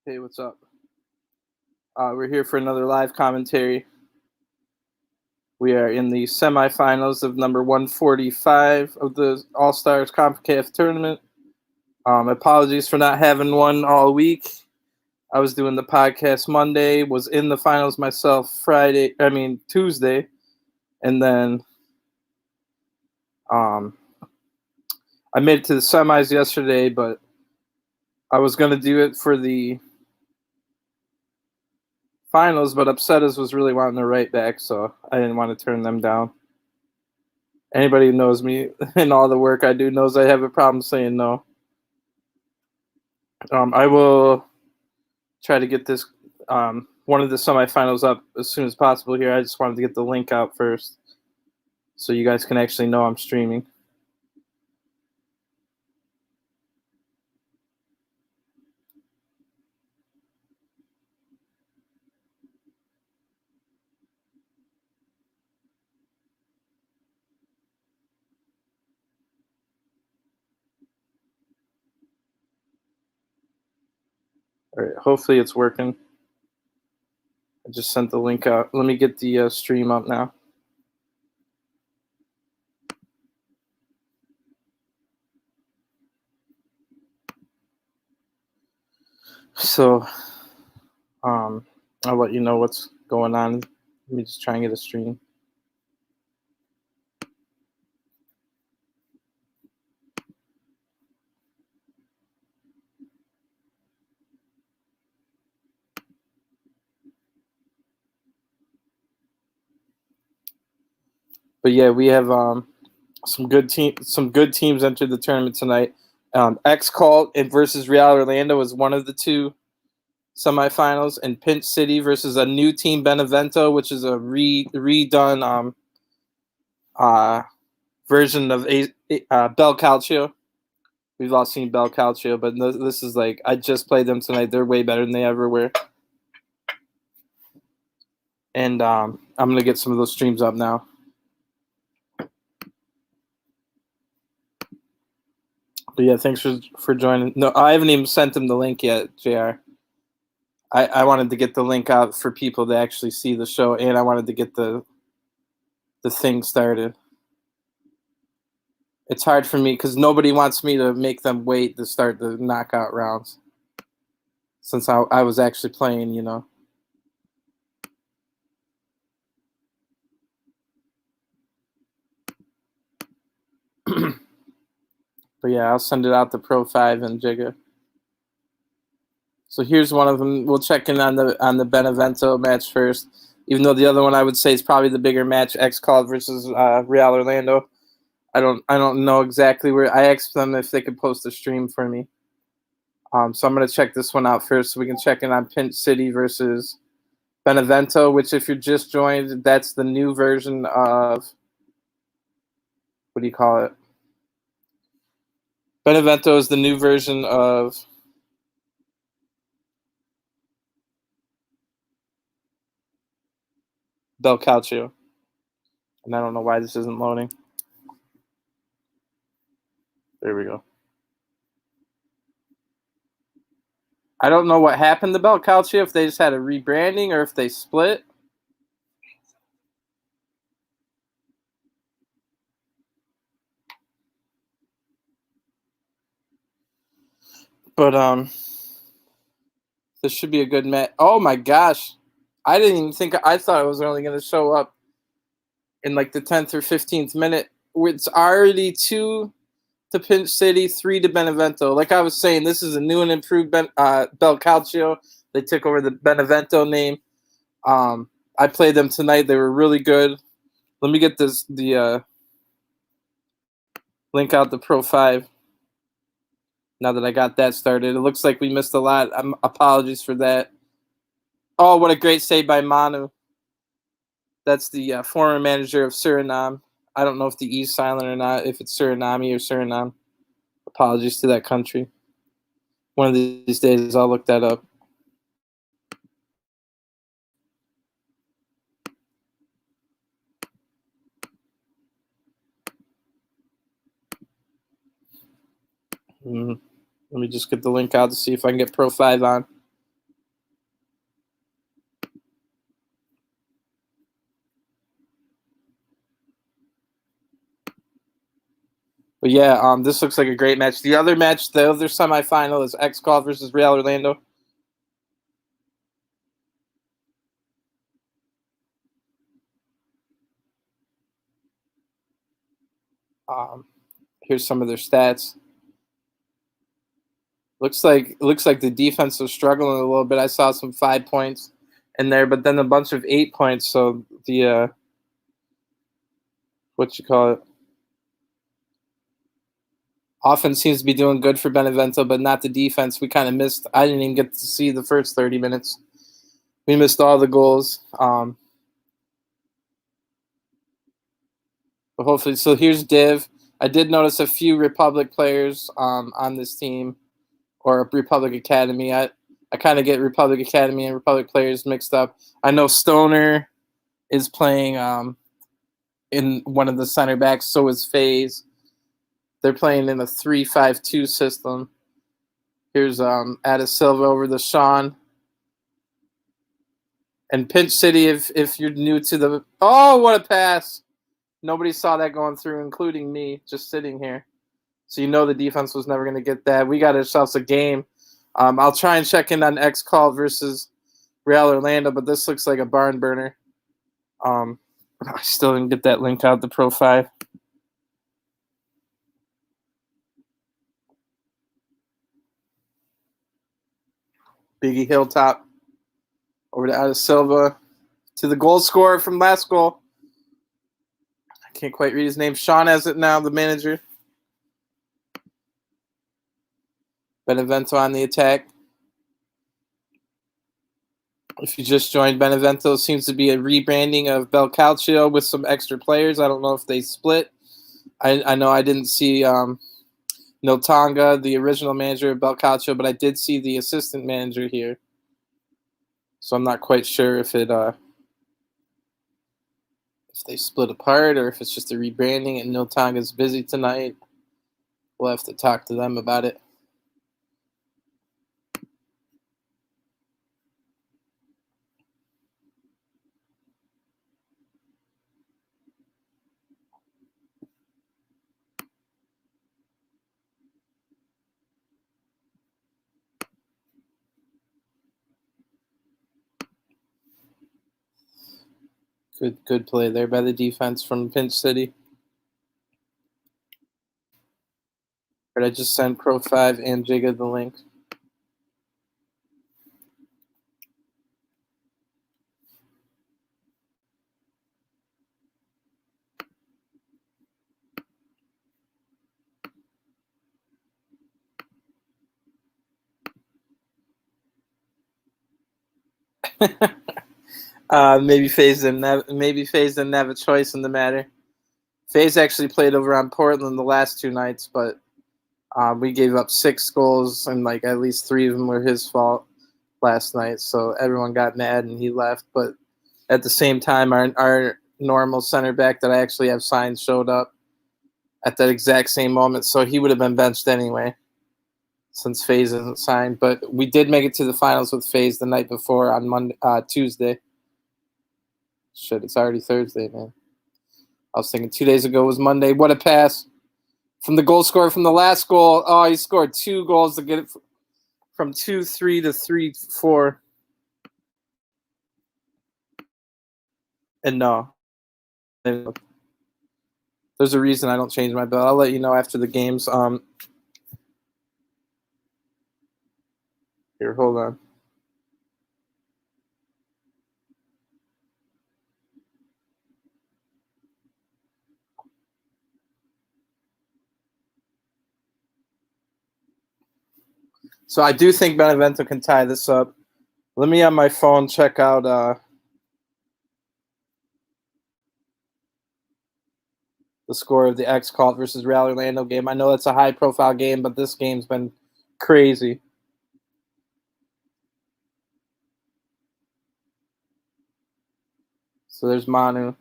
Hey, what's up? We're here for another live commentary. We are in the semifinals of number 145 of the AllStarConCAFtournament Tournament. Apologies for not having one all week. I was doing the podcast Monday, was in the finals myself Tuesday, and then I made it to the semis yesterday, but I was going to do it for the finals, but Upsettas was really wanting to write back, so I didn't want to turn them down. Anybody who knows me and all the work I do knows I have a problem saying no. I will try to get this one of the semifinals up as soon as possible here. I just wanted to get the link out first so you guys can actually know I'm streaming. All right, hopefully it's working. I just sent the link out. Let me get the stream up now. So I'll let you know what's going on. Let me just try and get a stream. But yeah, we have some good teams entered the tournament tonight. X-Cult versus Real Orlando is one of the two semifinals, and Pinch City versus a new team, Benevento, which is a redone version of Bel Calcio. We've all seen Bel Calcio, but this is like, I just played them tonight. They're way better than they ever were. And I'm going to get some of those streams up now. But yeah, thanks for joining. No, I haven't even sent them the link yet, JR. I wanted to get the link out for people to actually see the show, and I wanted to get the thing started. It's hard for me because nobody wants me to make them wait to start the knockout rounds, since I was actually playing, you know. But yeah, I'll send it out to Pro 5 and Jigga. So here's one of them. We'll check in on the Benevento match first, even though the other one I would say is probably the bigger match, X-Cult versus Real Orlando. I don't know exactly where. I asked them if they could post a stream for me. So I'm going to check this one out first so we can check in on Pinch City versus Benevento, which if you're just joined, that's the new version of, what do you call it? Benevento is the new version of Bel Calcio. And I don't know why this isn't loading. There we go. I don't know what happened to Bel Calcio, if they just had a rebranding or if they split. But this should be a good match. Oh my gosh. I didn't even think, I thought it was only going to show up in like the 10th or 15th minute. It's already 2 to Pinch City, 3 to Benevento. Like I was saying, this is a new and improved Bel Calcio. They took over the Benevento name. I played them tonight. They were really good. Let me get the link out to Pro 5. Now that I got that started. It looks like we missed a lot. Apologies for that. Oh, what a great save by Manu. That's the former manager of Suriname. I don't know if the E's silent or not, if it's Suriname or Suriname. Apologies to that country. One of these days, I'll look that up. Let me just get the link out to see if I can get Pro 5 on. But yeah, this looks like a great match. The other match, the other semifinal is X-Call versus Real Orlando. Here's some of their stats. Looks like the defense was struggling a little bit. I saw some 5 points in there, but then a bunch of 8 points. So the what you call it? Offense seems to be doing good for Benevento, but not the defense. We kind of missed. I didn't even get to see the first 30 minutes. We missed all the goals. But hopefully, so here's Div. I did notice a few Republic players on this team, or Republic Academy. I kind of get Republic Academy and Republic players mixed up. I know Stoner is playing in one of the center backs. So is FaZe. They're playing in a 3-5-2 system. Here's Ada Silva over the Sean. And Pinch City, if you're new to the... Oh, what a pass! Nobody saw that going through, including me, just sitting here. So you know the defense was never going to get that. We got ourselves a game. I'll try and check in on X-Call versus Real Orlando, but this looks like a barn burner. I still didn't get that link out, the Pro 5. Biggie Hilltop over to Ada Silva to the goal scorer from last goal. I can't quite read his name. Sean has it now, the manager. Benevento on the attack. If you just joined, Benevento seems to be a rebranding of Bel Calcio with some extra players. I don't know if they split. I know I didn't see Notanga, the original manager of Bel Calcio, but I did see the assistant manager here. So I'm not quite sure if it if they split apart or if it's just a rebranding and Notanga's busy tonight. We'll have to talk to them about it. Good play there by the defense from Pinch City. But I just sent Pro 5 and Jigga the link. Maybe FaZe didn't have a choice in the matter. FaZe actually played over on Portland the last 2 nights, but we gave up 6 goals and like at least 3 of them were his fault last night. So everyone got mad and he left. But at the same time, our normal center back that I actually have signed showed up at that exact same moment. So he would have been benched anyway since FaZe isn't signed. But we did make it to the finals with FaZe the night before on Tuesday. Shit, it's already Thursday, man. I was thinking 2 days ago was Monday. What a pass from the goal scorer from the last goal. Oh, he scored 2 goals to get it from 2-3 to 3-4. And no. There's a reason I don't change my belt. I'll let you know after the games. Here, hold on. So I do think Benevento can tie this up. Let me on my phone check out the score of the X-Call versus Real Orlando game. I know it's a high-profile game, but this game's been crazy. So there's Manu.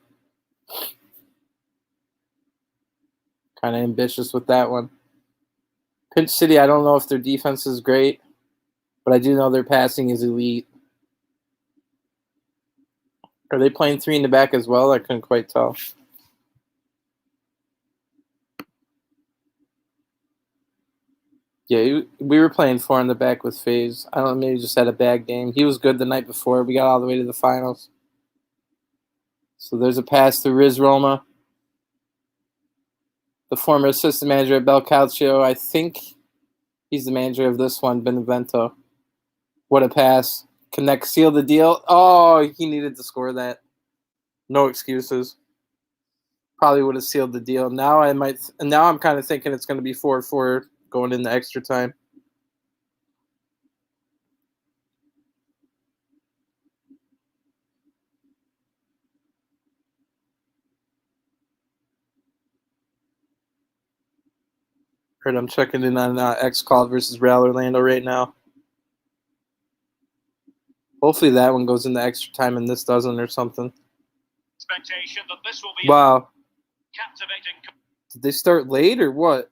Kind of ambitious with that one. Pinch City, I don't know if their defense is great, but I do know their passing is elite. Are they playing 3 in the back as well? I couldn't quite tell. Yeah, we were playing 4 in the back with FaZe. I don't know, maybe just had a bad game. He was good the night before. We got all the way to the finals. So there's a pass to Riz Roma, the former assistant manager at Bel Calcio. I think he's the manager of this one, Benevento. What a pass. Connect, seal the deal. Oh, he needed to score that. No excuses. Probably would have sealed the deal. Now I'm kind of thinking it's going to be 4-4 going into extra time. Right, I'm checking in on X-Call versus Real Orlando right now. Hopefully that one goes into extra time and this doesn't or something. Expectation that this will be wow. Captivating. Did they start late or what?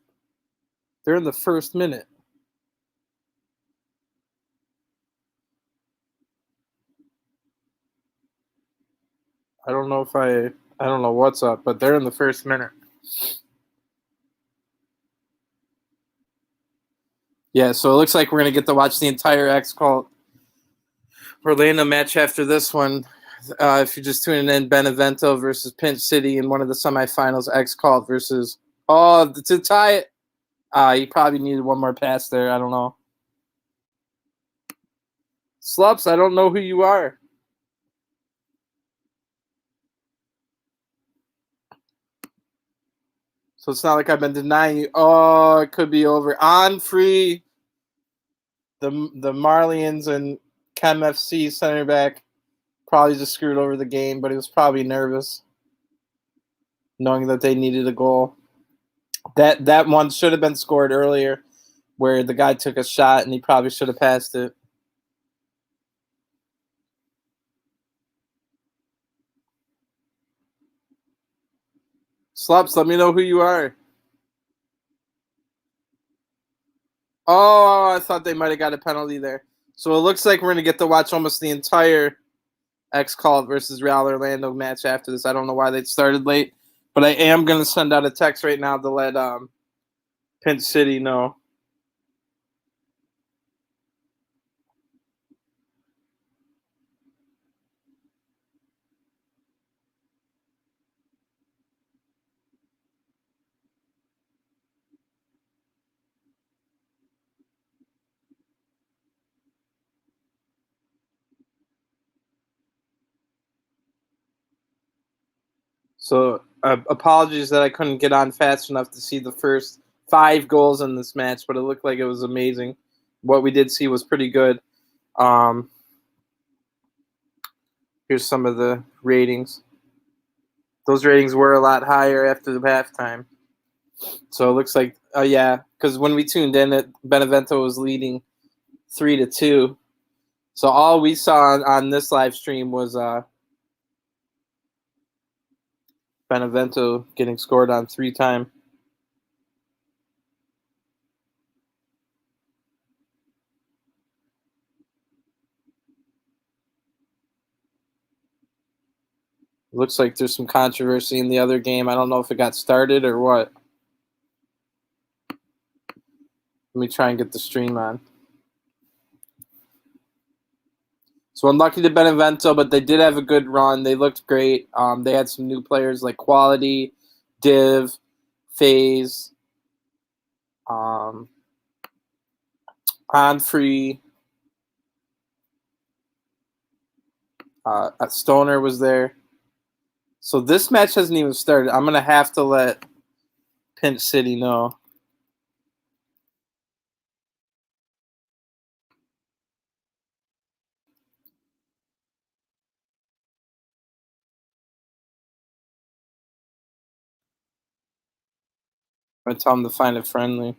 They're in the first minute. I don't know what's up, but they're in the first minute. Yeah, so it looks like we're going to get to watch the entire X-Call Orlando match after this one. If you're just tuning in, Benevento versus Pinch City in one of the semifinals, X-Call versus... Oh, to tie it. He probably needed one more pass there. I don't know. Slups, I don't know who you are. So it's not like I've been denying you. Oh, it could be over. On free. The Marlians and Chem FC center back probably just screwed over the game, but he was probably nervous, knowing that they needed a goal. That one should have been scored earlier, where the guy took a shot and he probably should have passed it. Slups, let me know who you are. Oh, I thought they might have got a penalty there. So it looks like we're going to get to watch almost the entire X-Call versus Real Orlando match after this. I don't know why they started late, but I am going to send out a text right now to let Pinch City know. So apologies that I couldn't get on fast enough to see the first 5 goals in this match, but it looked like it was amazing. What we did see was pretty good. Here's some of the ratings. Those ratings were a lot higher after the halftime. So it looks like, yeah, because when we tuned in, Benevento was leading 3-2. So all we saw on this live stream was Benevento getting scored on 3 times. Looks like there's some controversy in the other game. I don't know if it got started or what. Let me try and get the stream on. So unlucky to Benevento, but they did have a good run. They looked great. They had some new players like Quality, Div, FaZe, Onfree, Stoner was there. So this match hasn't even started. I'm going to have to let Pinch City know. I'm going to tell them to find it friendly.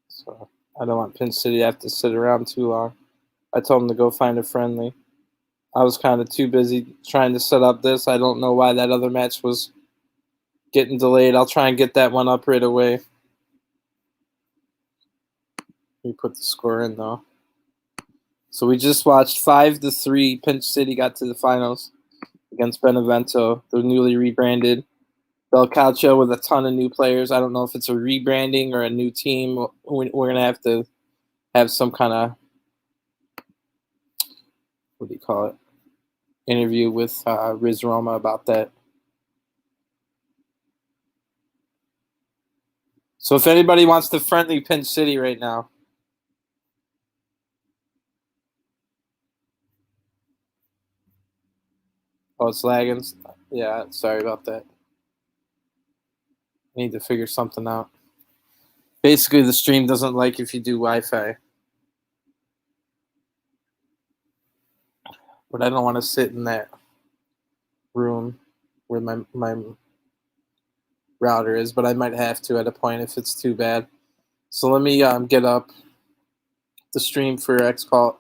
So I don't want Pinch City to have to sit around too long. I told him to go find a friendly. I was kind of too busy trying to set up this. I don't know why that other match was getting delayed. I'll try and get that one up right away. Let me put the score in, though. So we just watched 5-3. Pinch City got to the finals against Benevento. They're newly rebranded. Bel Calcio with a ton of new players. I don't know if it's a rebranding or a new team. We're going to have some kind of, what do you call it, interview with Riz Roma about that. So if anybody wants to friendly Pinch City right now, oh, it's lagging. Yeah, sorry about that. I need to figure something out. Basically, the stream doesn't like if you do Wi-Fi. But I don't want to sit in that room where my router is, but I might have to at a point if it's too bad. So let me get up the stream for XCall.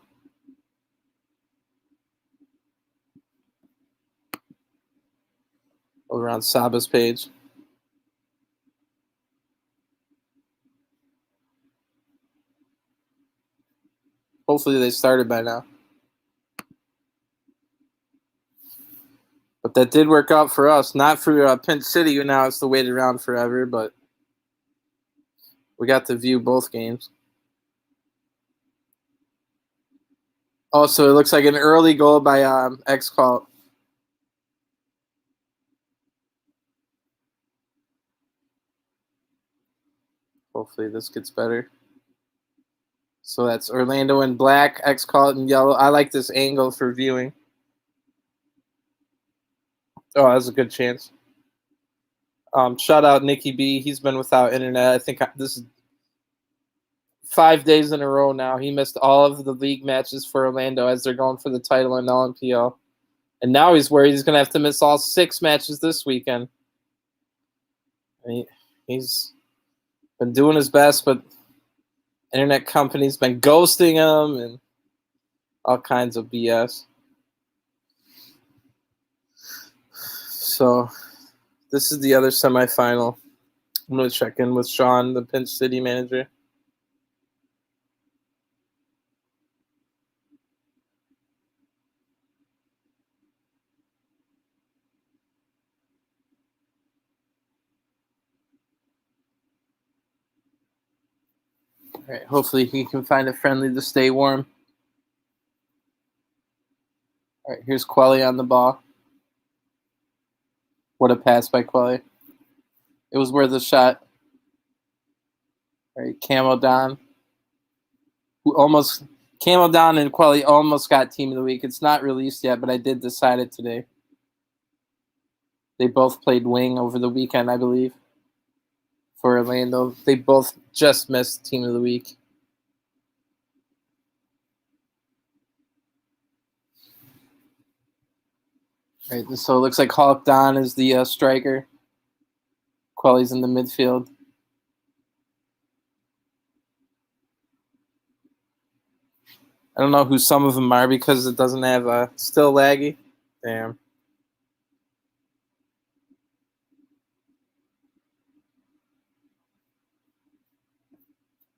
Over on Saba's page. Hopefully they started by now. But that did work out for us. Not for Pinch City, who now has to wait around forever, but we got to view both games. Also, it looks like an early goal by XCall. Hopefully this gets better. So that's Orlando in black, XCall in yellow. I like this angle for viewing. Oh, that's a good chance. Shout out Nicky B. He's been without internet. I think this is 5 days in a row now. He missed all of the league matches for Orlando as they're going for the title in LMPL. And now he's worried he's going to have to miss all 6 matches this weekend. He's been doing his best, but internet companies been ghosting him and all kinds of BS. So this is the other semifinal. I'm going to check in with Sean, the Pinch City manager. All right, hopefully he can find a friendly to stay warm. All right, here's Quelly on the ball. What a pass by Quelly. It was worth a shot. All right, Camo Don. Camo Don and Quelly almost got Team of the Week. It's not released yet, but I did decide it today. They both played wing over the weekend, I believe, for Orlando. They both just missed Team of the Week. All right, so it looks like Hulk Don is the striker. Quelly's in the midfield. I don't know who some of them are because it doesn't have still laggy. Damn.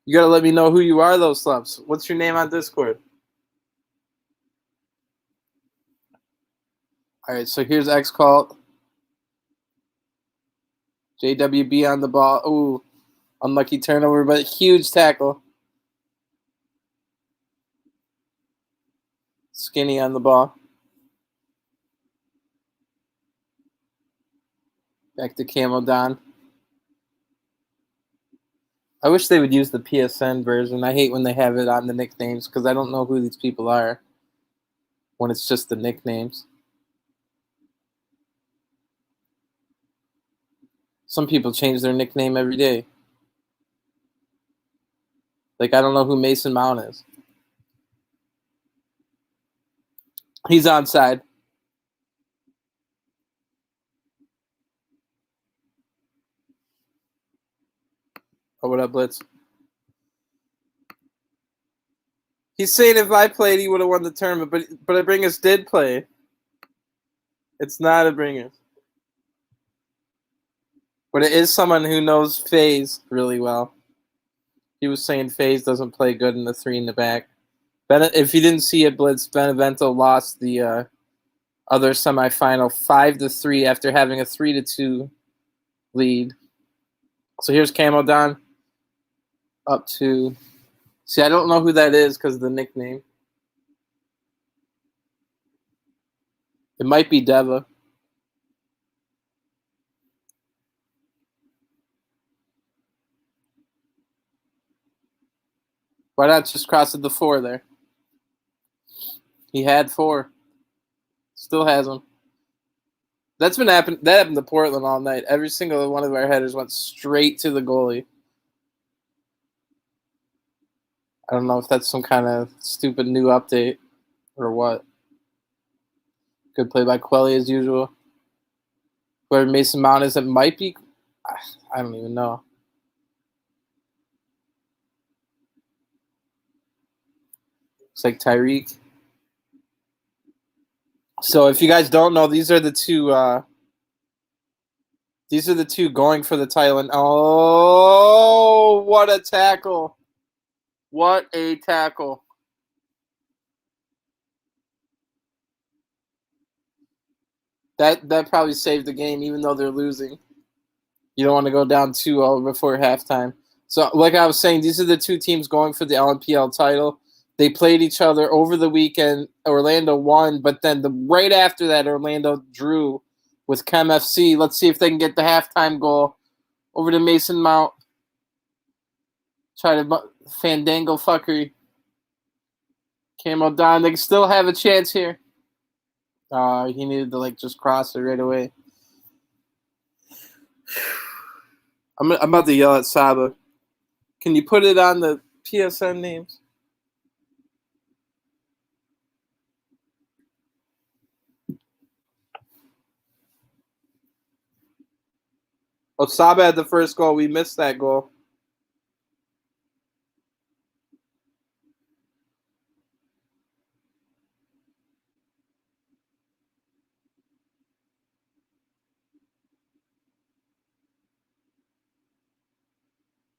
You gotta let me know who you are, though, Slumps. What's your name on Discord? All right, so here's XCall. JWB on the ball. Ooh, unlucky turnover, but huge tackle. Skinny on the ball. Back to Camo Don. I wish they would use the PSN version. I hate when they have it on the nicknames because I don't know who these people are when it's just the nicknames. Some people change their nickname every day. Like, I don't know who Mason Mount is. He's onside. Oh, what up, Blitz? He's saying if I played, he would have won the tournament, but Abringus did play. It's not Abringus. But it is someone who knows FaZe really well. He was saying FaZe doesn't play good in the 3 in the back. If you didn't see it, Blitz, Benevento lost the other semifinal 5-3 after having a 3-2 lead. So here's Camo Don up to. See, I don't know who that is because of the nickname. It might be Deva. Why not just cross it to 4 there? He had 4. Still has them. That's been happening. That happened to Portland all night. Every single one of our headers went straight to the goalie. I don't know if that's some kind of stupid new update or what. Good play by Quelly as usual. Whoever Mason Mount is, it might be. I don't even know. Looks like Tyreek. So if you guys don't know, these are the two. These are the two going for the title. And oh, what a tackle! What a tackle! That probably saved the game, even though they're losing. You don't want to go down 2-0 before halftime. So, like I was saying, these are the two teams going for the LNPL title. They played each other over the weekend. Orlando won, but then right after that, Orlando drew with Chem FC. Let's see if they can get the halftime goal over to Mason Mount. Try to fandango fuckery. Camo Don. They still have a chance here. He needed to just cross it right away. I'm about to yell at Saba. Can you put it on the PSN names? Oh, Saba had the first goal. We missed that goal.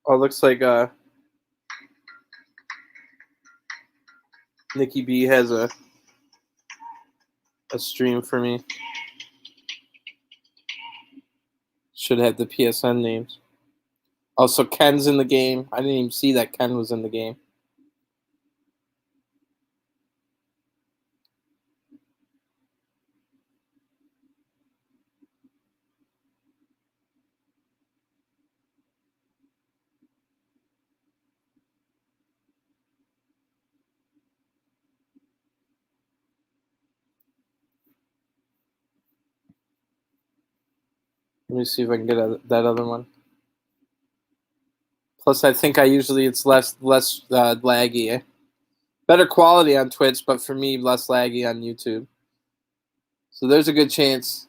Oh, it looks like Nikki B has a stream for me. Should have the PSN names. Also, Ken's in the game. I didn't even see that Ken was in the game. Let me see if I can get that other one. Plus, I think it's less laggy. Better quality on Twitch, but for me, less laggy on YouTube. So there's a good chance.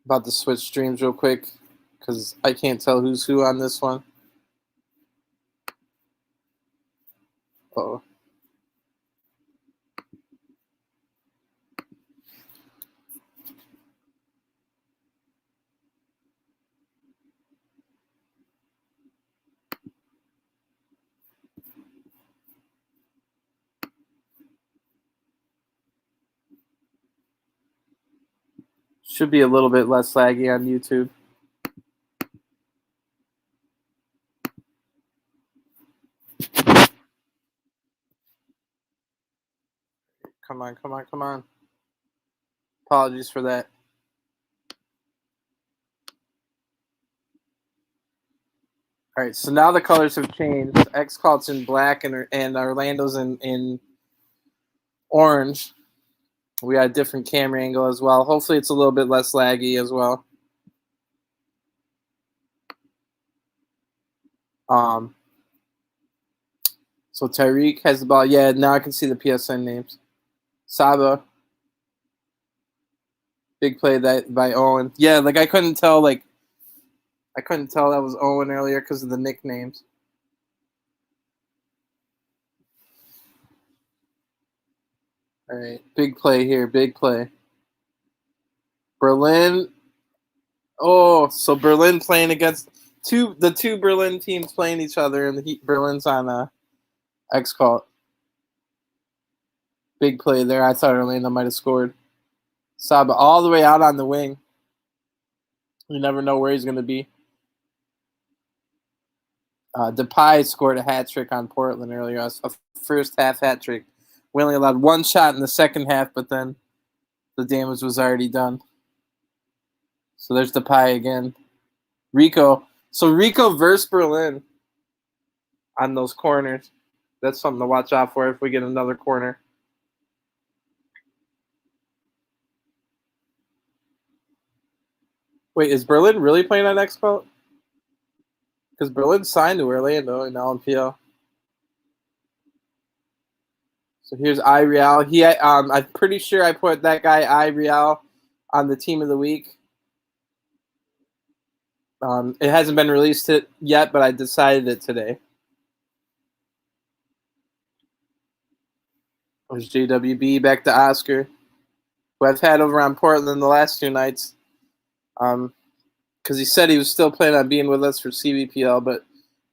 About to switch streams real quick because I can't tell who's who on this one. Uh-oh. Should be a little bit less laggy on YouTube. Come on, come on, come on. Apologies for that. All right, so now the colors have changed. X-Cult's in black and Orlando's in orange. We got a different camera angle as well. Hopefully it's a little bit less laggy as well. So Tyreek has the ball. Yeah, now I can see the PSN names. Saba. Big play that by Owen. Yeah, like I couldn't tell that was Owen earlier because of the nicknames. All right, big play here, big play. Berlin. Oh, so Berlin playing against the two Berlin teams playing each other, and Berlin's on X call. Big play there. I thought Orlando might have scored. Saba all the way out on the wing. You never know where he's going to be. Depay scored a hat trick on Portland earlier. A first half hat trick. We only allowed one shot in the second half, but then the damage was already done. So there's Depay again. Rico. So Rico versus Berlin on those corners. That's something to watch out for if we get another corner. Wait, is Berlin really playing on Expo? Because Berlin signed to Orlando in LMPL. So here's iReal. I'm pretty sure I put that guy iReal on the team of the week. It hasn't been released yet, but I decided it today. There's JWB back to Oscar, who I've had over on Portland the last 2 nights. Because he said he was still planning on being with us for CBPL, but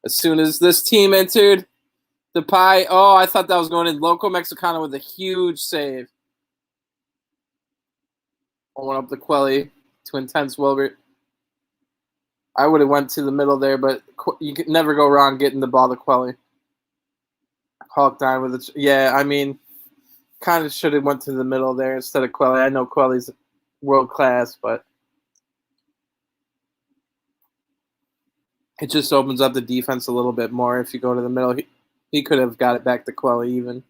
as soon as this team entered, Depay, I thought that was going in. Loco Mexicano with a huge save. I went up the Quelly to Intense Wilbert. I would have went to the middle there, but you could never go wrong getting the ball to Quelly. Hawk down with it. Yeah, I mean, kind of should have went to the middle there instead of Quelly. I know Quelly's world class, but it just opens up the defense a little bit more if you go to the middle. He could have got it back to Quelly even,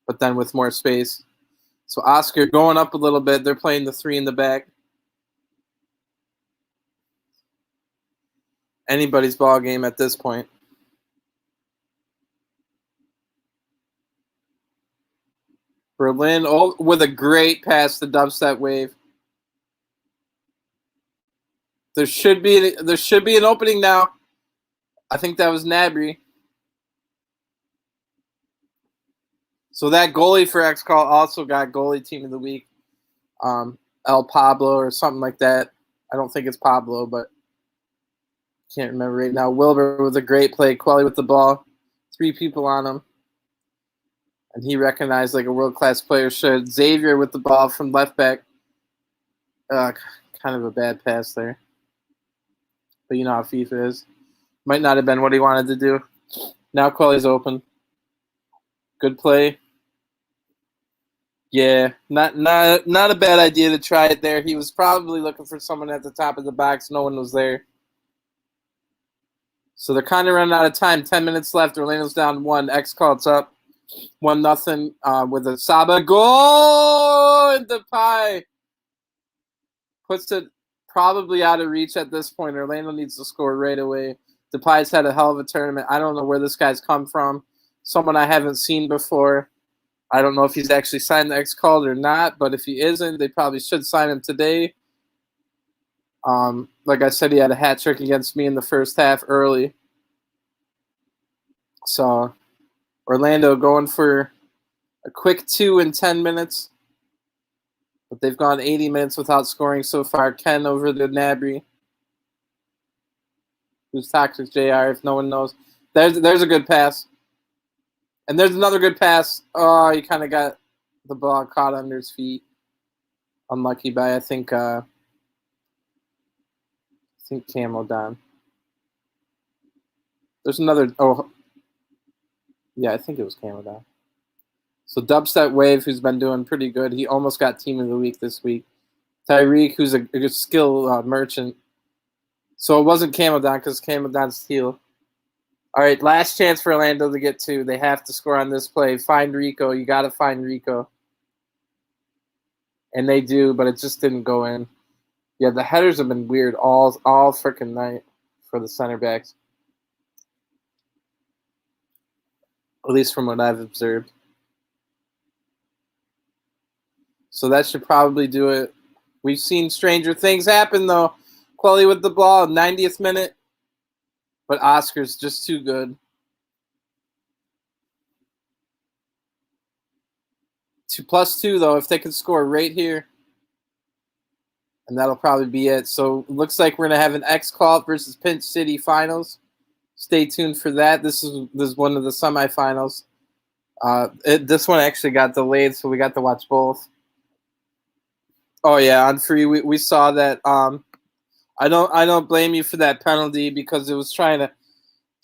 but then with more space. So Oscar going up a little bit. They're playing the 3 in the back. Anybody's ball game at this point. Berlin with a great pass to Dubstep Wave. There should be an opening now. I think that was Nabry. So that goalie for X-Call also got goalie team of the week. El Pablo or something like that. I don't think it's Pablo, but can't remember right now. Wilbur with a great play. Quelly with the ball. 3 people on him. And he recognized like a world-class player should. Xavier with the ball from left back. Kind of a bad pass there. But you know how FIFA is. Might not have been what he wanted to do. Now Quelly's open. Good play. Yeah, not a bad idea to try it there. He was probably looking for someone at the top of the box. No one was there. So they're kind of running out of time. 10 minutes left. Orlando's down 1. X-Call's up 1-0 with a Saba goal. And Depay puts it probably out of reach at this point. Orlando needs to score right away. Depay's had a hell of a tournament. I don't know where this guy's come from. Someone I haven't seen before. I don't know if he's actually signed the X-Called or not, but if he isn't, they probably should sign him today. Like I said, he had a hat trick against me in the first half early. So Orlando going for a quick 2 in 10 minutes. But they've gone 80 minutes without scoring so far. Ken over the Nabry. Who's Toxic JR, if no one knows. There's a good pass. And there's another good pass. Oh, he kind of got the ball caught under his feet. Unlucky by, I think Camo down. There's another. Oh, yeah, I think it was Camo down. So Dubstep Wave, who's been doing pretty good. He almost got team of the week this week. Tyreek, who's a good skill merchant. So it wasn't Camo down because Camo down's steal. All right, last chance for Orlando to get 2. They have to score on this play. Find Rico. You got to find Rico. And they do, but it just didn't go in. Yeah, the headers have been weird all freaking night for the center backs. At least from what I've observed. So that should probably do it. We've seen stranger things happen, though. Quali with the ball, 90th minute. But Oscar's just too good. 2+2, though, if they can score right here. And that'll probably be it. So it looks like we're going to have an X-Call versus Pinch City finals. Stay tuned for that. This is one of the semifinals. This one actually got delayed, so we got to watch both. Oh yeah, on free we saw that. I don't blame you for that penalty because it was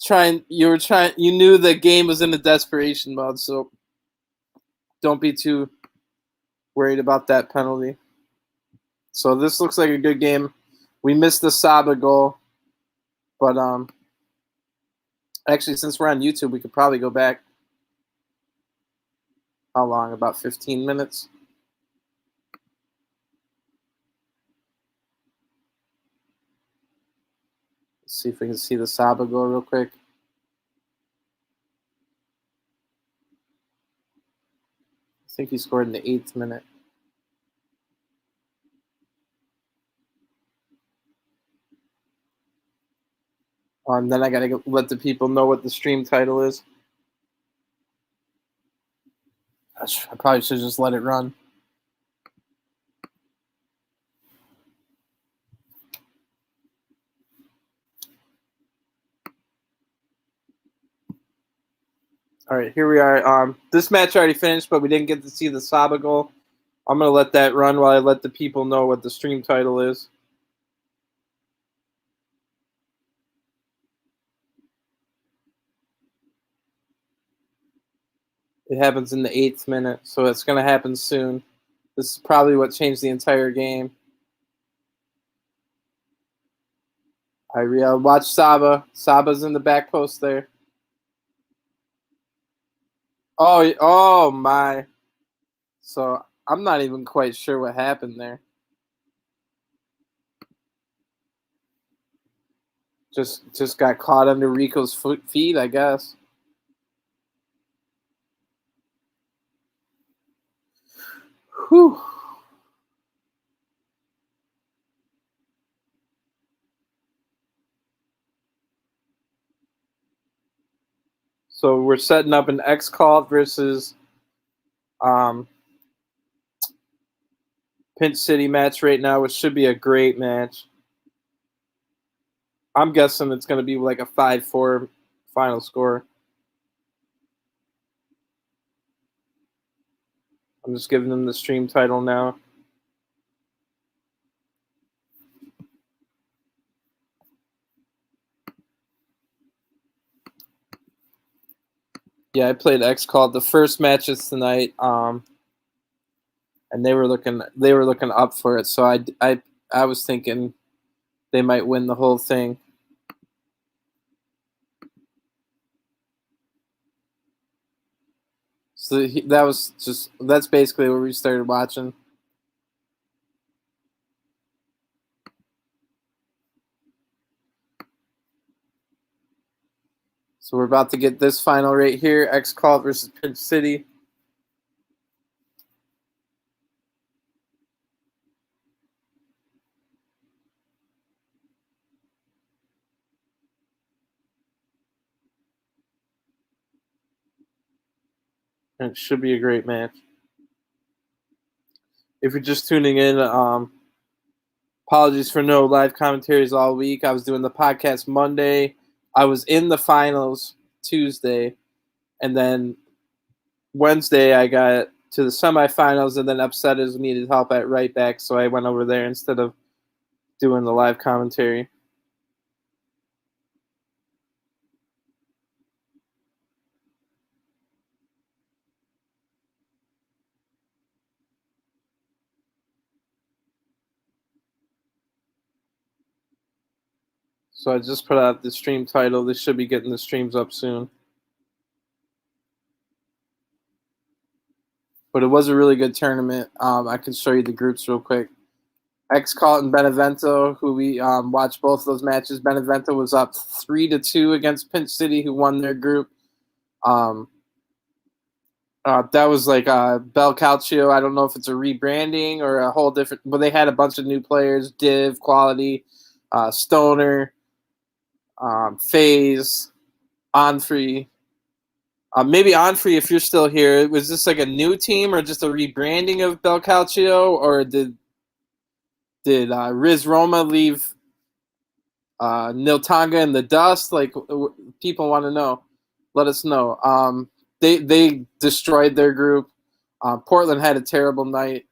you knew the game was in a desperation mode, so don't be too worried about that penalty. So this looks like a good game. We missed the Saba goal, but actually since we're on YouTube, we could probably go back. How long? About 15 minutes. Let's see if we can see the Saba goal real quick. I think he scored in the 8th minute. And then I gotta let the people know what the stream title is. I probably should just let it run. All right, here we are. This match already finished, but we didn't get to see the Saba goal. I'm going to let that run while I let the people know what the stream title is. It happens in the 8th minute, so it's going to happen soon. This is probably what changed the entire game. All right, watch Saba. Saba's in the back post there. Oh my. So I'm not even quite sure what happened there. Just got caught under Rico's feet, I guess. Whew. So we're setting up an X-Call versus Pinch City match right now, which should be a great match. I'm guessing it's going to be like a 5-4 final score. I'm just giving them the stream title now. Yeah, I played X-Call. The first matches tonight, and they were looking up for it. So I was thinking they might win the whole thing. So that's basically where we started watching. So we're about to get this final right here, X-Call versus Pinch City. And it should be a great match. If you're just tuning in, apologies for no live commentaries all week. I was doing the podcast Monday. I was in the finals Tuesday. And then Wednesday I got to the semifinals, and then Upsetters needed help at right back, so I went over there instead of doing the live commentary. So I just put out the stream title. They should be getting the streams up soon. But it was a really good tournament. I can show you the groups real quick. X-Call and Benevento, who we watched both of those matches. Benevento was up 3-2 against Pinch City, who won their group. That was like Bel Calcio. I don't know if it's a rebranding or a whole different, but they had a bunch of new players: Div, Quality, Stoner, Phase, Onfree. Maybe Onfree, if you're still here, was this like a new team or just a rebranding of Bel Calcio, or did Riz Roma leave Niltonga in the dust? Like, people want to know. Let us know. They destroyed their group. Portland had a terrible night.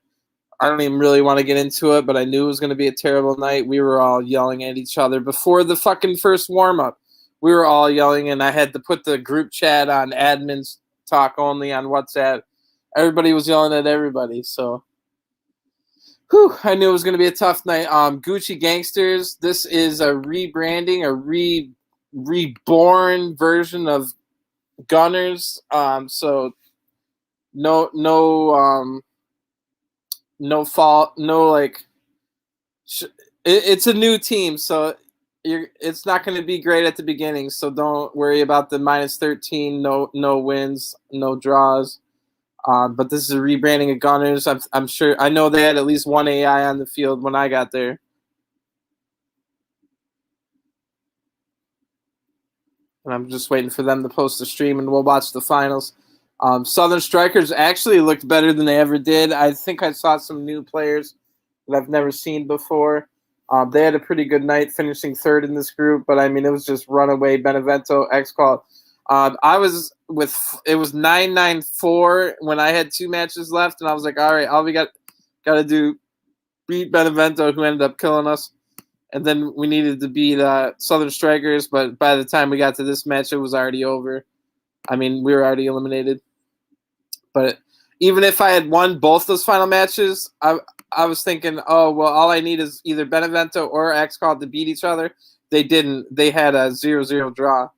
I don't even really want to get into it, but I knew it was going to be a terrible night. We were all yelling at each other before the fucking first warm-up. We were all yelling, and I had to put the group chat on admins talk only on WhatsApp. Everybody was yelling at everybody, so I knew it was going to be a tough night. Gucci Gangsters, this is a rebranding, a reborn version of Gunners. So no fault, no like. It's a new team, so it's not going to be great at the beginning. So don't worry about the -13. No wins, no draws. But this is a rebranding of Gunners. I'm sure. I know they had at least one AI on the field when I got there. And I'm just waiting for them to post the stream, and we'll watch the finals. Southern Strikers actually looked better than they ever did. I think I saw some new players that I've never seen before. They had a pretty good night, finishing third in this group. But I mean, it was just runaway Benevento X-Call. I was with it was 9-9-4 when I had 2 matches left, and I was like, all right, all we got to do beat Benevento, who ended up killing us. And then we needed to beat Southern Strikers, but by the time we got to this match, it was already over. I mean, we were already eliminated. But even if I had won both those final matches, I was thinking, oh, well, all I need is either Benevento or X-Call to beat each other. They didn't. They had a 0-0 draw.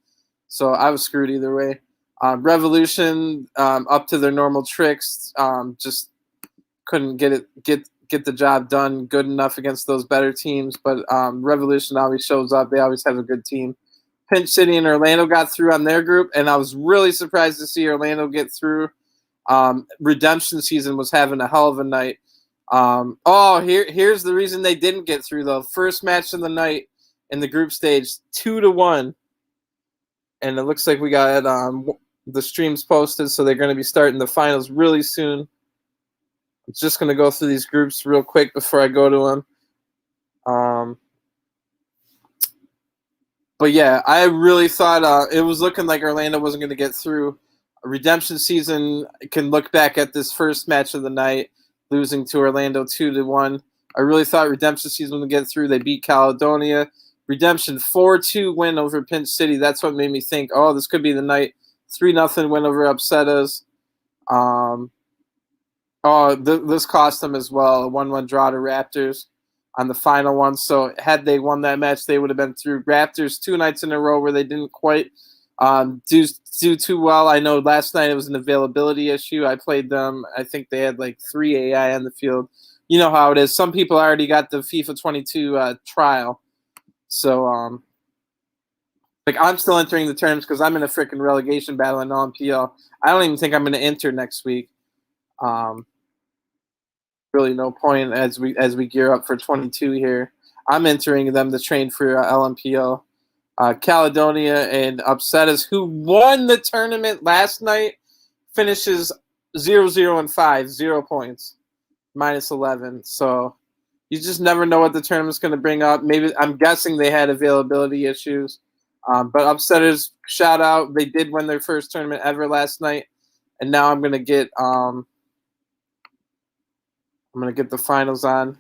So I was screwed either way. Revolution, up to their normal tricks, just couldn't get the job done good enough against those better teams. But Revolution always shows up. They always have a good team. Pinch City and Orlando got through on their group, and I was really surprised to see Orlando get through. Redemption Season was having a hell of a night. Here's the reason they didn't get through, though. First match of the night in the group stage, 2-1. And it looks like we got the streams posted, so they're going to be starting the finals really soon. I'm just going to go through these groups real quick before I go to them. But yeah, I really thought it was looking like Orlando wasn't going to get through. Redemption Season can look back at this first match of the night, losing to Orlando 2-1. I really thought Redemption Season would get through. They beat Caledonia. Redemption 4-2 win over Pinch City. That's what made me think, oh, this could be the night. 3-0 win over Upsetas. This cost them as well. A 1-1 draw to Raptors on the final one. So had they won that match, they would have been through. Raptors 2 nights in a row where they didn't quite do too well. I know last night it was an availability issue. I played them. I think they had like 3 AI on the field. You know how it is. Some people already got the FIFA 22 trial. So like I'm still entering the terms because I'm in a freaking relegation battle in LMPL. I don't even think I'm going to enter next week. Really no point as we gear up for 22 here. I'm entering them to train for LMPL. Caledonia and Upsetas, who won the tournament last night, finishes 0-0-5, 0 points, -11. So you just never know what the tournament's going to bring up. Maybe I'm guessing they had availability issues. But Upsetters, shout out. They did win their first tournament ever last night. And now I'm going to get the finals on.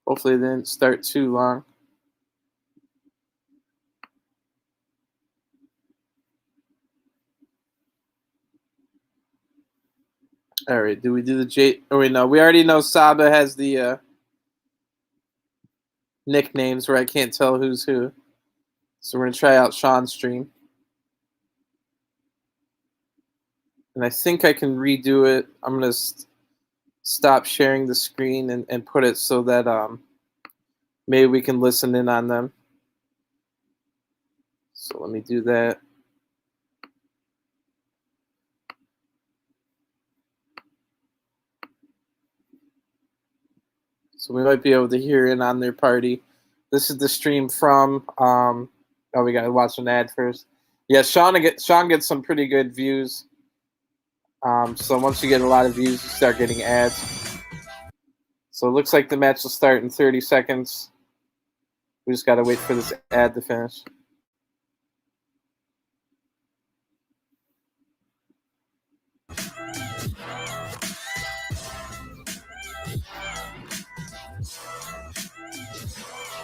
Hopefully they didn't start too long. All right, do we do the J? Oh, wait, no. We already know Saba has the nicknames where I can't tell who's who. So we're going to try out Sean's stream. And I think I can redo it. I'm going to stop sharing the screen and put it so that maybe we can listen in on them. So let me do that. So we might be able to hear in on their party. This is the stream from. We gotta watch an ad first. Yeah, Sean gets some pretty good views. So once you get a lot of views, you start getting ads. So it looks like the match will start in 30 seconds. We just gotta wait for this ad to finish.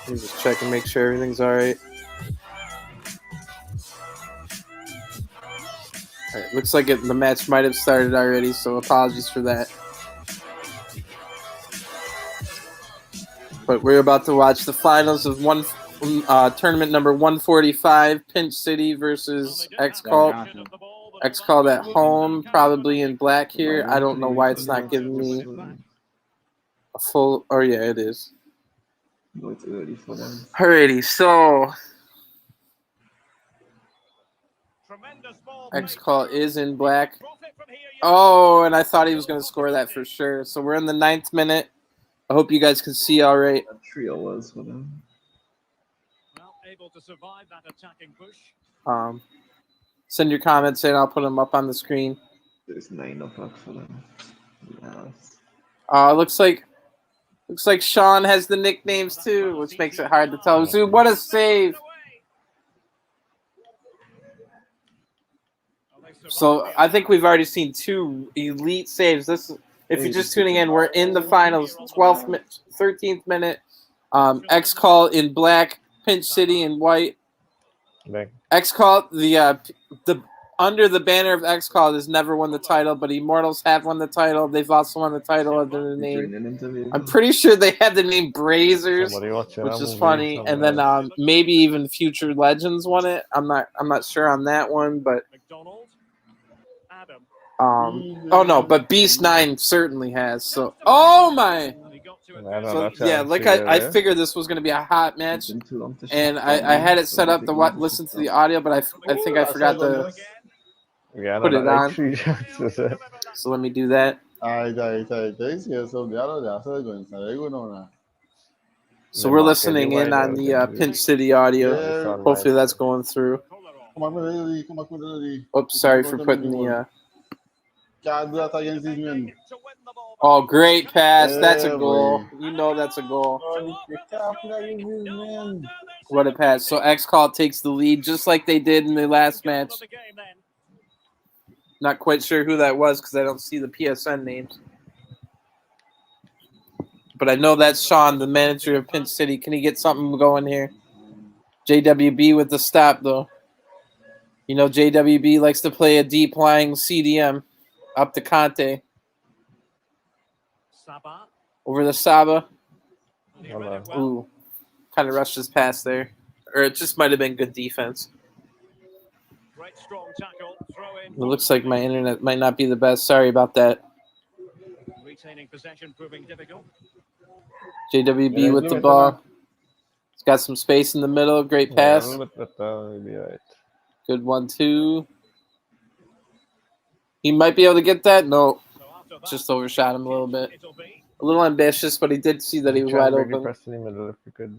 Let me just check and make sure everything's all right. All right, looks like the match might have started already, so apologies for that. But we're about to watch the finals of tournament number 145, Pinch City versus X-Cult. X-Cult at home, probably in black here. I don't know why it's not giving me a full... Oh, yeah, it is. It's early for them. Alrighty, so... X-Cult is in black. Oh, and I thought he was going to score that for sure. So we're in the 9th minute. I hope you guys can see all right. A trio was for them. Well, able to survive that attacking push. Send your comments in. I'll put them up on the screen. There's 9 o'clock for them. Yes. Looks like Sean has the nicknames too, which makes it hard to tell. Dude, what a save! So I think we've already seen 2 elite saves. If you're just tuning in, we're in the finals, 13th minute. X-Call in black, Pinch City in white. X-Call, the under the banner of X-Call has never won the title, but Immortals have won the title. They've also won the title under the name. I'm pretty sure they had the name Brazers, which is funny. And then maybe even Future Legends won it. I'm not sure on that one, but oh no, but Beast 9 certainly has. So oh my. So, yeah, like I figured this was going to be a hot match, and I had it set up to listen to the audio, but I think I forgot to put it on. So let me do that. So we're listening in on the Pinch City audio. Hopefully that's going through. Oops, sorry for putting the... Oh, great pass. That's a goal. You know that's a goal. What a pass. So X-Call takes the lead just like they did in the last match. Not quite sure who that was because I don't see the PSN names. But I know that's Sean, the manager of Pinch City. Can he get something going here? JWB with the stop, though. You know JWB likes to play a deep-lying CDM. Up to Conte. Over the Saba. Ooh. Kind of rushed his pass there. Or it just might have been good defense. It looks like my internet might not be the best. Sorry about that. JWB with the ball. He's got some space in the middle. Great pass. Good 1-2. He might be able to get that. No. Just overshot him a little bit. A little ambitious, but he did see that he was wide open.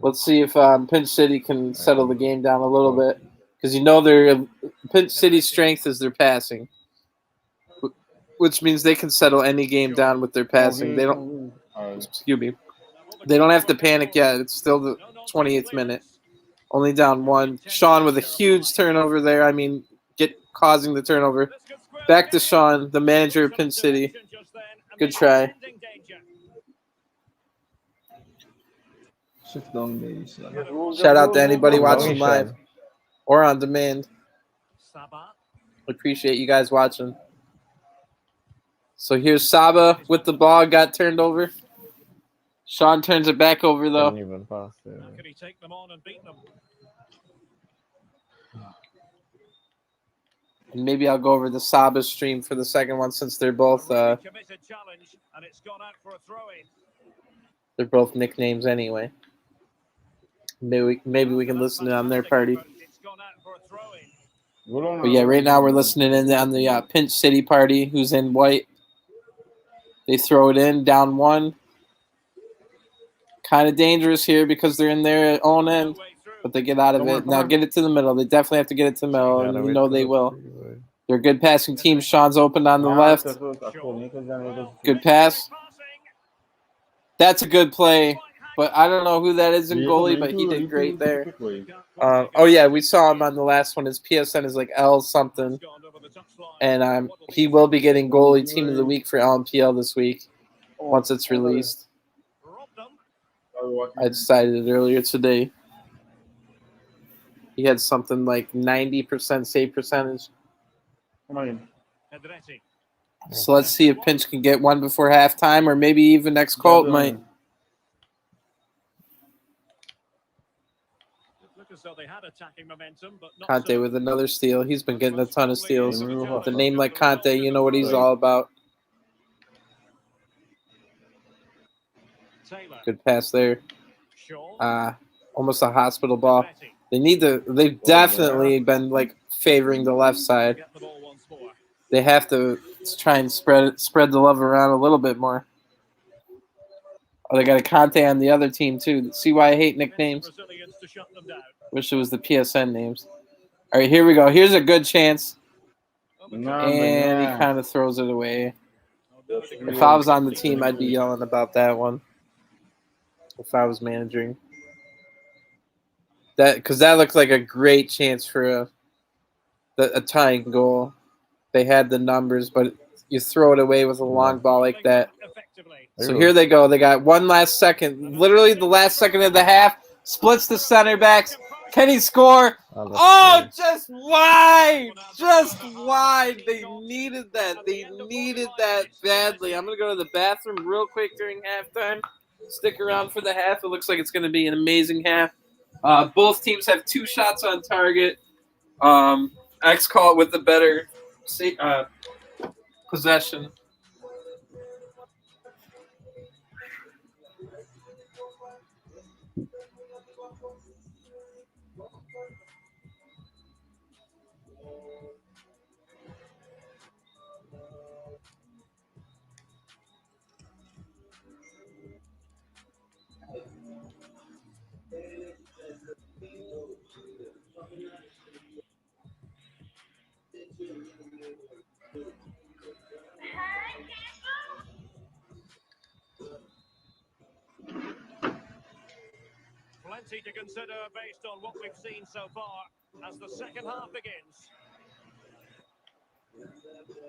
Let's see if Pinch City can settle the game down a little bit. Because you know Pinch City's strength is their passing. Which means they can settle any game down with their passing. They don't have to panic yet. It's still the 28th minute. Only down 1. Sean with a huge turnover there. I mean, causing the turnover. Back to Sean, the manager of Pinch City. Good try. Shout out to anybody watching live or on demand. Appreciate you guys watching. So here's Saba with the ball, got turned over. Sean turns it back over, though. How can he take them on and beat them? And maybe I'll go over the Saba stream for the second one since they're both nicknames anyway. Maybe we can listen in on their party. But yeah, right now we're listening in on the Pinch City party, who's in white. They throw it in, down 1. Kind of dangerous here because they're in their own end, but they get out of it. Now get it to the middle. They definitely have to get it to the middle, and you know they will. They're a good passing team. Sean's opened on the left. Good pass. That's a good play, but I don't know who that is in goalie, but he did great there. Oh, yeah, we saw him on the last one. His PSN is like L something, and he will be getting goalie team of the week for LMPL this week once it's released. I decided it earlier today. He had something like 90% save percentage. So let's see if Pinch can get one before halftime, or maybe even next Colt might. Conte with another steal. He's been getting a ton of steals. With a name like Conte, you know what he's all about. Good pass there. Almost a hospital ball. They've definitely been like favoring the left side. They have to try and spread the love around a little bit more. Oh, they got a Conte on the other team too. See why I hate nicknames? Wish it was the PSN names. All right, here we go. Here's a good chance. And he kind of throws it away. If I was on the team, I'd be yelling about that one. If I was managing. Because that looked like a great chance for a tying goal. They had the numbers, but you throw it away with a long ball like that. So here they go. They got one last second. Literally the last second of the half. Splits the center backs. Can he score? Oh, just wide. Just wide. They needed that. They needed that badly. I'm going to go to the bathroom real quick during halftime. Stick around for the half. It looks like it's going to be an amazing half. Both teams have 2 shots on target. X call it with the better possession. Plenty to consider based on what we've seen so far as the second half begins.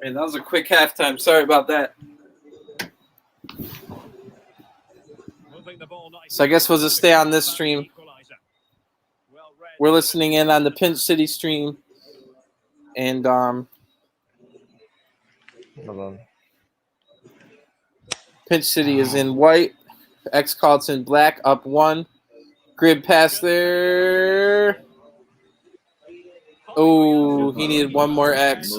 Man, that was a quick halftime. Sorry about that. So I guess we'll just stay on this stream. We're listening in on the Pinch City stream. And Pinch City is in white. X Calls in black, up 1. Grid pass there. Oh, he needed one more X.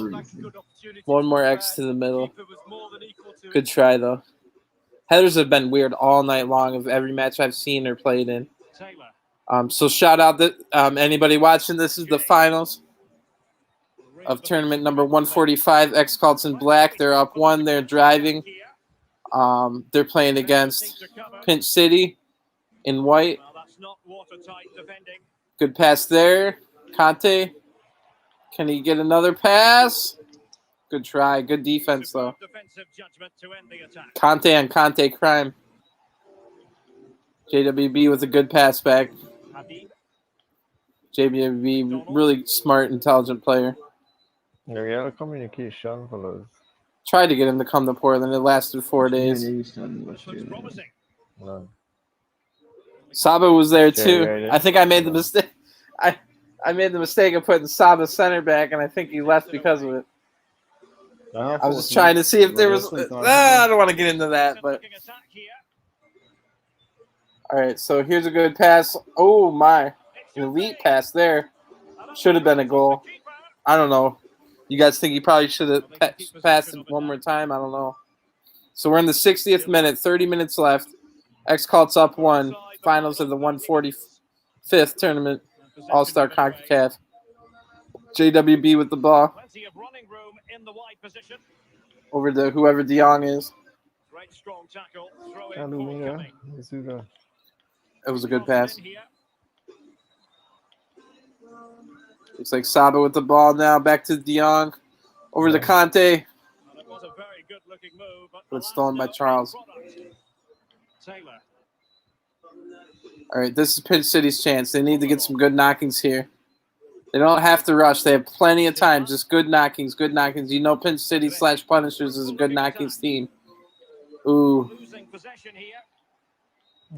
One more X to the middle. Good try, though. Headers have been weird all night long of every match I've seen or played in. So shout out that anybody watching. This is the finals of tournament number 145. X Calls in black. They're up 1. They're driving. They're playing against Pinch City in white. Good pass there. Conte. Can he get another pass? Good try. Good defense, though. Conte on Conte crime. JWB with a good pass back. JWB, really smart, intelligent player. Yeah, communication, fellas. Tried to get him to come to Portland. It lasted 4 days. Saba was there too. I think I made the mistake. I made the mistake of putting Saba center back, and I think he left because of it. I was just trying to see if there was. I don't want to get into that, but all right. So here's a good pass. Oh my, an elite pass there. Should have been a goal. I don't know. You guys think he probably should have passed it one more time? I don't know. So we're in the 60th minute. 30 minutes left. X Calls up 1. Finals of the 145th tournament. AllStarConCAFtournament. JWB with the ball. Over to whoever De Jong is. It was a good pass. Looks like Saba with the ball now. Back to De Jong. Over to Conte. Was a very good looking move, but It's stolen by Charles. Taylor. All right, this is Pinch City's chance. They need to get some good knockings here. They don't have to rush. They have plenty of time. Just good knockings, good knockings. You know Pinch City / Punishers is a good knockings team. Ooh. Losing possession here.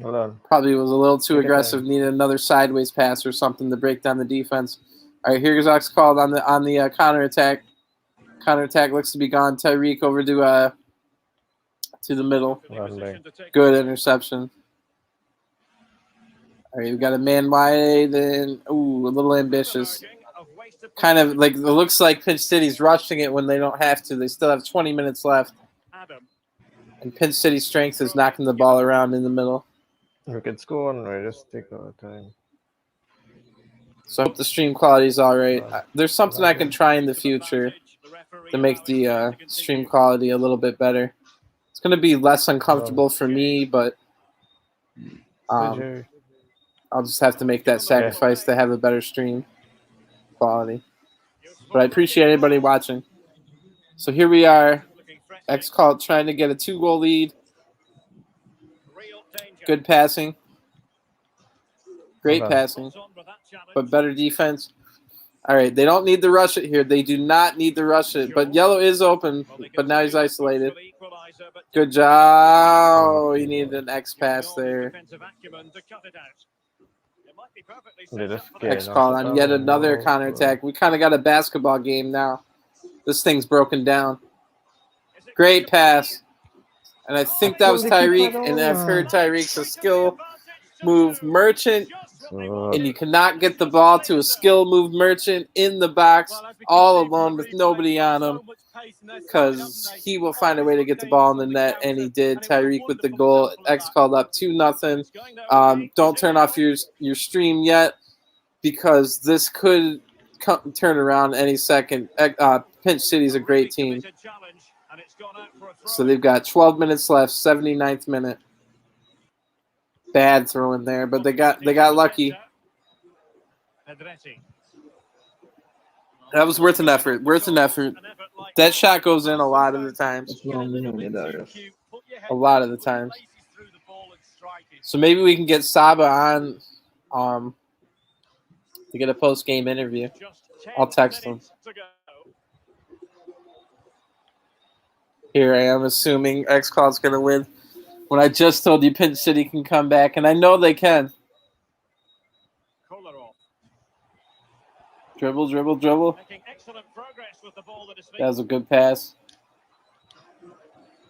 Hold on. Probably was a little too Take your aggressive. time. Needed another sideways pass or something to break down the defense. All right, here's Ox called on the counterattack. Counterattack looks to be gone. Tyreek over to the middle. Good interception. All right, we got a man wide and a little ambitious. Kind of like it looks like Pinch City's rushing it when they don't have to. They still have 20 minutes left. And Pinch City's strength is knocking the ball around in the middle. We can score and we just take our time. So I hope the stream quality is all right. There's something I can try in the future to make the stream quality a little bit better. It's going to be less uncomfortable for me, but I'll just have to make that sacrifice to have a better stream quality. But I appreciate everybody watching. So here we are. X-Call trying to get a 2-goal lead. Good passing. Great passing. But better defense. All right, they don't need to rush it here. They do not need to rush it. But Yellow is open, but now he's isolated. Good job. Oh, he needed an X pass there. X-Call on yet another counterattack. We kind of got a basketball game now. This thing's broken down. Great pass. And I think that was Tyreek, and I've heard Tyreek's a skill move merchant, and you cannot get the ball to a skill move merchant in the box all alone with nobody on him because he will find a way to get the ball in the net, and he did. Tyreek with the goal. X called up 2-0. Don't turn off your stream yet because this could turn around any second. Pinch City's a great team. So they've got 12 minutes left, 79th minute. Bad throw in there, but they got lucky. That was worth an effort. Worth an effort. That shot goes in a lot of the times. A lot of the times. So maybe we can get Saba on to get a post-game interview. I'll text him. Here I am assuming X-Call's going to win when I just told you Pinch City can come back, and I know they can. Dribble, dribble, dribble. That was a good pass.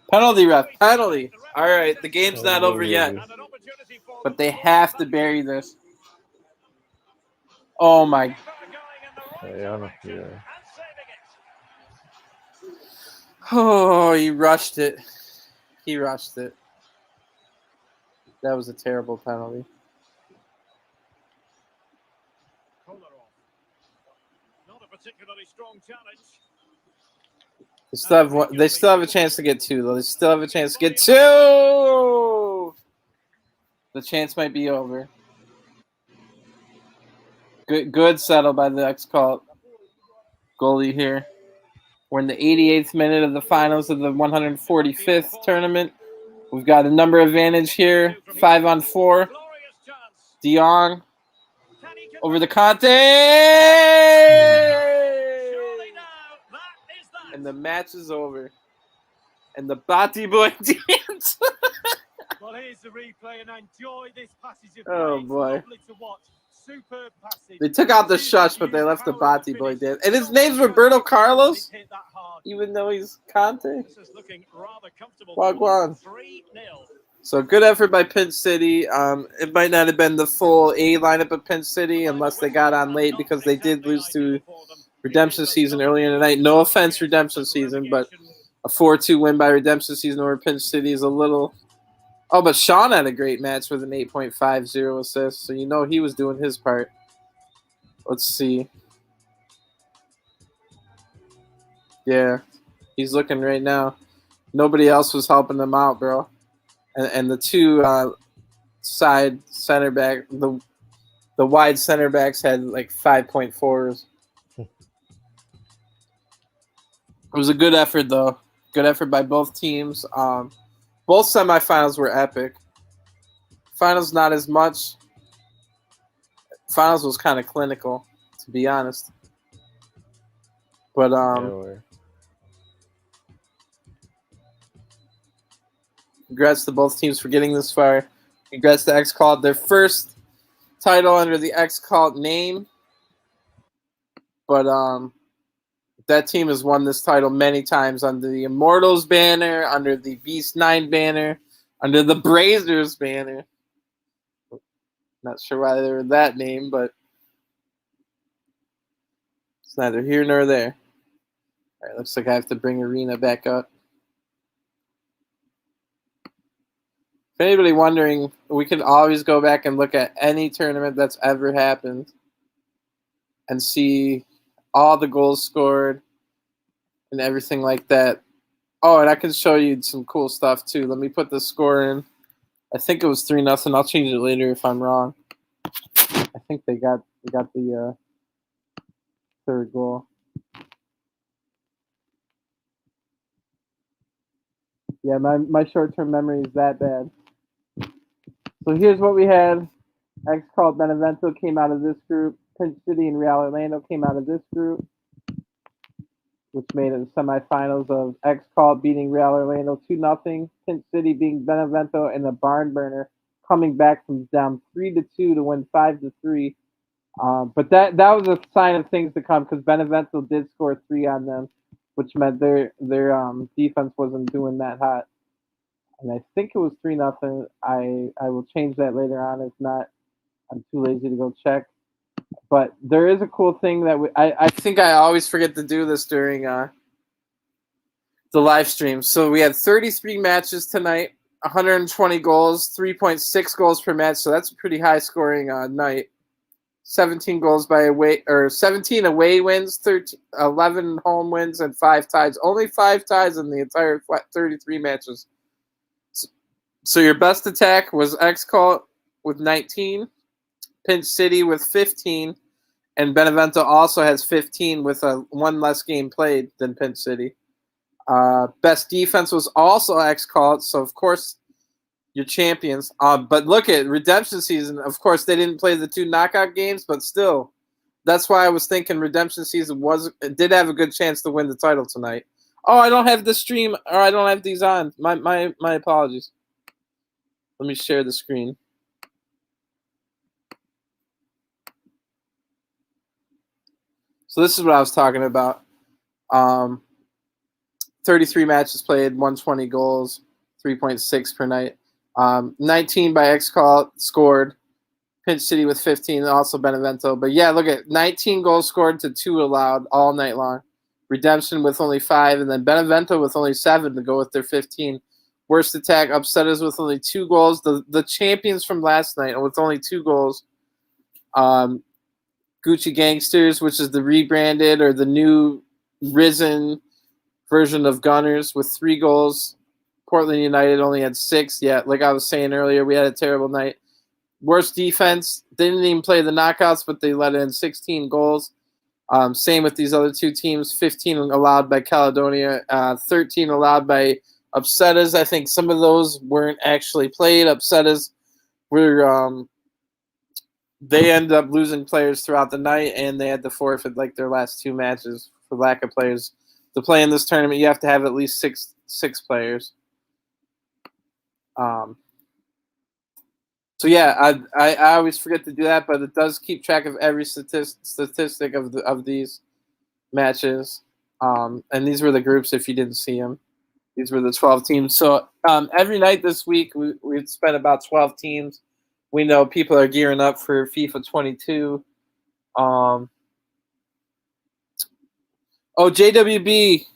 Penalty, ref. Penalty. All right, the game's not over yet, but they have to bury this. Oh, my. Oh, he rushed it. He rushed it. That was a terrible penalty. Not a particularly strong challenge. They still have a chance to get 2, though. They still have a chance to get 2. The chance might be over. Good settle by the X-Call goalie here. We're in the 88th minute of the finals of the 145th tournament. We've got a number advantage here. 5-on-4. De Jong over the Conte. And the match is over. And the Bati boy dance. Well, here's the replay, and enjoy this passage of oh boy. Lovely to watch. Superb passage. They took out the shush, but they left the Bati boy dance. And his name's Roberto Carlos, even though he's Conte. Wagwan. So good effort by Pinch City. It might not have been the full A lineup of Pinch City unless they got on late because they did lose to Redemption Season earlier tonight. No offense, Redemption Season, but a 4-2 win by Redemption Season over Pinch City is a little... Oh, but Sean had a great match with an 8.50 assist, so you know he was doing his part. Let's see. Yeah, he's looking right now. Nobody else was helping him out, bro. And the two side center back, the wide center backs had like 5.4s. It was a good effort, though. Good effort by both teams. Both semifinals were epic. Finals not as much. Finals was kind of clinical, to be honest. But congrats to both teams for getting this far. Congrats to X-Called, their first title under the X-Called name. But that team has won this title many times under the Immortals banner, under the Beast 9 banner, under the Brazers banner. Not sure why they were that name, but it's neither here nor there. All right, looks like I have to bring Arena back up. If anybody wondering, we can always go back and look at any tournament that's ever happened and see all the goals scored and everything like that. Oh, and I can show you some cool stuff too. Let me put the score in. I think it was 3-0. I'll change it later if I'm wrong. I think they got the third goal. Yeah, my short-term memory is that bad. So here's what we had. X-Called Benevento came out of this group. Pinch City and Real Orlando came out of this group, which made it the semifinals of X-Called beating Real Orlando 2-0. Pinch City beating Benevento and the barn burner coming back from down 3-2 to win 5-3. But that was a sign of things to come because Benevento did score 3 on them, which meant their defense wasn't doing that hot. And I think it was 3-0. I will change that later on. If not, I'm too lazy to go check. But there is a cool thing that I think I always forget to do this during the live stream. So we had 33 matches tonight, 120 goals, 3.6 goals per match. So that's a pretty high scoring night. 17 goals by away, or 17 away wins, 11 home wins, and 5 ties. Only 5 ties in the entire 33 matches. So your best attack was X-Call with 19, Pinch City with 15, and Benevento also has 15 with one less game played than Pinch City. Best defense was also X-Called, so of course your champions. But look at Redemption Season. Of course, they didn't play the 2 knockout games, but still, that's why I was thinking Redemption Season did have a good chance to win the title tonight. Oh, I don't have the stream, or I don't have these on. My apologies. Let me share the screen. So this is what I was talking about. 33 matches played, 120 goals, 3.6 per night. 19 by X-Call scored. Pinch City with 15, also Benevento. But yeah, look at 19 goals scored to 2 allowed all night long. Redemption with only 5, and then Benevento with only 7 to go with their 15. Worst attack, Upsetters with only 2 goals. The champions from last night with only 2 goals. Gucci Gangsters, which is the rebranded or the new risen version of Gunners with 3 goals. Portland United only had 6. Yeah, like I was saying earlier, we had a terrible night. Worst defense. They didn't even play the knockouts, but they let in 16 goals. Same with these other 2 teams. 15 allowed by Caledonia. 13 allowed by Upsetters. I think some of those weren't actually played. Upsetters were they ended up losing players throughout the night, and they had to forfeit like their last 2 matches for lack of players. To play in this tournament, you have to have at least six players. So yeah, I always forget to do that, but it does keep track of every statistic of these matches. And these were the groups if you didn't see them. These were the 12 teams. So every night this week, we've spent about 12 teams. We know people are gearing up for FIFA 22. JWB,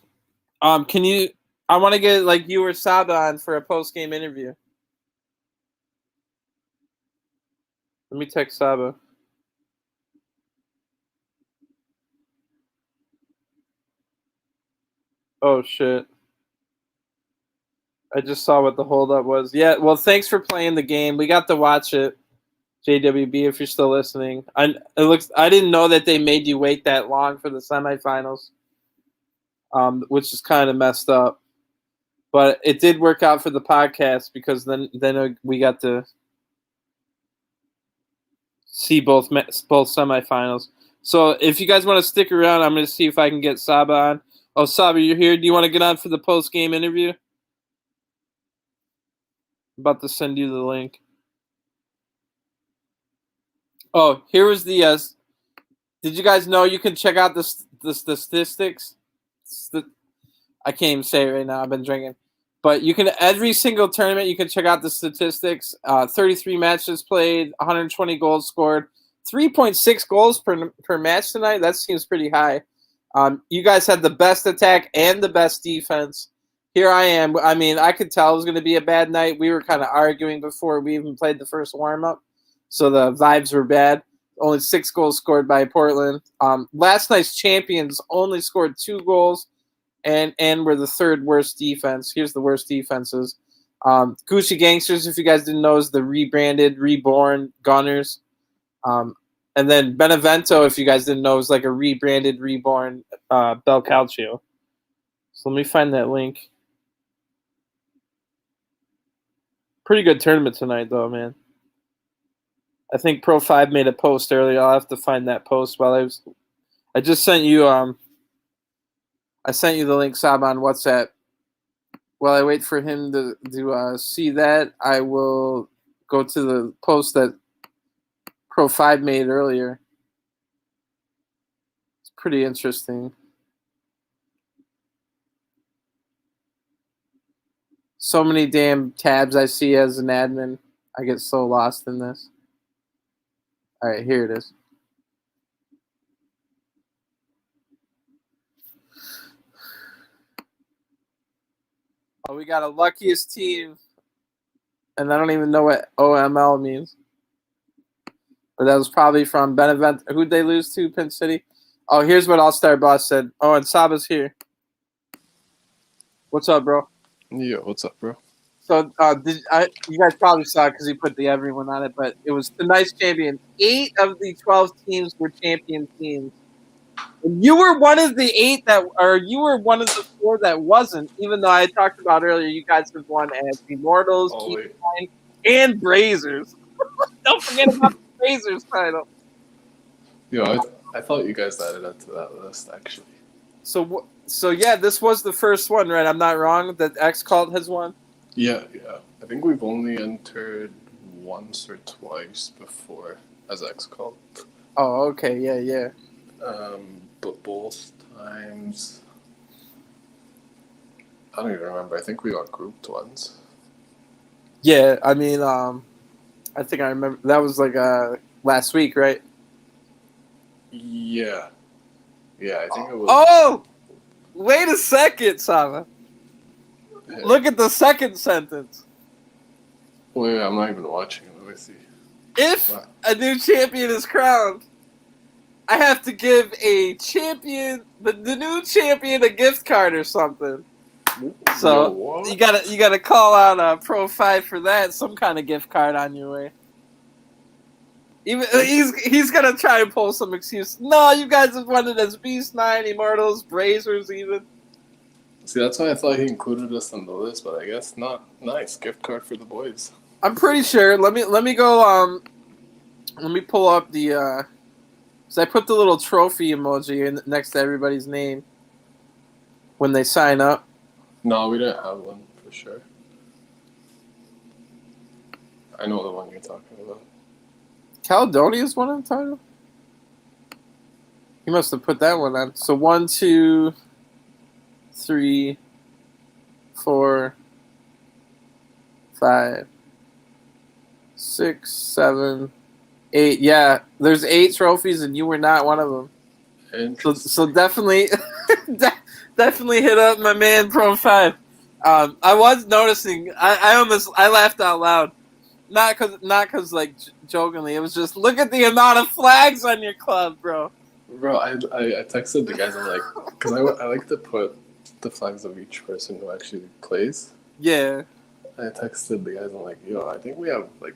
can you? I want to get like you or Saba on for a post-game interview. Let me text Saba. Oh shit! I just saw what the holdup was. Yeah, well, thanks for playing the game. We got to watch it, JWB, if you're still listening. I didn't know that they made you wait that long for the semifinals, which is kind of messed up. But it did work out for the podcast because then we got to see both semifinals. So if you guys want to stick around, I'm going to see if I can get Saba on. Oh, Saba, you're here. Do you want to get on for the post-game interview? I'm about to send you the link. Oh, here was the did you guys know you can check out the statistics? I can't even say it right now. I've been drinking. But you can, every single tournament, you can check out the statistics. 33 matches played, 120 goals scored, 3.6 goals per match tonight. That seems pretty high. You guys had the best attack and the best defense. Here I am. I mean, I could tell it was going to be a bad night. We were kind of arguing before we even played the first warm-up, so the vibes were bad. Only 6 goals scored by Portland. Last night's champions only scored 2 goals and were the third worst defense. Here's the worst defenses. Gucci Gangsters, if you guys didn't know, is the rebranded, reborn Gunners. And then Benevento, if you guys didn't know, is like a rebranded, reborn Bel Calcio. So let me find that link. Pretty good tournament tonight, though, man. I think Pro 5 made a post earlier. I'll have to find that post while I just sent you I sent you the link, Sab, on WhatsApp. While I wait for him to see that, I will go to the post that Pro 5 made earlier. It's pretty interesting. So many damn tabs I see as an admin. I get so lost in this. All right, here it is. Oh, we got a luckiest team, and I don't even know what OML means. But that was probably from Benevento. Who'd they lose to? Penn City? Oh, here's what All-Star Boss said. Oh, and Saba's here. What's up, bro? Yeah, what's up, bro? So you guys probably saw it because he put the everyone on it, but it was tonight's champion. 8 of the 12 teams were champion teams. And you were one of the 8 you were one of the 4 that wasn't, even though I talked about earlier, you guys have won as Immortals, and Brazers. Don't forget about the Brazers title. Yo, I thought you guys added that to that list, actually. So yeah, this was the first one, right? I'm not wrong that X-Cult has won? Yeah. I think we've only entered once or twice before as X-Cult. Oh, okay, yeah. But both times, I don't even remember. I think we got grouped once. Yeah, I mean, I think I remember that was like last week, right? Yeah, I think it was. Oh, wait a second, Sama. Look at the second sentence. Wait, I'm not even watching. Let me see. If a new champion is crowned, I have to give the new champion a gift card or something. So you gotta call out Pro 5 for that. Some kind of gift card on your way. Even he's gonna try and pull some excuse. No, you guys have won it as Beast 9, Immortals, Brazers, even. See, that's why I thought he included us on the list, but I guess not. Nice gift card for the boys. I'm pretty sure. Let me go. Let me pull up the. So I put the little trophy emoji next to everybody's name when they sign up. No, we didn't have one for sure. I know the one you're talking about. Caledonia's won the title? He must have put that one on. So 1, 2, 3, 4, 5, 6, 7, 8. Yeah, there's 8 trophies, and you were not one of them. So definitely, definitely hit up my man Pro 5. I was noticing. I laughed out loud, not cause like jokingly. It was just look at the amount of flags on your club, bro. Bro, I texted the guys. I'm like, because I like to put the flags of each person who actually plays. Yeah. I texted the guys. I'm like, yo, I think we have like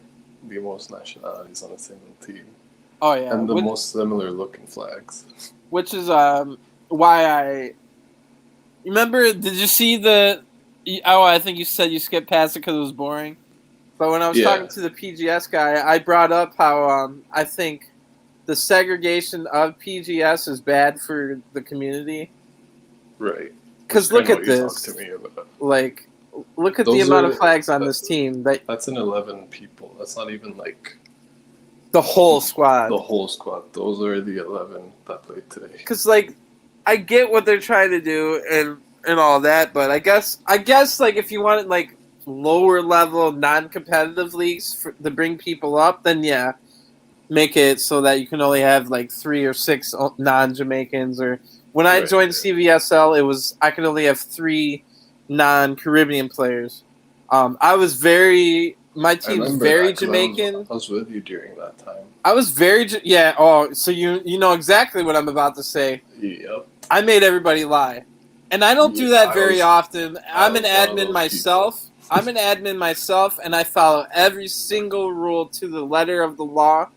the most nationalities on a single team, Oh yeah. and the most similar looking flags. Which is why I remember. Did you see the? Oh, I think you said you skipped past it because it was boring. But when I was talking to the PGS guy, I brought up how I think the segregation of PGS is bad for the community. Right. Because look at this. To me about. Like, look at the amount of flags on this team. That's an 11 people. That's not even like the whole squad. The whole squad. Those are the 11 that played today. Because like, I get what they're trying to do and all that, but I guess like if you wanted like lower level non-competitive leagues to bring people up, then yeah, make it so that you can only have like 3 or 6 non-Jamaicans. Or when I joined CVSL, it was I could only have 3 non-Caribbean players. My team's very Jamaican. I was with you during that time. I was very yeah. Oh, so you know exactly what I'm about to say. Yep. I made everybody lie, and I don't do that very often. I'm an admin myself. And I follow every single rule to the letter of the law.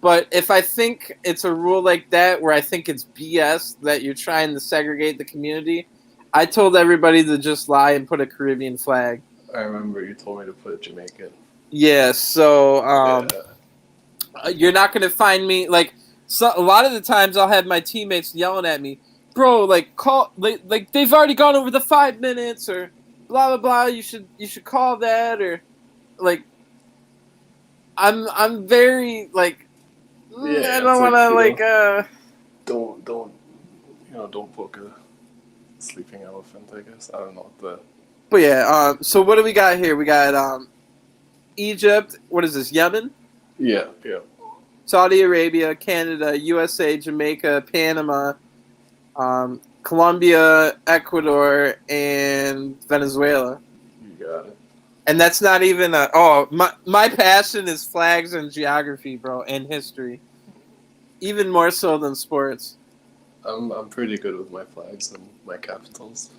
But if I think it's a rule like that where I think it's BS that you're trying to segregate the community, I told everybody to just lie and put a Caribbean flag. I remember you told me to put Jamaican. Yeah, so you're not going to find me like a lot of the times I'll have my teammates yelling at me, bro, like call like they've already gone over the 5 minutes or blah blah blah. You should call that, or like I'm very like I don't want to like don't poke a sleeping elephant. I guess I don't know the. But yeah, so what do we got here? We got Egypt. What is this? Yemen? Yeah. Saudi Arabia, Canada, USA, Jamaica, Panama, Colombia, Ecuador, and Venezuela. You got it. And that's not even my passion is flags and geography, bro, and history. Even more so than sports. I'm pretty good with my flags and my capitals.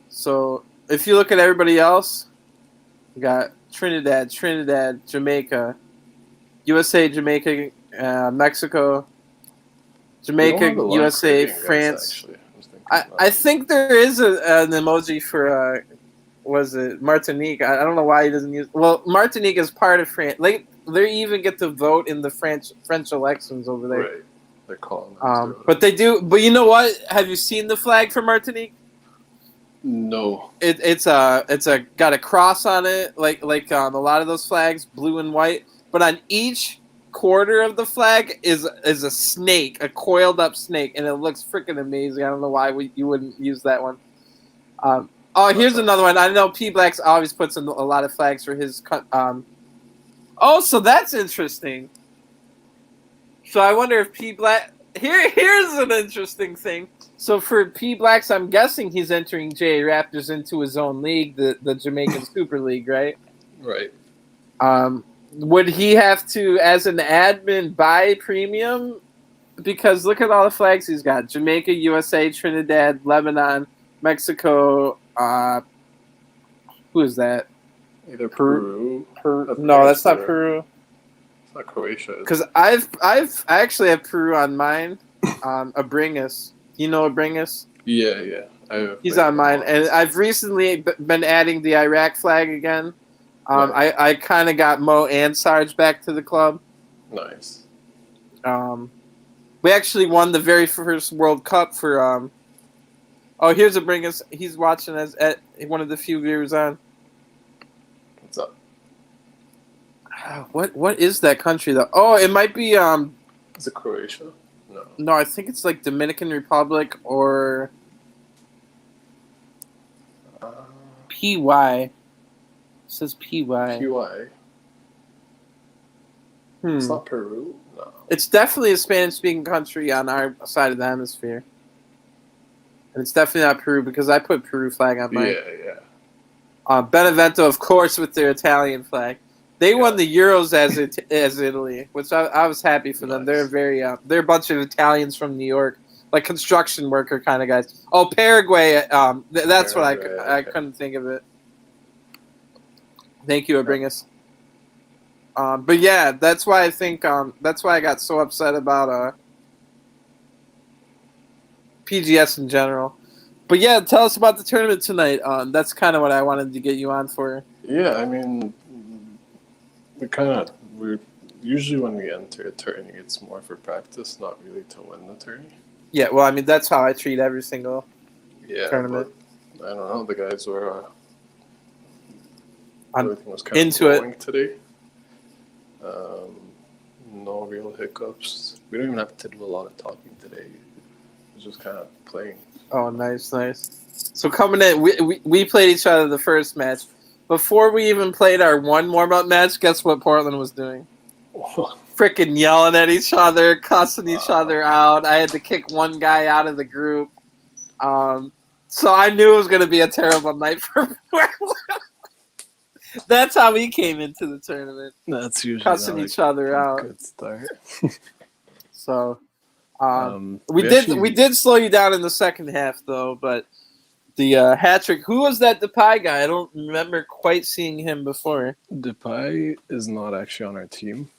So if you look at everybody else, we got Trinidad, Jamaica, USA, Jamaica, Mexico, Jamaica, USA, France. I think there is an emoji for was it Martinique? I don't know why he doesn't use. Well, Martinique is part of France. They even get to vote in the French elections over there. Right, they're calling. But they do. But you know what? Have you seen the flag for Martinique? No. It's got a cross on it, like a lot of those flags, blue and white. But on each quarter of the flag is a snake, a coiled up snake, and it looks freaking amazing. I don't know why you wouldn't use that one. Here's another one. I know P Blacks always puts in a lot of flags for his. So that's interesting. So I wonder if P Black. Here's an interesting thing. So for P Blacks, I'm guessing he's entering JA Raptors into his own league, the Jamaican Super League, right? Right. Would he have to, as an admin, buy premium? Because look at all the flags he's got: Jamaica, USA, Trinidad, Lebanon, Mexico. Who is that? Either Peru. No, that's not Peru. It's not Croatia. Because I actually have Peru on mine. Abringus. You know Abringus? Yeah. He's on mine, and I've recently been adding the Iraq flag again. I kind of got Mo and Sarge back to the club. Nice. We actually won the very first World Cup for. Here's Abringus. He's watching as at one of the few viewers on. What's up? What is that country though? Oh, it might be Is it Croatia? No. No, I think it's like Dominican Republic or PY. It says PY. PY. It's not Peru? No. It's definitely a Spanish-speaking country on our side of the hemisphere. And it's definitely not Peru because I put Peru flag on mine. Yeah. Benevento, of course, with their Italian flag. They won the Euros as Italy, which I was happy for them. They're they're a bunch of Italians from New York, like construction worker kind of guys. Oh, Paraguay. That's what I couldn't think of it. Thank you, Abringus. But yeah, that's why I think that's why I got so upset about PGS in general. But yeah, tell us about the tournament tonight. That's kind of what I wanted to get you on for. Yeah, I mean, we're usually when we enter a tourney, it's more for practice, not really to win the tourney. Yeah, well, I mean that's how I treat every single tournament. But I don't know. The guys were I'm everything was kind into of going today. No real hiccups. We don't even have to do a lot of talking today. It's just kind of playing. Oh, nice. So coming in, we played each other the first match. Before we even played our one warm-up match, guess what Portland was doing? Freaking yelling at each other, cussing each other out. I had to kick one guy out of the group. So I knew it was going to be a terrible night for Portland. That's how we came into the tournament. That's usually cussing each other out. Good start. So we did slow you down in the second half though, but the hat trick. Who was that Depay guy? I don't remember quite seeing him before. Depay is not actually on our team.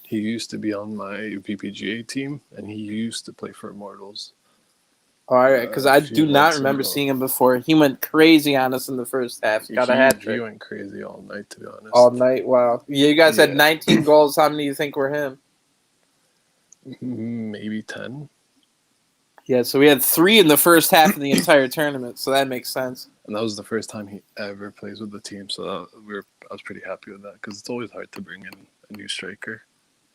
He used to be on my VPGA team, and he used to play for Immortals. All right, because I do not remember seeing him before. He went crazy on us in the first half. Got a hat trick. He went crazy all night, to be honest. All night, wow. Yeah, you guys had 19 goals. How many do you think were him? Maybe 10. Yeah, so we had 3 in the first half of the entire tournament, so that makes sense. And that was the first time he ever plays with the team, so I was pretty happy with that, because it's always hard to bring in a new striker.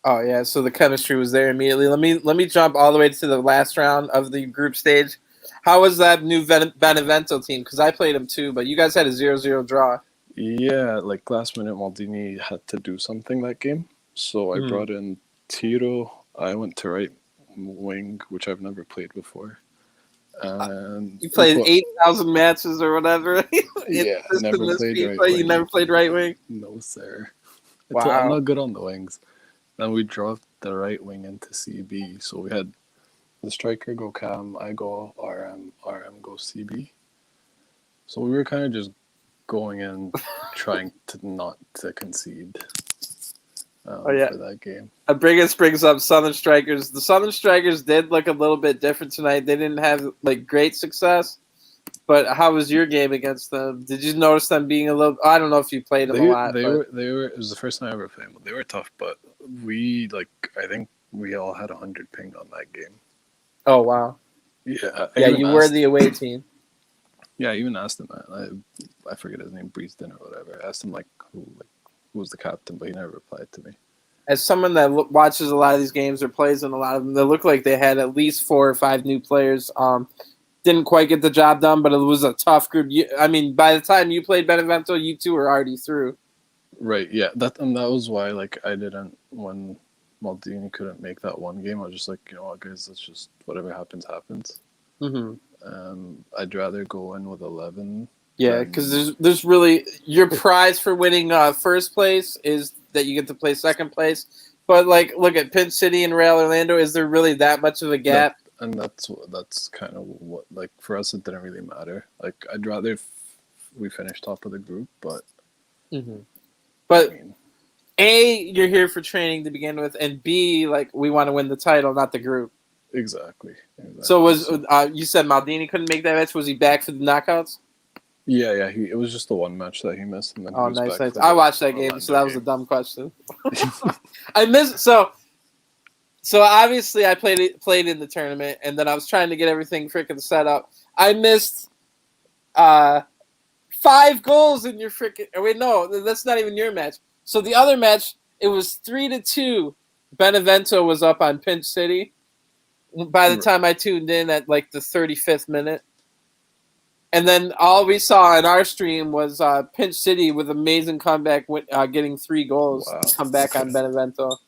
Oh yeah, so the chemistry was there immediately. Let me jump all the way to the last round of the group stage. How was that new Benevento team? Because I played them too, but you guys had a 0-0 draw. Yeah, like last minute Maldini had to do something that game, so I brought in Tiro. I went to right wing, which I've never played before. And you played 8,000 matches or whatever. Yeah, never played right wing. You never played right wing? No, sir. Wow. I'm not good on the wings. Then we dropped the right wing into CB. So we had the striker go cam, I go RM, RM go CB. So we were kind of just going in, trying to not to concede for that game. Brings up Southern Strikers. The Southern Strikers did look a little bit different tonight. They didn't have like great success. But how was your game against them? Did you notice them being a little? I don't know if you played them a lot. They were. It was the first time I ever played them. They were tough, but I think we all had 100 ping on that game. Oh wow! Yeah, you were the away team. Yeah, I even asked him. I forget his name, Breeston or whatever. I asked him who was the captain, but he never replied to me. As someone that watches a lot of these games or plays in a lot of them, they look like they had at least 4 or 5 new players. Didn't quite get the job done, but it was a tough group. By the time you played Benevento, you 2 were already through. Right, yeah. That was why I didn't, when Maldini couldn't make that one game, I was just like, you know what, guys, let's just, whatever happens, happens. Mm-hmm. I'd rather go in with 11. Yeah, because there's really, your prize for winning first place is that you get to play second place. But, look at Pinch City and Real Orlando. Is there really that much of a gap? And that's kind of what, for us, it didn't really matter. I'd rather we finish top of the group, but... Mm-hmm. But, A, you're here for training to begin with, and B, we want to win the title, not the group. Exactly. So you said Maldini couldn't make that match? Was he back for the knockouts? Yeah. It was just the one match that he missed. And then nice. I watched that game, so that was a dumb question. I missed. So obviously I played in the tournament, and then I was trying to get everything freaking set up. I missed 5 goals in your freaking. Wait, no, that's not even your match. So the other match, it was 3-2. Benevento was up on Pinch City. By the time I tuned in at the 35th minute. And then all we saw in our stream was Pinch City with amazing comeback, getting 3 goals. Wow. Come back on Benevento.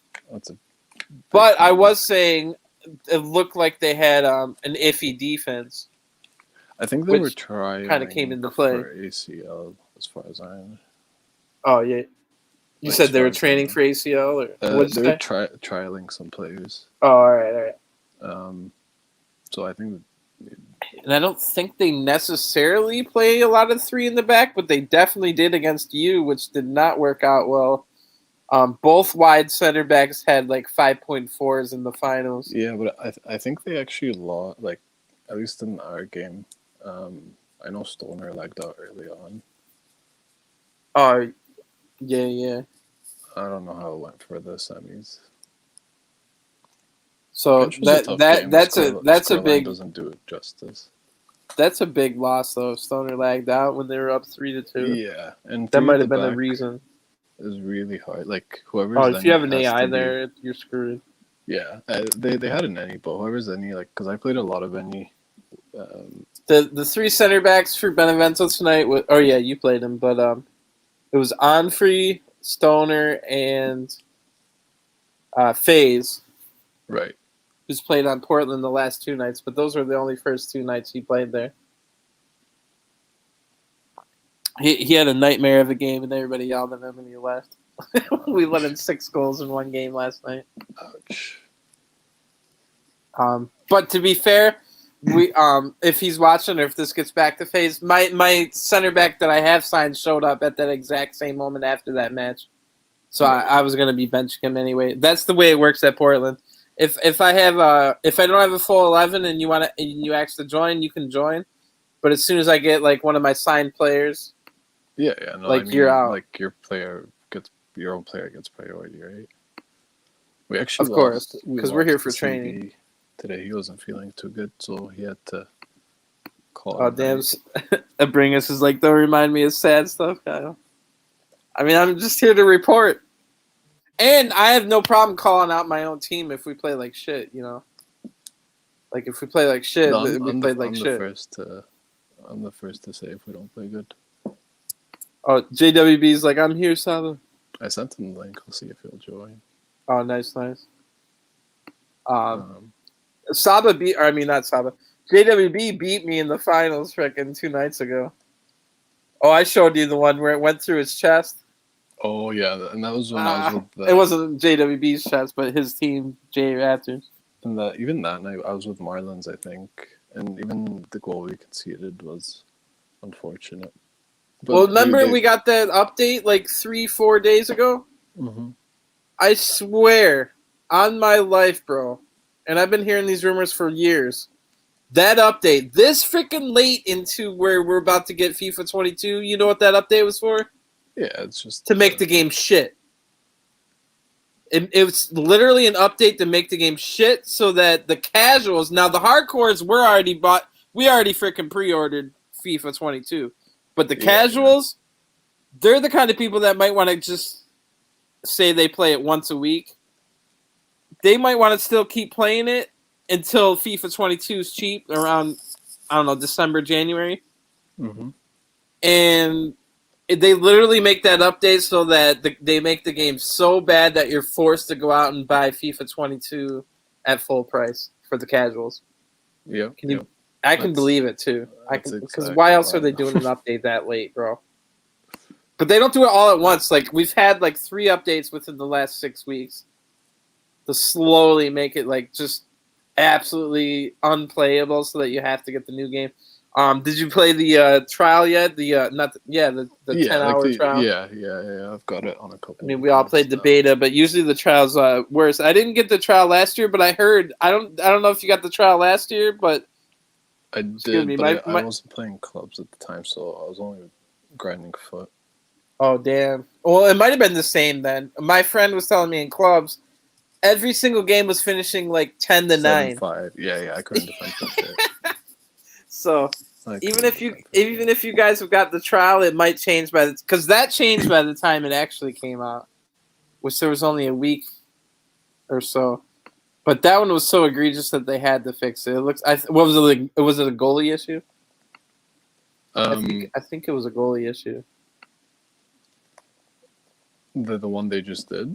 But I was saying it looked like they had an iffy defense. I think they were trying kind of came into play for ACL, as far as I know. Oh yeah, you said they were training for ACL, or what did you say? They were trialing some players. Oh, all right. So I think And I don't think they necessarily play a lot of three in the back, but they definitely did against you, which did not work out well. Both wide center backs had like 5.4s in the finals. Yeah, but I think they actually lost, like, at least in our game. I know Stoner lagged out early on. Oh, yeah. I don't know how it went for the semis. So Pinch was a tough game. that's a Scoreline big doesn't do it justice. that's a big loss though. If Stoner lagged out when they were up 3-2. Yeah, and That three might at have the been a back reason. is really hard. Like whoever's Oh, if you have an has AI to be- there, you're screwed. Yeah, they had an any, but whoever's any, like, because I played a lot of any. The three center backs for Benevento tonight. You played them, but it was Onfree, Stoner, and FaZe, Right. who's played on Portland the last 2 nights. But those were the only first 2 nights he played there. He had a nightmare of a game, and everybody yelled at him when he left. We let in 6 goals in 1 game last night. Ouch. But to be fair, we if he's watching or if this gets back to FaZe, my center back that I have signed showed up at that exact same moment after that match. So I was gonna be benching him anyway. That's the way it works at Portland. If I don't have a full 11 and you ask to join, you can join. But as soon as I get like one of my signed players, Yeah. No, Like, I mean, you're out. Like your own player gets priority, right? We actually Of course, lost- we 'cause we're here lost for to training. CB today. He wasn't feeling too good, so he had to call. oh it damn, night. Abringus is like, don't remind me of sad stuff, Kyle. I mean, I'm just here to report. And I have no problem calling out my own team if we play like shit, you know? Like, if we play like shit, No, we played like shit. I'm the first to say if we don't play good. Oh, JWB's like, I'm here, Saba. I sent him the link. I'll see if he'll join. Oh, nice. Saba not Saba. JWB beat me in the finals freaking 2 nights ago. Oh, I showed you the one where it went through his chest. Oh yeah, and that was when I was with the. It wasn't JWB's chest, but his team, J Raptors. And even that night, I was with Marlins, I think, and even the goal we conceded was unfortunate. But Well, remember we got that update like 3-4 days ago? Mhm. I swear on my life, bro, and I've been hearing these rumors for years. That update, this freaking late into where we're about to get FIFA 22, you know what that update was for? Yeah, it's just To make the game shit. It was literally an update to make the game shit so that the casuals, now the hardcores we already freaking pre-ordered FIFA 22. But the casuals, they're the kind of people that might want to just say they play it once a week. They might want to still keep playing it until FIFA 22 is cheap around, I don't know, December, January. Mhm. And they literally make that update so that they make the game so bad that you're forced to go out and buy FIFA 22 at full price for the casuals. Yeah. Can you? I can believe it too. Because exactly why else are why. they doing an update that late, bro? But they don't do it all at once. Like we've had like 3 updates within the last 6 weeks to slowly make it like just absolutely unplayable, so that you have to get the new game. Did you play the trial yet? The 10-hour trial. Yeah. I've got it on a couple. I mean, we all played the beta, but usually the trial's worse. I didn't get the trial last year, but I heard I don't know if you got the trial last year, but I excuse did, me, but I wasn't playing clubs at the time, so I was only grinding foot. oh damn. Well, it might have been the same then. My friend was telling me in clubs, every single game was finishing like 10-9. 7-5. Yeah, I couldn't defend that shit. So even if you guys have got the trial, it might change because that changed by the time it actually came out, which there was only a week or so. But that one was so egregious that they had to fix it. It looks. What was it? Was it a goalie issue? I think it was a goalie issue. The one they just did.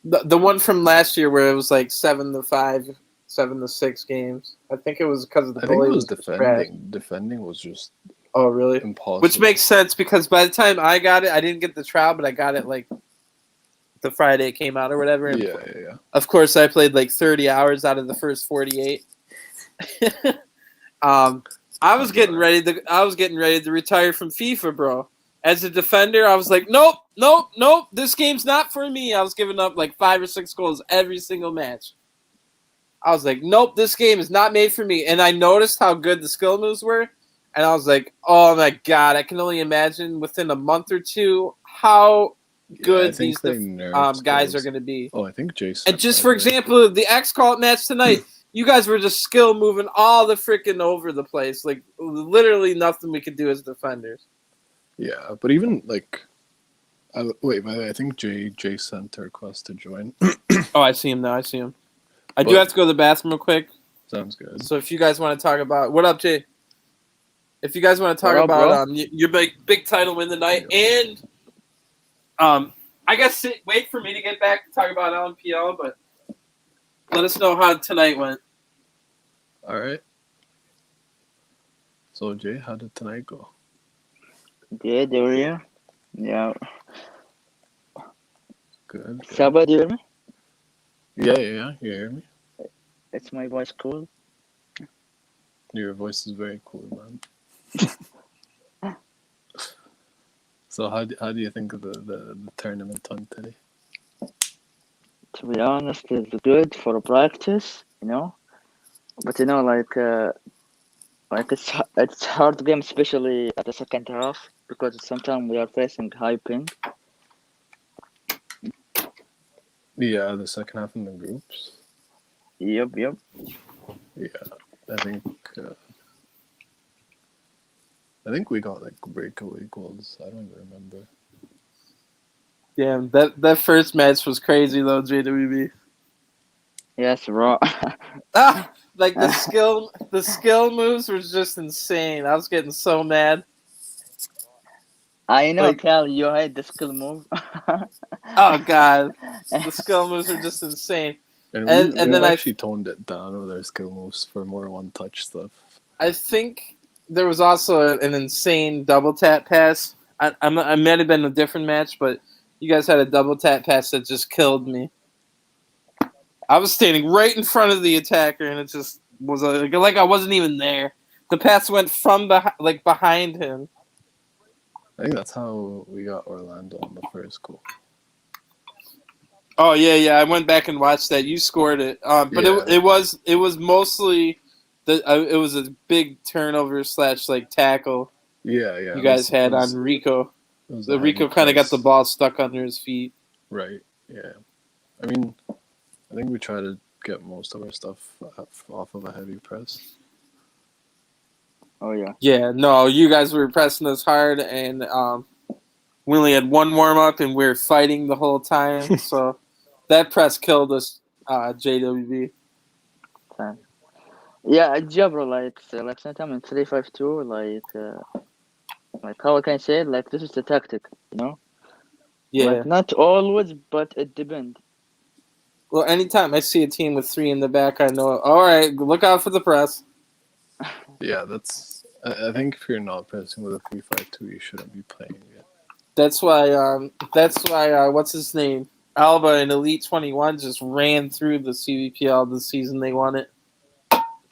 The one from last year where it was like 7-5, 7-6 games. I think it was because of the goalie. I think it was defending. defending. Defending was just really impossible. Which makes sense because by the time I got it, I didn't get the trial, but I got it like the Friday it came out or whatever. And yeah. Of course, I played like 30 hours out of the first 48. I was getting ready to retire from FIFA, bro. As a defender, I was like, nope. This game's not for me. I was giving up like 5 or 6 goals every single match. I was like, nope, this game is not made for me. And I noticed how good the skill moves were, and I was like, oh my god, I can only imagine within a month or two how good these guys are going to be. Oh, I think Jason. And just for example, the X-Call match tonight, you guys were just skill moving all the freaking over the place. Like, literally nothing we could do as defenders. Yeah, but even, like... wait, by the way, I think Jay sent a request to join. Oh, I see him now. I do have to go to the bathroom real quick. Sounds good. So if you guys want to talk about... What up, Jay? If you guys want to talk about your big title win tonight, and I guess wait for me to get back to talk about LMPL, but let us know how tonight went. All right. So, Jay, how did tonight go? Good, how are you? Yeah. Good. Saba, do you hear me? Yeah. You hear me? It's my voice cool. Your voice is very cool, man. So how do you think of the tournament on today? To be honest, it's good for practice, you know. But you know, like it's hard game, especially at the second half, because sometimes we are facing high ping. Yeah, the second half in the groups. Yep. Yeah, I think we got like breakaway goals. I don't even remember. Yeah, that first match was crazy though, JWB. Yes, bro. Like the skill moves were just insane. I was getting so mad. I know, Like- Cal, you hate the skill move. Oh god, the skill moves are just insane. And And then we I actually toned it down with our skill moves for more one-touch stuff. I think there was also an insane double tap pass. I might have been a different match, but you guys had a double tap pass that just killed me. I was standing right in front of the attacker, and it just was like I wasn't even there. The pass went from behind him. I think that's how we got Orlando on the first goal. Oh yeah. I went back and watched that. You scored it, but Yeah. it was mostly it was a big turnover / like tackle. Yeah. You guys had on Rico. The Rico kind of got the ball stuck under his feet. Right. Yeah. I mean, I think we try to get most of our stuff off of a heavy press. Oh yeah. Yeah, no, you guys were pressing us hard, and we only had one warm up, and we were fighting the whole time. So that press killed us, JWB. Yeah, Jabro, like sometimes in 3-5-2, like how can I say it? Like this is the tactic, you know? Yeah. Like not always, but it depends. Well, anytime I see a team with 3 in the back, I know. All right, look out for the press. Yeah, that's. I think if you're not pressing with a 3-5-2, you shouldn't be playing it. That's why. What's his name? Alba in Elite 21 just ran through the CVPL the season they won it.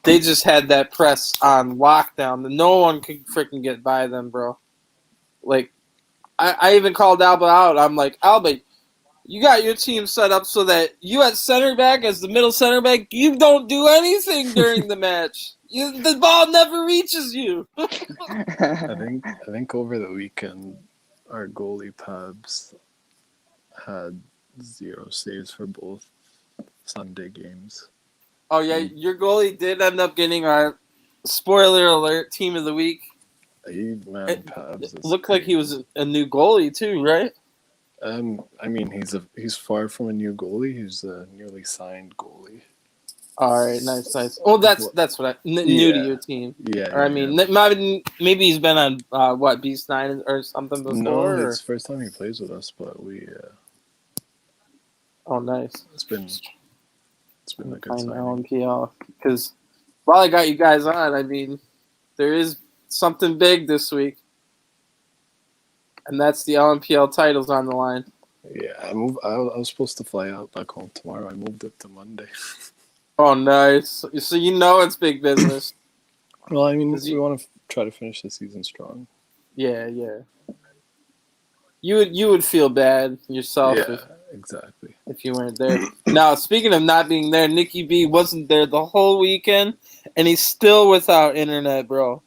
They just had that press on lockdown. No one could freaking get by them, bro. Like, I even called Alba out. I'm like, Alba, you got your team set up so that you at center back, as the middle center back, you don't do anything during the match. The ball never reaches you. I think over the weekend, our goalie Pabs had 0 saves for both Sunday games. Oh, yeah, your goalie did end up getting our, spoiler alert, team of the week. Pabs. It looked like he was a new goalie, too, right? I mean, he's far from a new goalie. He's a newly signed goalie. All right, nice. Oh, that's what new to your team. Yeah. Or I mean, maybe he's been on Beast 9 or something before. No, or? it's first time he plays with us, but we. Oh, nice. It's been a good signing. LMPL, because while I got you guys on, I mean, there is something big this week, and that's the LMPL titles on the line. Yeah, I was supposed to fly out back home tomorrow. I moved it to Monday. Oh, nice. So you know it's big business. Well, I mean, 'Cause we want to try to finish the season strong. Yeah. You would feel bad yourself Yeah, exactly. if you weren't there. Now, speaking of not being there, Nikki B wasn't there the whole weekend, and he's still without internet, bro.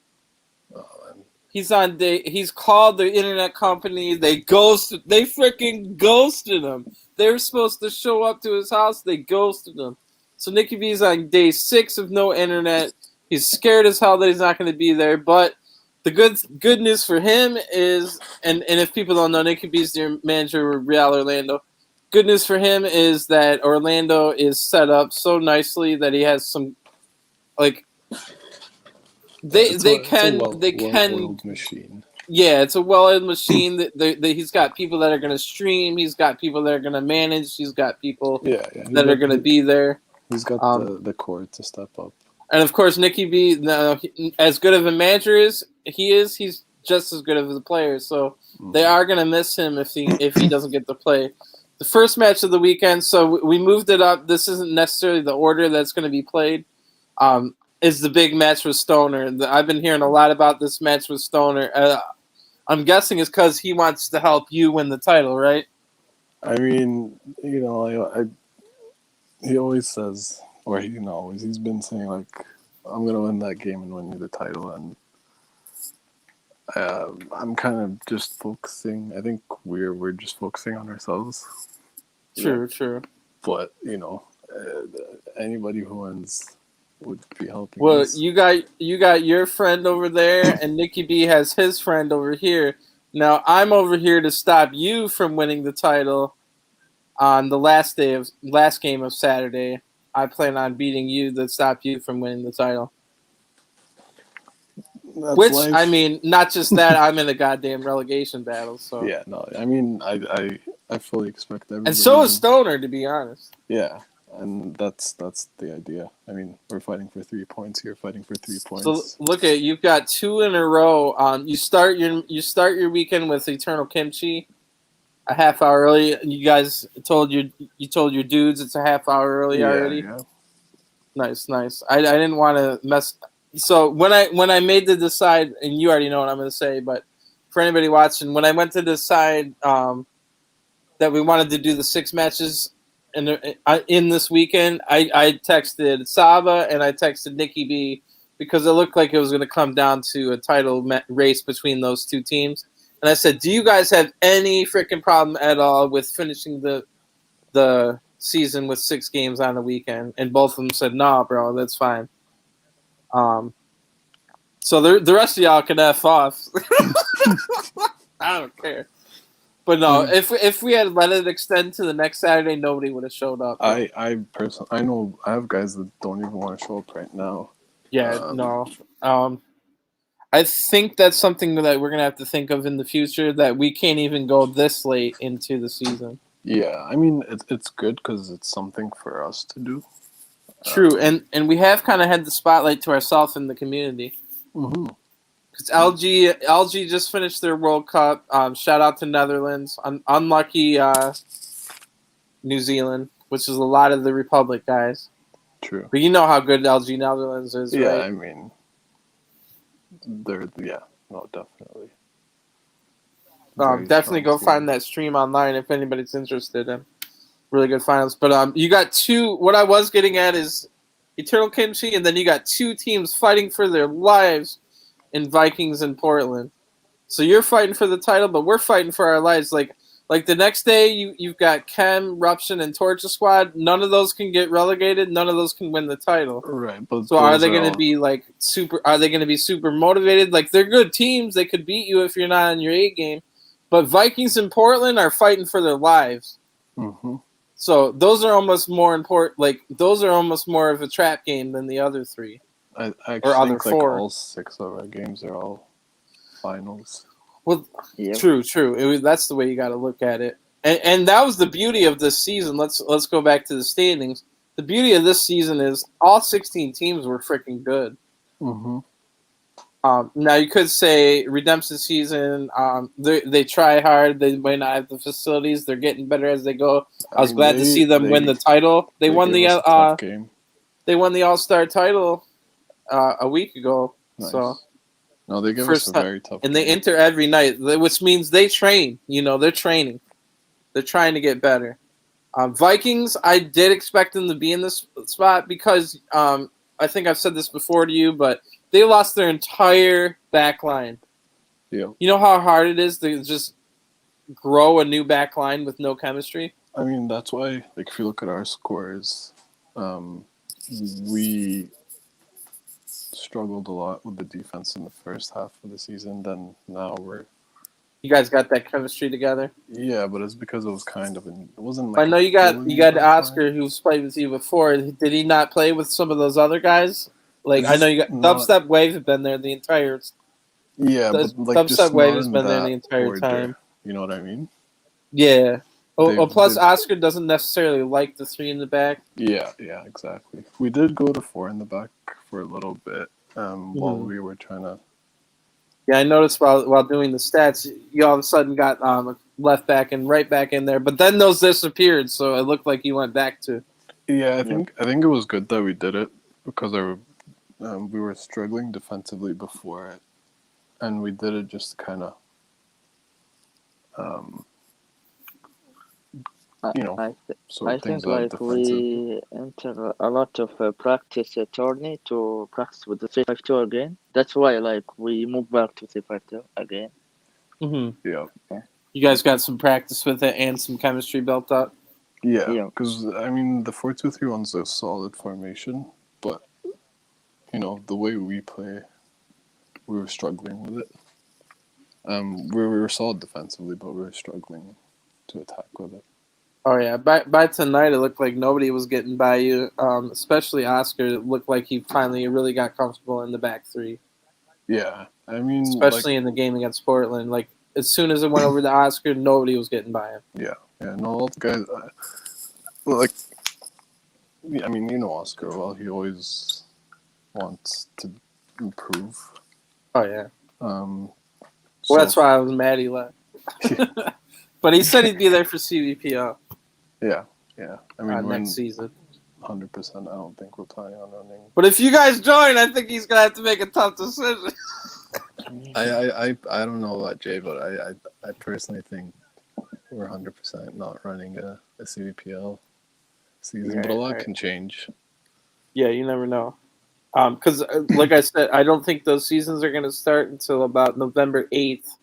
Oh, He's on day. He's called the internet company. They freaking ghosted him. They were supposed to show up to his house. They ghosted him. So Nikki B's on day 6 of no internet. He's scared as hell that he's not going to be there. But the good news for him is, and if people don't know, Nikki B's the manager of Real Orlando. Good news for him is that Orlando is set up so nicely that he has some, like, they can well-oiled machine. Yeah, it's a well-oiled machine. That he's got people that are going to stream. He's got people that are going to manage. He's got people that are going to be there. He's got the core to step up. And of course, Nikki B, as good of a manager as he is, he's just as good of a player. So they are going to miss him if he doesn't get to play. The first match of the weekend, so we moved it up. This isn't necessarily the order that's going to be played. Is the big match with Stoner. I've been hearing a lot about this match with Stoner. I'm guessing it's because he wants to help you win the title, right? I mean, he always says, or he's been saying, like, I'm going to win that game and win you the title. And I'm kind of just focusing. I think we're just focusing on ourselves. True. But, anybody who wins would be helping Well, us. you got your friend over there, and Nikki B has his friend over here. Now I'm over here to stop you from winning the title on the last game of Saturday. I plan on beating you to stop you from winning the title. That's Which life. I mean, not just that, I'm in a goddamn relegation battle. So Yeah, no, I mean, I fully expect everybody. And so is Stoner, to be honest. Yeah, and that's the idea. I mean, we're fighting for 3 points here, fighting for 3 points. So look at you've got 2 in a row. You start your weekend with Eternal Kimchi, a half hour early. You guys told your dudes it's a half hour early already. Yeah. Nice. I didn't want to mess. So when I made the decide, and you already know what I'm going to say, but for anybody watching, when I went to decide that we wanted to do the 6 matches in this weekend, I texted Saba and I texted Nikki B because it looked like it was going to come down to a title race between those 2 teams. And I said, do you guys have any freaking problem at all with finishing the season with 6 games on the weekend? And both of them said, nah, bro, that's fine. So the rest of y'all can F off. I don't care. But no, if we had let it extend to the next Saturday, nobody would have showed up. I personally, I know I have guys that don't even want to show up right now. Yeah, no. I think that's something that we're gonna have to think of in the future, that we can't even go this late into the season. Yeah, I mean it's good because it's something for us to do. True, and we have kind of had the spotlight to ourselves in the community. Mm-hmm. Because LG just finished their World Cup. Shout out to Netherlands. Unlucky New Zealand, which is a lot of the Republic guys. True. But you know how good LG Netherlands is, Yeah, right? I mean, definitely. Definitely go find that stream online if anybody's interested in really good finals. But you got 2. What I was getting at is Eternal Kimchi, and then you got 2 teams fighting for their lives in Vikings and Portland. So you're fighting for the title, but we're fighting for our lives. Like the next day, you've got Chem, Ruption, and Torture Squad. None of those can get relegated. None of those can win the title. Right. But so are they going to be like super? Are they going to be super motivated? Like, they're good teams. They could beat you if you're not on your A game. But Vikings and Portland are fighting for their lives. Mm-hmm. So those are almost more important. Like, those are almost more of a trap game than the other 3. I or think other 4. all 6 of our games are all finals. Well, Yeah. True. That's the way you got to look at it. And that was the beauty of this season. Let's go back to the standings. The beauty of this season is all 16 teams were freaking good. Mm-hmm. Now you could say redemption season. They try hard. They might not have the facilities. They're getting better as they go. I was glad to see them win the title. They won the game. They won the All-Star title a week ago. Nice. So No, they give us first a time, very tough and they game. enter every night, which means they train. They're training. They're trying to get better. Vikings, I did expect them to be in this spot because I think I've said this before to you, but they lost their entire back line. Yeah. You know how hard it is to just grow a new back line with no chemistry? I mean, that's why, like, if you look at our scores, we struggled a lot with the defense in the first half of the season. Then now You guys got that chemistry together? yeah, but it's because it was kind of it wasn't I like know you fully got back Oscar, line. who's played with you before. Did he not play with some of those other guys? Like, It's I know just you got not. Dubstep Wave have been there the entire. Yeah, but like Dubstep just Wave not has in been there that the entire order. time. You know what I mean? Yeah. They Plus did. Oscar doesn't necessarily like the three in the back. Yeah, exactly. We did go to four in the back for a little bit while we were trying to. Yeah, I noticed while doing the stats, you all of a sudden got left back and right back in there, but then those disappeared, so it looked like you went back to. Yeah, I think it was good that we did it because we were struggling defensively before it, and we did it just to kind of, sort I things think out like defensively. we enter a lot of practice tourney to practice with the 352 again. That's why like we move back to 352 again. Mm-hmm. Yeah. You guys got some practice with it and some chemistry built up. Yeah, because I mean the 4-2-3-1's a solid formation, but the way we play, we were struggling with it. We were solid defensively, but we were struggling to attack with it. Oh yeah, by tonight it looked like nobody was getting by you. Especially Oscar. It looked like he finally really got comfortable in the back three. Yeah, I mean, Especially in the game against Portland. Like as soon as it went over to Oscar, nobody was getting by him. Yeah. No, all the guys, like, I mean, Oscar well. He always wants to improve. Oh yeah. Well, that's why I was mad he left. But he said he'd be there for CVPO. Yeah. I mean, next season. 100%. I don't think we're planning on running. But if you guys join, I think he's gonna have to make a tough decision. I don't know about Jay, but I personally think we're 100% not running a CVPL season, but a lot can change. Yeah, you never know. Because like I said, I don't think those seasons are going to start until about November 8th.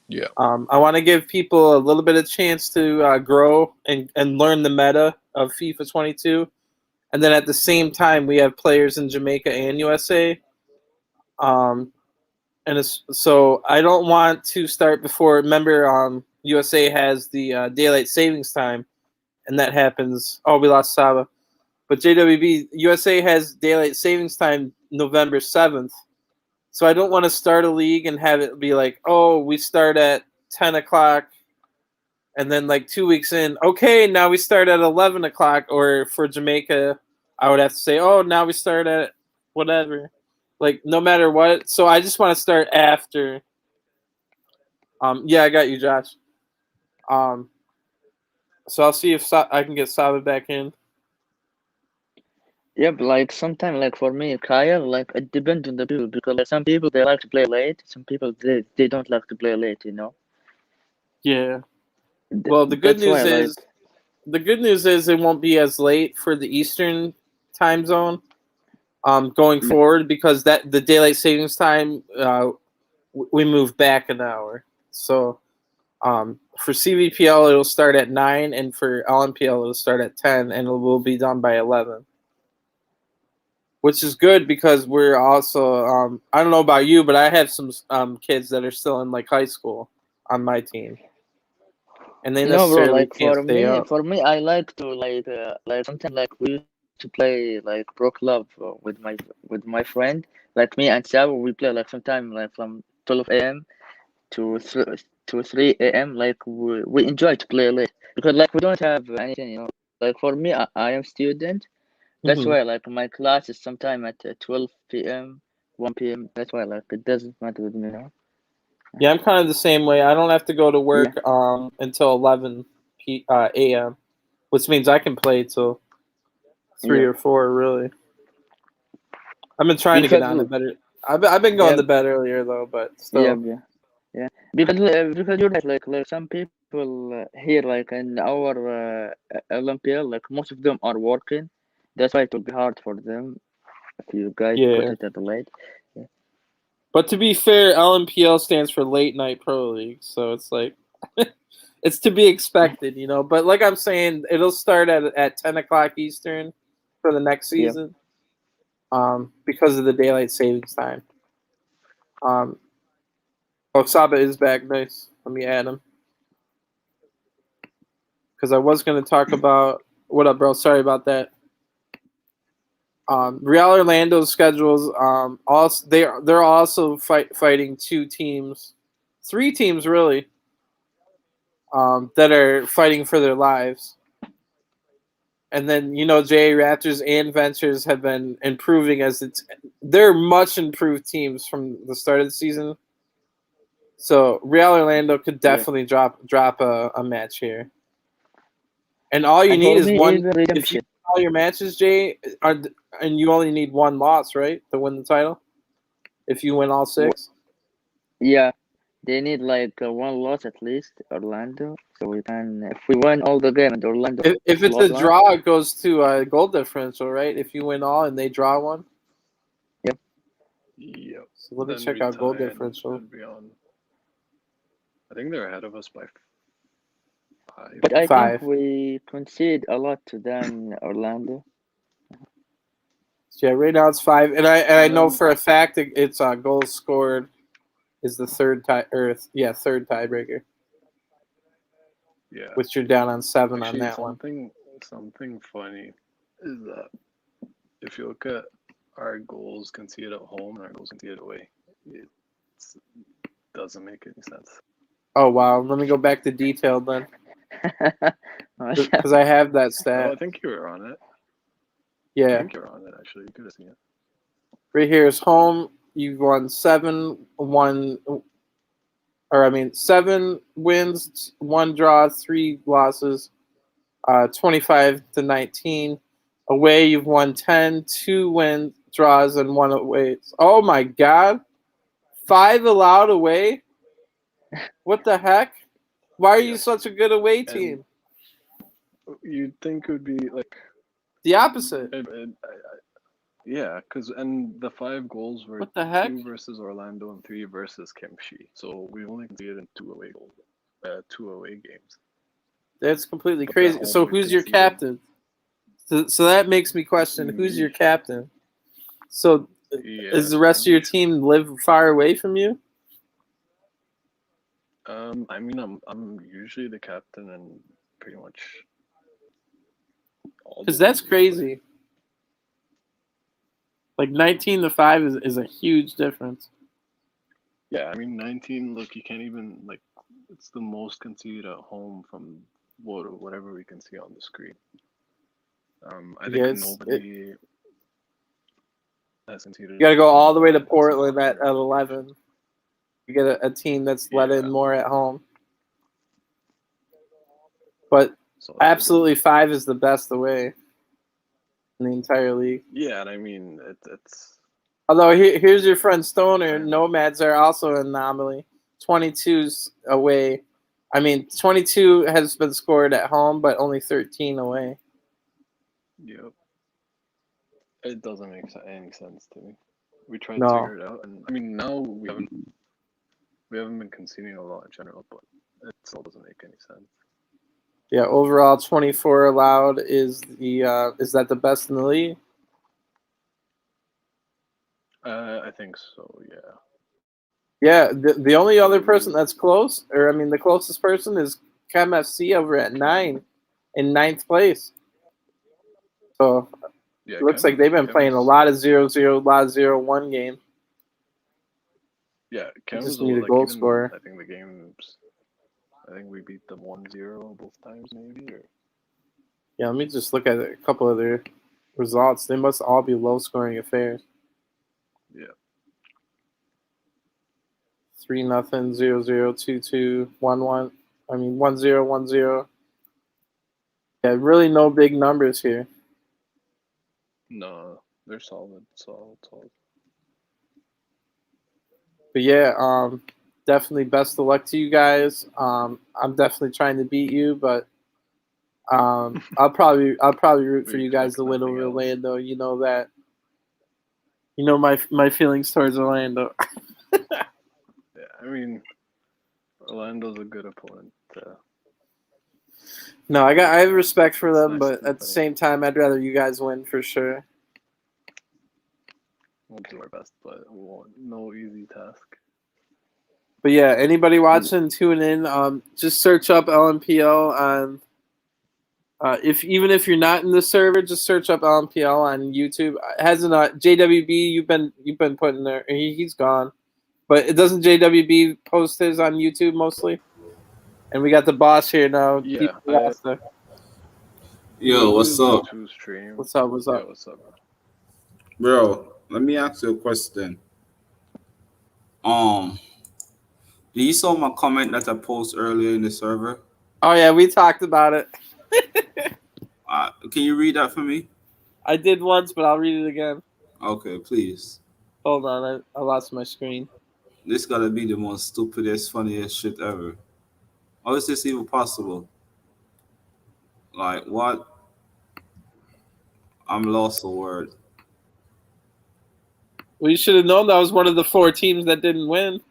Yeah. I want to give people a little bit of chance to grow and learn the meta of FIFA 22. And then at the same time, we have players in Jamaica and USA. So I don't want to start before. Remember, USA has the daylight savings time, and that happens. Oh, we lost Saba. But JWB, USA has daylight savings time November 7th. So I don't want to start a league and have it be like, oh, we start at 10 o'clock. And then like 2 weeks in, okay, now we start at 11 o'clock. Or for Jamaica, I would have to say, oh, now we start at whatever. Like no matter what. So I just want to start after. Yeah, I got you, Josh. So I'll see if I can get Saba back in. Yeah, but like sometimes, like for me, Kyle, like it depends on the people because like some people they like to play late, some people they don't like to play late, Yeah. Well, the good news is it won't be as late for the Eastern time zone going forward because that the daylight savings time we moved back an hour. So for CVPL it'll start at 9 and for LMPL it'll start at 10 and it will be done by 11. Which is good because we're also I don't know about you, but I have some kids that are still in like high school on my team. And they necessarily can't stay up. For me, I like to like sometimes like we used to play like Pro Club with my friend. Like me and Sab, we play like sometime like from 12 a.m. to 3 a.m. Like we enjoy to play late because like we don't have anything, Like for me, I am student. That's why like my class is sometime at 12 p.m., 1 p.m. That's why like it doesn't matter with me, Yeah, I'm kind of the same way. I don't have to go to work until 11 a.m., which means I can play till 3 or 4, really. I've been trying to get on it better. I've been going Yeah, to bed earlier though, but yeah, still. yeah. Because you're right. Like some people here, like in our Olympia, like most of them are working. That's why it will be hard for them if you guys put Yeah. it at the late. Yeah. But to be fair, LMPL stands for Late Night Pro League, so it's like it's to be expected, you know. But like I'm saying, it'll start at 10 o'clock Eastern for the next Yeah. season, because of the daylight savings time. Oh, Saba is back. Nice. Let me add him because I was going to talk about what up, bro. Sorry about that. Real Orlando's schedules. Also they're also fighting two teams, three teams really. That are fighting for their lives. And then J Raptors and Ventures have been improving they're much improved teams from the start of the season. So Real Orlando could Yeah. definitely drop a match here. And all you And need for is me, one. even If you redemption. win all your matches, Jay, and you only need one loss, right, to win the title. If you win all six. Yeah, they need like one loss at least, Orlando. So we can, if we win all the game and Orlando If it's a lost one. draw, it goes to goal differential, right? If you win all and they draw one. Yep. Yep. So let me Then check we out goal tie and differential. it'd be on. I think they're ahead of us by 5. But I think 5. we concede a lot to them, Orlando. Yeah, right now it's 5, and I know Um, for a fact it's goals scored is the third third tiebreaker, yeah. which you're down on 7 on Actually, that one. something funny is that if you look at our goals conceded at home and our goals conceded away, it doesn't make any sense. Oh wow, let me go back to detailed then, Oh, because I have that Oh, stat. I think you were on it. I Yeah, think you were on it actually. You could have seen it. right here is home. You've won 7-1, or I mean 7 wins, 1 draw, 3 losses, 25-19. Away, you've won 10, 2 wins, draws, and 1 away. Oh my God, 5 allowed away. What the heck? Why are you Yes. such a good away And team? you'd think it would be like The opposite. yeah, and the 5 goals were What the heck? 2 versus Orlando and 3 versus Kimchi. So we only conceded in 2 away goals, 2 away games. That's completely But at crazy. home So we who's your conceded. captain? So that makes me question who's your captain. So Yeah, does the rest of your team live far away from you? I mean, I'm usually the captain and pretty much all the Because that's games we play. crazy. Like 19-5 is a huge difference. Yeah, I mean 19. Look, you can't even like. It's the most conceded at home from whatever we can see on the screen. I think nobody has conceded. You got to go all the way to Portland at 11. You get a team that's let in more at home. But absolutely 5 is the best away in the entire league. Yeah, and I mean it's. Although here's your friend Stoner. Nomads are also an anomaly. 22's away. I mean, 22 has been scored at home, but only 13 away. Yep. It doesn't make any sense to me. We tried to figure it out, and I mean now we haven't been conceding a lot in general, but it still doesn't make any sense. Yeah, overall 24 allowed is that the best in the league? I think so. Yeah. Yeah, the only other person that's close, or I mean the closest person is ChemFC over at 9 in 9th place. So it looks like they've been playing a lot of 0-0, a lot of 0-1 games. Yeah, Chem just was need a goal scorer. I think the games. I think we beat them 1-0 both times, maybe. Or... Yeah, let me just look at a couple of their results. They must all be low-scoring affairs. Yeah. 3-0, 0-0, 2-2, 1-1. I mean 1-0, 1-0. Yeah, really no big numbers here. No, they're solid. But yeah, definitely best of luck to you guys. I'm definitely trying to beat you, but I'll probably root for We you guys expect to win nothing over else. Orlando. You know that. You know my feelings towards Orlando. Yeah, I mean, Orlando's a good opponent. No, I have respect for It's them, nice but to be at the playing. same time, I'd rather you guys win for sure. We'll do our best, but we won't. No easy task. But yeah, anybody watching, tune in. Just search up LMPL on. Even if you're not in the server, just search up LMPL on YouTube. Hasn't JWB? You've been putting there. He's gone, but it doesn't JWB post his on YouTube mostly. And we got the boss here now. Yeah, Yo, we what's just go up, to stream. What's up? What's Yeah, up? what's up, bro? bro? Let me ask you a question. Do you saw my comment that I posted earlier in the server? Oh yeah, we talked about it. Can you read that for me? I did once, but I'll read it again. Okay, please. Hold on, I lost my screen. This gotta be the most stupidest, funniest shit ever. How is this even possible? Like, what? I'm lost for word. Well, you should have known that was one of the 4 teams that didn't win.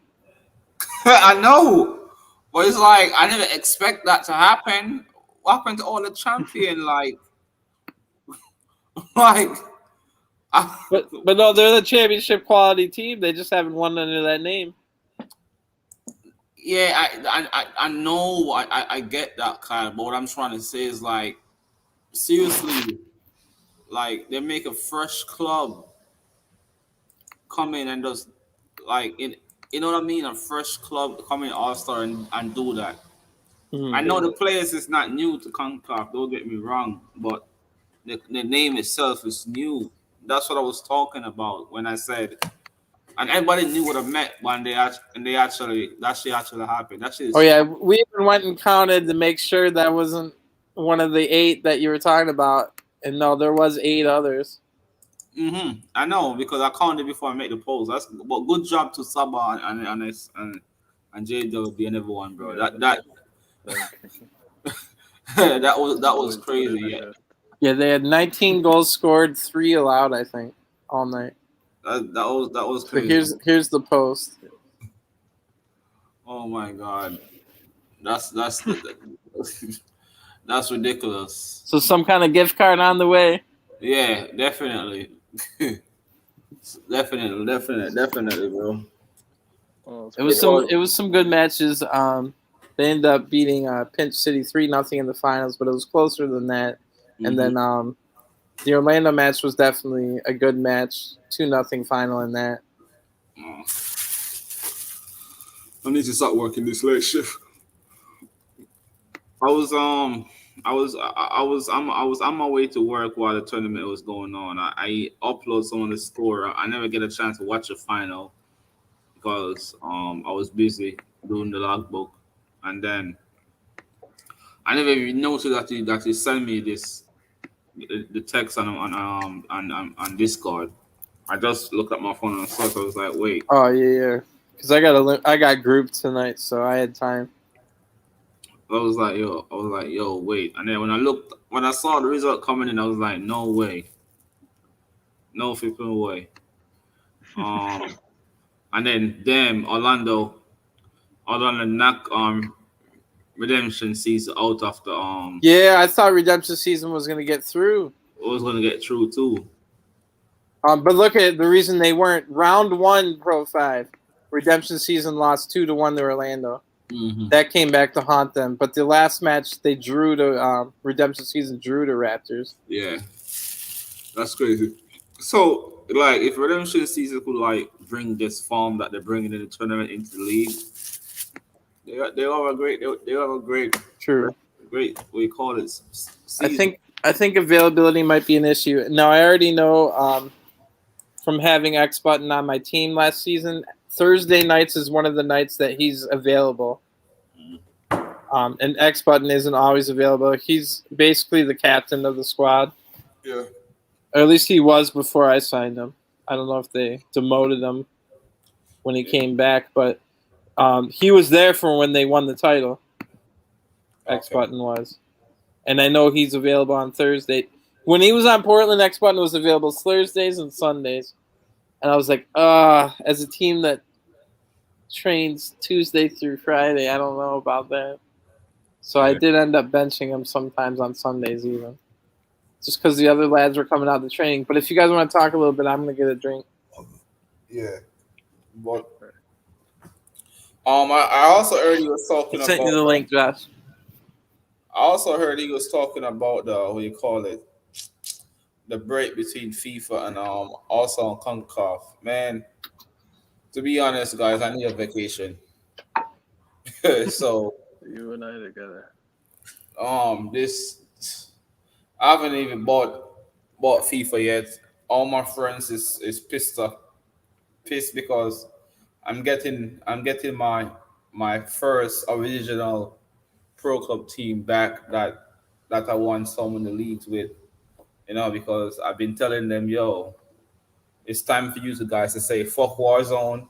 I know, but it's like I didn't expect that to happen. What happened to all the champion? Like, like, But no, they're the championship quality team. They just haven't won under that name. yeah, I know, I get that kind of. But what I'm trying to say is like, seriously, like they make a fresh club come in and just like you know what I mean? A fresh club come in All Star and do that. Mm-hmm. I know the players is not new to CONCACAF, don't get me wrong, but the name itself is new. That's what I was talking about when I said, and everybody knew what I meant when they actually that shit actually happened. That shit is. Oh yeah, we even went and counted to make sure that wasn't one of the 8 that you were talking about. And no, there was 8 others. I know because I counted before I made the post. That's but good job to Sabah and JW and everyone, bro. Yeah, That that was Boys put in crazy. their Yeah, best. Yeah, they had 19 goals scored, 3 allowed, I think, all night. that was So crazy. here's the post. Oh my god, that's that's ridiculous. So some kind of gift card on the way. Yeah, definitely, definitely, bro. Oh, It was some good matches. They ended up beating Pinch City 3-0 in the finals, but it was closer than that. And then the Orlando match was definitely a good match, 2-0 final in that. I need to start working this late shift. I was on my way to work while the tournament was going on. I upload some of the score. I never get a chance to watch the final because I was busy doing the logbook, and then I never even noticed that you sent me the text on Discord. I just looked at my phone and saw it. I was like, wait. Oh yeah, because I got grouped tonight, so I had time. I was like, yo, wait. And then when I saw the result coming in, I was like, no way. No flipping way. And then damn, Orlando knock redemption season out of the Yeah, I thought redemption season was gonna get through. was gonna get through too. But look at the reason they weren't. Round 1, Pro 5, redemption season lost 2-1 to Orlando. That came back to haunt them. But the last match they drew to redemption season drew to Raptors. Yeah. That's crazy. So like if redemption season could like bring this form that they're bringing in the tournament into the league, they have a great True. great we call it season. I think availability might be an issue. Now I already know from having X Button on my team last season, Thursday nights is one of the nights that he's available. And X Button isn't always available. He's basically the captain of the squad. Yeah. Or at least he was before I signed him. I don't know if they demoted him. when he came back, but he was there for when they won the title. X Okay. Button was, and I know he's available on Thursday. When he was on Portland, X Button was available Thursdays and Sundays, and I was like, as a team that trains Tuesday through Friday, I don't know about that. So I Yeah. did end up benching him sometimes on Sundays even. Just because the other lads were coming out to training. But if you guys want to talk a little bit, I'm going to get a drink. Yeah. But I also heard he was I talking sent you about. the link, Josh. I also heard he was talking about the what do you call it, the break between FIFA and also on CONCACAF. Man, to be honest, guys, I need a vacation. So You and I together. this I haven't even bought FIFA yet. All my friends is pissed because I'm getting my first original pro club team back that I won some in the leagues with. Because I've been telling them, yo, it's time for you guys to say fuck Warzone.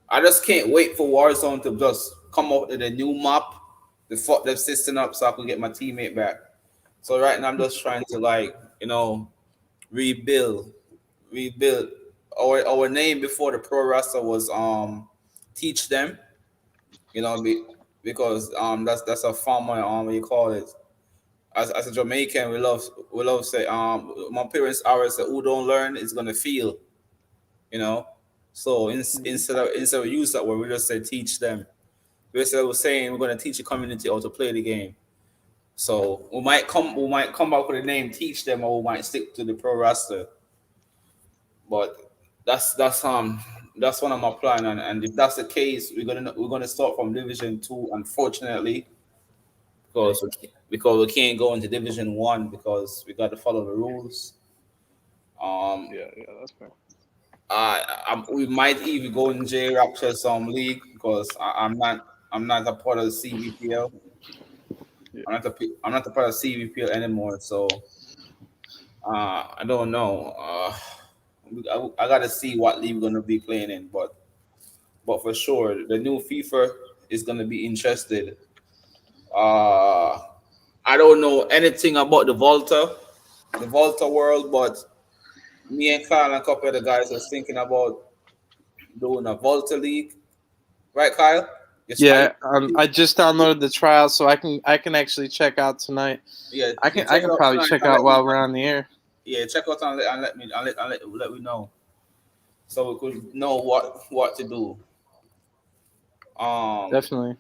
I just can't wait for Warzone to just come up with a new map, to fuck their system up so I can get my teammate back. So right now I'm just trying to rebuild. Rebuild. Our name before the pro roster was teach them, because that's a former what you call it. As a Jamaican, we love say my parents always say who don't learn is gonna feel, you know. So instead of use that word, we just say teach them. Instead of saying we're gonna teach the community how to play the game. So we might come up with a name, teach them, or we might stick to the pro roster. But that's one of my plan, and if that's the case, we're gonna start from Division 2, unfortunately, because we can't go into Division 1 because we got to follow the rules. Um, Yeah, that's fair. we might even go in J Rapture some league because I'm not a part of the CVPL. Yeah. I'm not a part of CVPL anymore. So I don't know. I gotta see what league we're gonna be playing in, but for sure the new FIFA is gonna be interested. Uh, I don't know anything about the Volta world, but me and Kyle and a couple of the guys was thinking about doing a Volta league, right, Kyle? Yes, are you? Yeah, I just downloaded the trial, so I can actually check out tonight. Yeah, I yeah. can I Check it can out probably tonight check and out let me. while we're on the air. Yeah, check out and let me let me know so we could know what to do. Um, Definitely.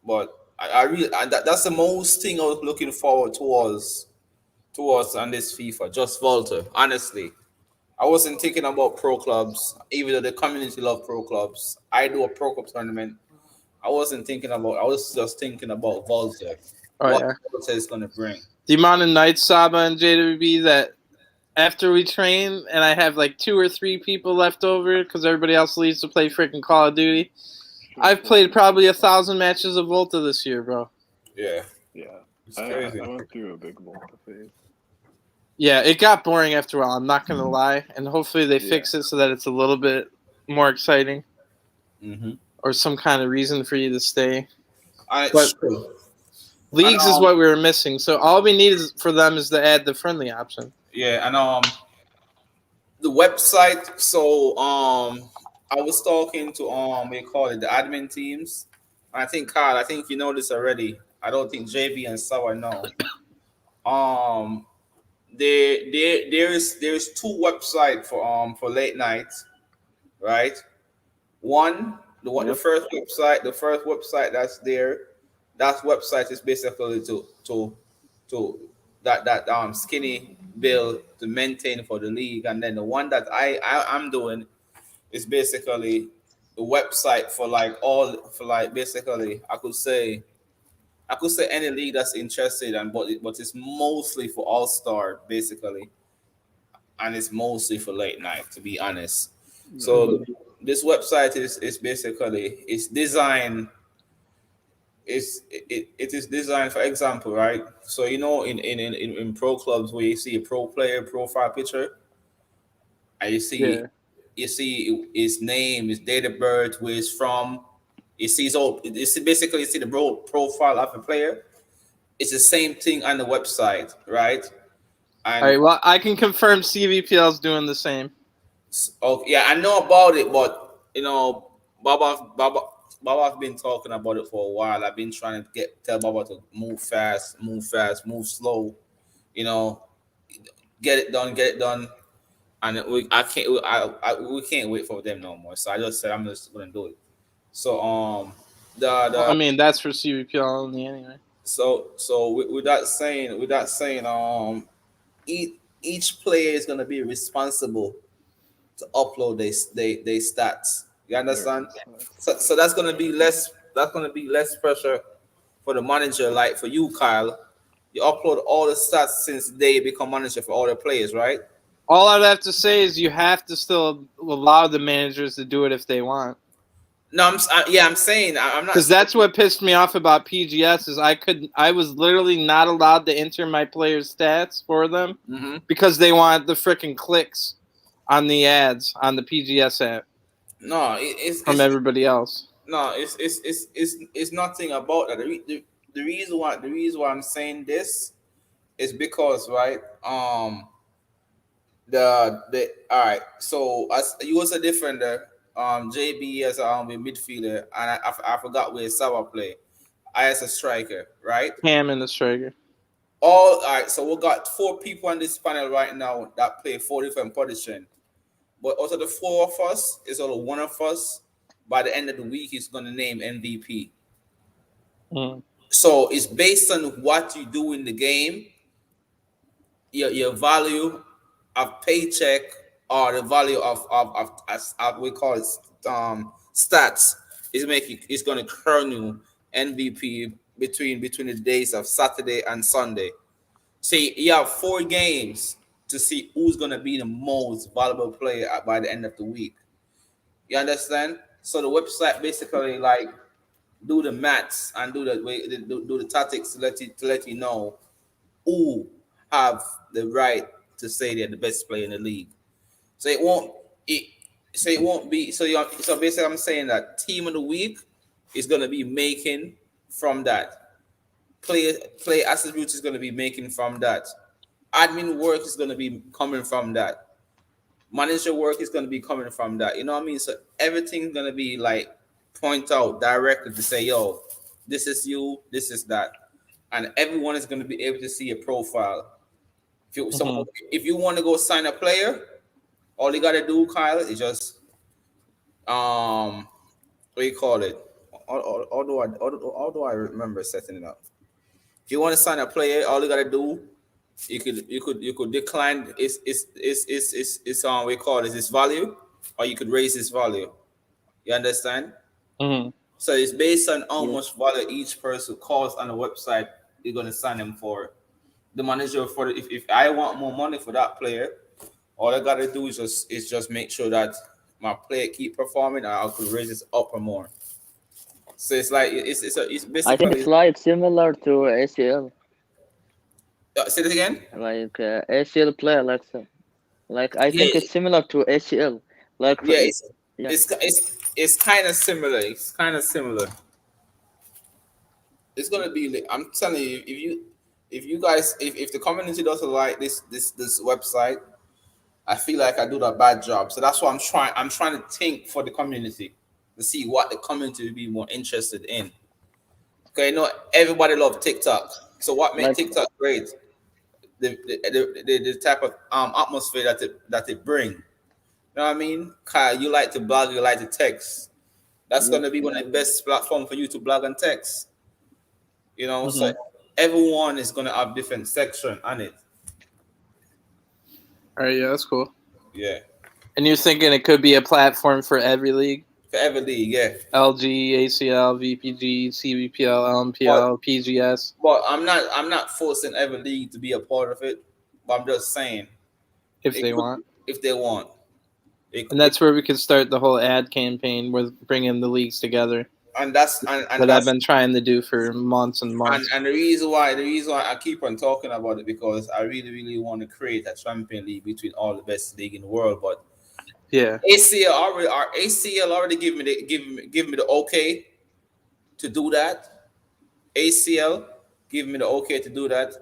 but I really that's the most thing I was looking forward towards on this FIFA. Just Volta, honestly. I wasn't thinking about pro clubs, even though the community love pro clubs. I do a pro club tournament. I wasn't thinking about. I was just thinking about Volta. Oh What yeah. Volta is gonna bring. The amount of nights Saba and JWB that after we train and I have like 2 or 3 people left over because everybody else leaves to play freaking Call of Duty. I've played probably 1,000 matches of Volta this year, bro. Yeah, Yeah. it's I crazy. I went through a big Volta phase. Yeah, it got boring after a while. I'm not gonna lie, and hopefully they Yeah. fix it so that it's a little bit more exciting Mm-hmm. or some kind of reason for you to stay. But True. And leagues is what we were missing, so all we need is for them is to add the friendly option. yeah, and the website. So I was talking to we call it the admin teams. I think Carl, I think you know this already. I don't think JB and Sawa know. Um, there's two website for late nights, right? One, the Yep. first website that's there, that website is basically to that skinny bill to maintain for the league, and then the one that I'm doing is basically the website for basically I could say any league that's interested, and but it's mostly for All Star basically, and it's mostly for late night, to be honest. Mm-hmm. So this website is basically it's designed. It is designed, for example, right? So in pro clubs where you see a pro player profile picture, and you see Yeah. you see his name, his date of birth, where he's from. You see his old. It's basically you see the profile of a player. It's the same thing on the website, right? All right. And Well, I can confirm CVPL is doing the same. okay, yeah, I know about it, but Baba's been talking about it for a while. I've been trying to tell Baba to move fast, move slow. You know, get it done, and we can't wait for them no more. So I just said I'm just gonna do it. So Well, I the mean, that's for CVPL only anyway. so with that saying each player is gonna be responsible to upload they stats. You understand? Yes, right. So that's gonna be less pressure for the manager. Like for you, Kyle, you upload all the stats since they become manager for all the players, right? All I'd have to say is you have to still allow the managers to do it if they want. No, I'm saying I'm not Because that's what pissed me off about PGS is I was literally not allowed to enter my players' stats for them Mhm. because they want the freaking clicks on the ads on the PGS app No, from everybody else. no, it's nothing about that. The reason why I'm saying this is because right the all right. So as you was a defender, JB as a midfielder, and I forgot where Saba play. I as a striker, right? Cam and the striker. All right. So we got 4 people on this panel right now that play 4 different positions. But out of the 4 of us, is only one of us. By the end of the week, is going to name MVP. Mm. So it's based on what you do in the game, your value of paycheck, or the value of as we call it stats is making it's going to crown you MVP between the days of Saturday and Sunday. See, you have 4 games to see who's going to be the most valuable player by the end of the week. You understand? So the website basically like do the maths and do the tactics to let you know who have the right to say they're the best player in the league. So it won't be so basically I'm saying that team of the week is gonna be making from that. Play attributes is gonna be making from that. Admin work is gonna be coming from that. Manager work is gonna be coming from that. You know what I mean? So everything's gonna be like point out directly to say, yo, this is you, this is that. And everyone is gonna be able to see a profile. If you want to go sign a player, all you gotta do, Kyle, is just what do you call it? Although I remember setting it up. If you want to sign a player, all you gotta do, you could decline it's we call it this value, or you could raise this value. You understand? Mm-hmm. So it's based on how Yes. much value each person calls on the website. You're gonna sign them for. The manager for if I want more money for that player, all I gotta do is just make sure that my player keep performing, and I could raise it up or more. So it's like it's I think it's basically like similar to ACL, say it again. like ACL player, like I think Yeah, it's similar to ACL, like yeah, it's yeah, it's kind of similar. It's kind of similar. It's gonna be. I'm telling you, if you guys if the community doesn't like this website, I feel like I do a bad job. So that's why I'm trying to think for the community to see what the community will be more interested in. Okay, you know everybody love TikTok. So what made like TikTok great? The type of atmosphere that it bring. You know what I mean? Kyle, you like to blog, you like to text. That's yes, gonna be one of the best platform for you to blog and text. So Mm-hmm. everyone is gonna have different section on it. All right, yeah, that's cool. Yeah, And you're thinking it could be a platform for every league? for every league. Yeah, LG, ACL, VPG, CVPL, but LMPL, PGS, but I'm not forcing every league to be a part of it. But I'm just saying if it they could want. if they want. And that's where we could start the whole ad campaign with bringing the leagues together And that's and that I've that's been trying to do for months and and, months. and the reason why I keep on talking about it because I really really want to create a champion league between all the best league in the world. But Yeah. ACL already give me the okay to do that. ACL giving me the okay to do that.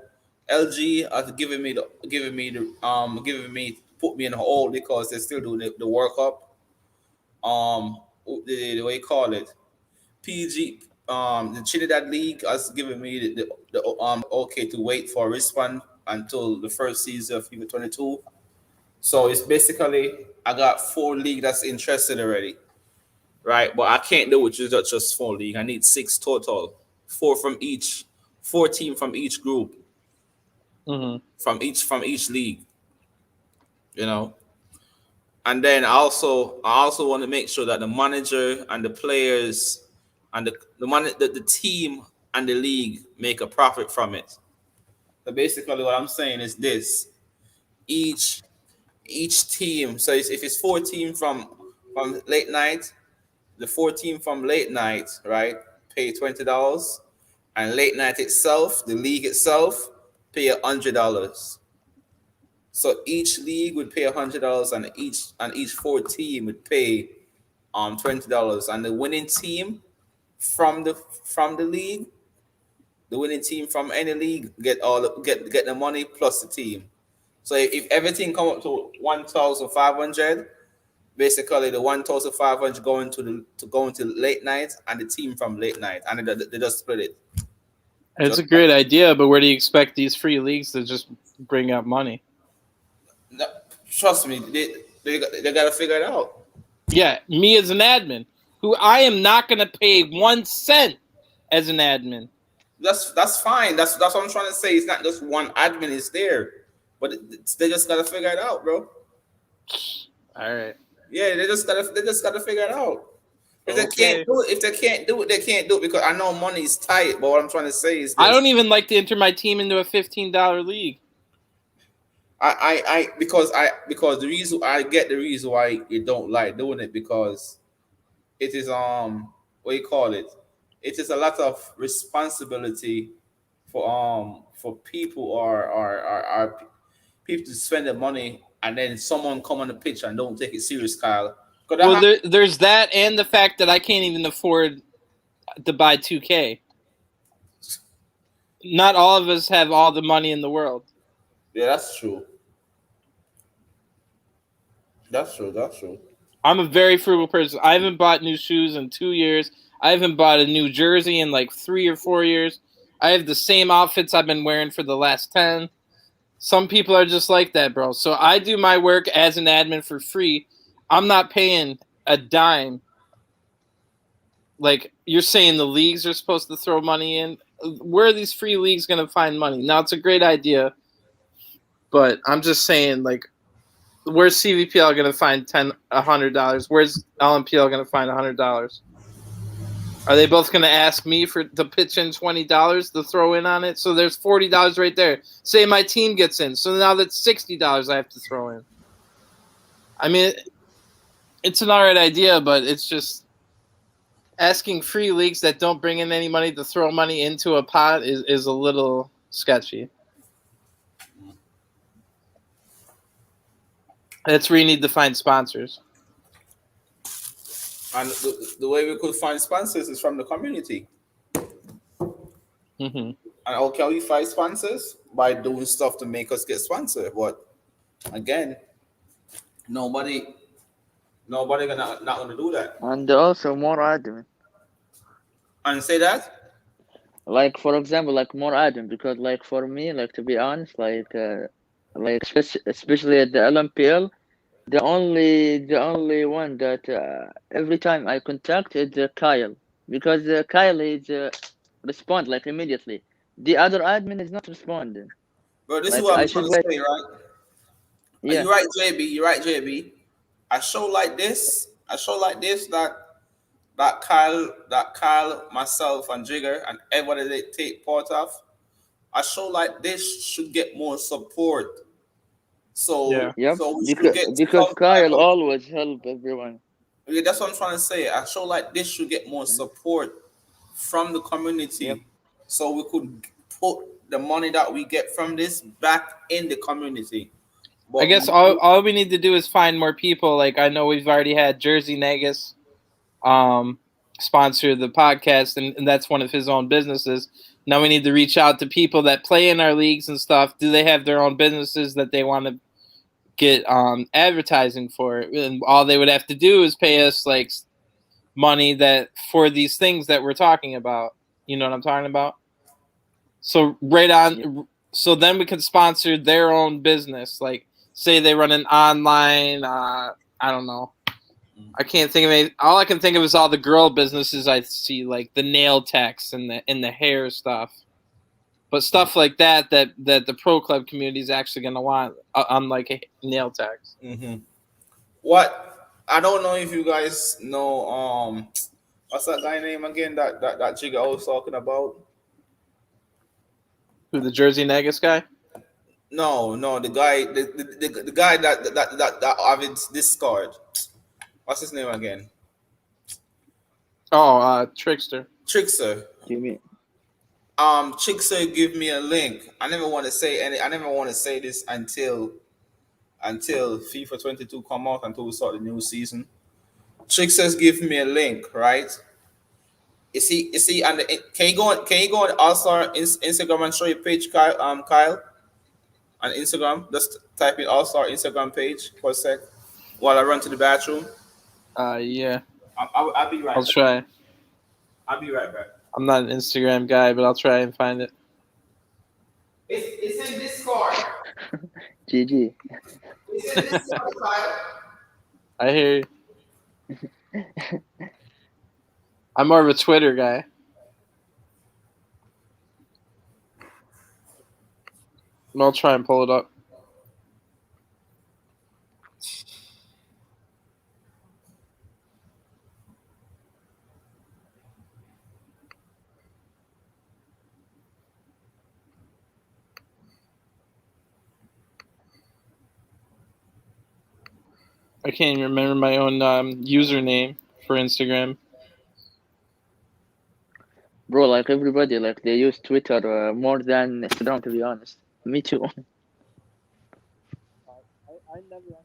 LG are giving me put me in a hold because they're still doing the workup. The way you call it, PG, the Trinidad League has given me the okay to wait for a respond until the first season of FIFA 22. So it's basically I got 4 league that's interested already, right? But I can't do it just 4 league. I need 6 total, 4 team from each group, Hmm. from each league, you know. And then I also want to make sure that the manager and the players and the team and the league make a profit from it. So basically, what I'm saying is this: each each team. So if it's 4 team from late night, the 4 team from late night, right, pay $20, and late night itself, the league itself, pay $100. So each league would pay $100, and each 4 team would pay $20, and the winning team from the league, the winning team from any league get the money plus the team. So if everything come up to 1,500, basically the 1,500 going to late night and the team from late night, and they just split it. It's Just a great idea, but where do you expect these free leagues to just bring up money? no, trust me, they got to figure it out. Yeah, me as an admin, who I am not going to pay 1 cent as an admin. That's fine. That's what I'm trying to say. It's not just one admin is there, but they just got to figure it out, bro. All right. Yeah, they just gotta figure it out. If they Okay. can't do it, they can't do it because I know money is tight. But what I'm trying to say is this: I don't even like to enter my team into a $15 league. because the reason why you don't like doing it, because it is what you call it, it is a lot of responsibility for people or people to spend their money, and then someone come on the pitch and don't take it serious, Kyle. Well, there's that, and the fact that I can't even afford to buy 2K. Not all of us have all the money in the world. Yeah, that's true. That's true. That's true. I'm a very frugal person. I haven't bought new shoes in 2 years. I haven't bought a new jersey in like 3 or 4 years. I have the same outfits I've been wearing for the last 10. Some people are just like that, bro. So I do my work as an admin for free. I'm not paying a dime. Like you're saying the leagues are supposed to throw money in. Where are these free leagues going to find money? Now, it's a great idea, but I'm just saying, like, where's CVPL going to find $100? Where's LMPL going to find $100? Are they both going to ask me to pitch in $20 to throw in on it? So there's $40 right there. Say my team gets in, so now that's $60 I have to throw in. I mean, it's an alright idea, but it's just asking free leagues that don't bring in any money to throw money into a pot is a little sketchy. That's where you need to find sponsors. And the way we could find sponsors is from the community. Mm-hmm. And how can we find sponsors? By doing stuff to make us get sponsored. But again, nobody not gonna do that. And also more admin. And say that? Like for example, like more admin, because like for me, like to be honest, like especially at the LMPL, the only one that every time I contact is Kyle, because Kyle is respond like immediately. The other admin is not responding. But this is Like what I I'm trying should to wait. say, right? Yeah. You're right, JB. You're right, JB. A show like this, that Kyle, myself, and Jigger, and everybody they take part of, a show like this should get more support. Yeah. Yep. So we should Because get because Kyle always help everyone. Yeah, that's what I'm trying to say. A show like this should get more support from the Yep. community, so we could put the money that we get from this back in the community. I guess all we need to do is find more people. Like I know we've already had Jersey Negus sponsor the podcast, and that's one of his own businesses. Now we need to reach out to people that play in our leagues and stuff. Do they have their own businesses that they want to get advertising for? And all they would have to do is pay us like money that for these things that we're talking about. You know what I'm talking about? So so then we could sponsor their own business. Like say they run an online, I don't know. I can't think of any. All I can think of is all the girl businesses I see, like the nail techs and the hair stuff. But stuff like that the pro club community is actually going to want, unlike a nail techs. Mm-hmm. What I don't know if you guys know, what's that guy name again? That Jigga I was talking about. Who, the Jersey Negus guy? No, the guy, the guy that Ovid's Discord. What's his name again? Oh, Trickster. Trickster. You mean? Trickster give me a link. I never want to say this until FIFA 22 come out, until we start the new season. Trickster's give me a link, right? Is he on the? Can you go on All-Star Instagram and show your page, Kyle? On Instagram, just type in All-Star Instagram page for a sec while I run to the bathroom. Yeah. I'll be right. I'll try. I'll be right back. I'm not an Instagram guy, but I'll try and find it. It's in Discord. GG. It's in Discord, Kyle. I hear you. I'm more of a Twitter guy. I'll try and pull it up. I can't even remember my own username for Instagram. Bro, like everybody, like they use Twitter more than Instagram, to be honest. Me too. I never understood.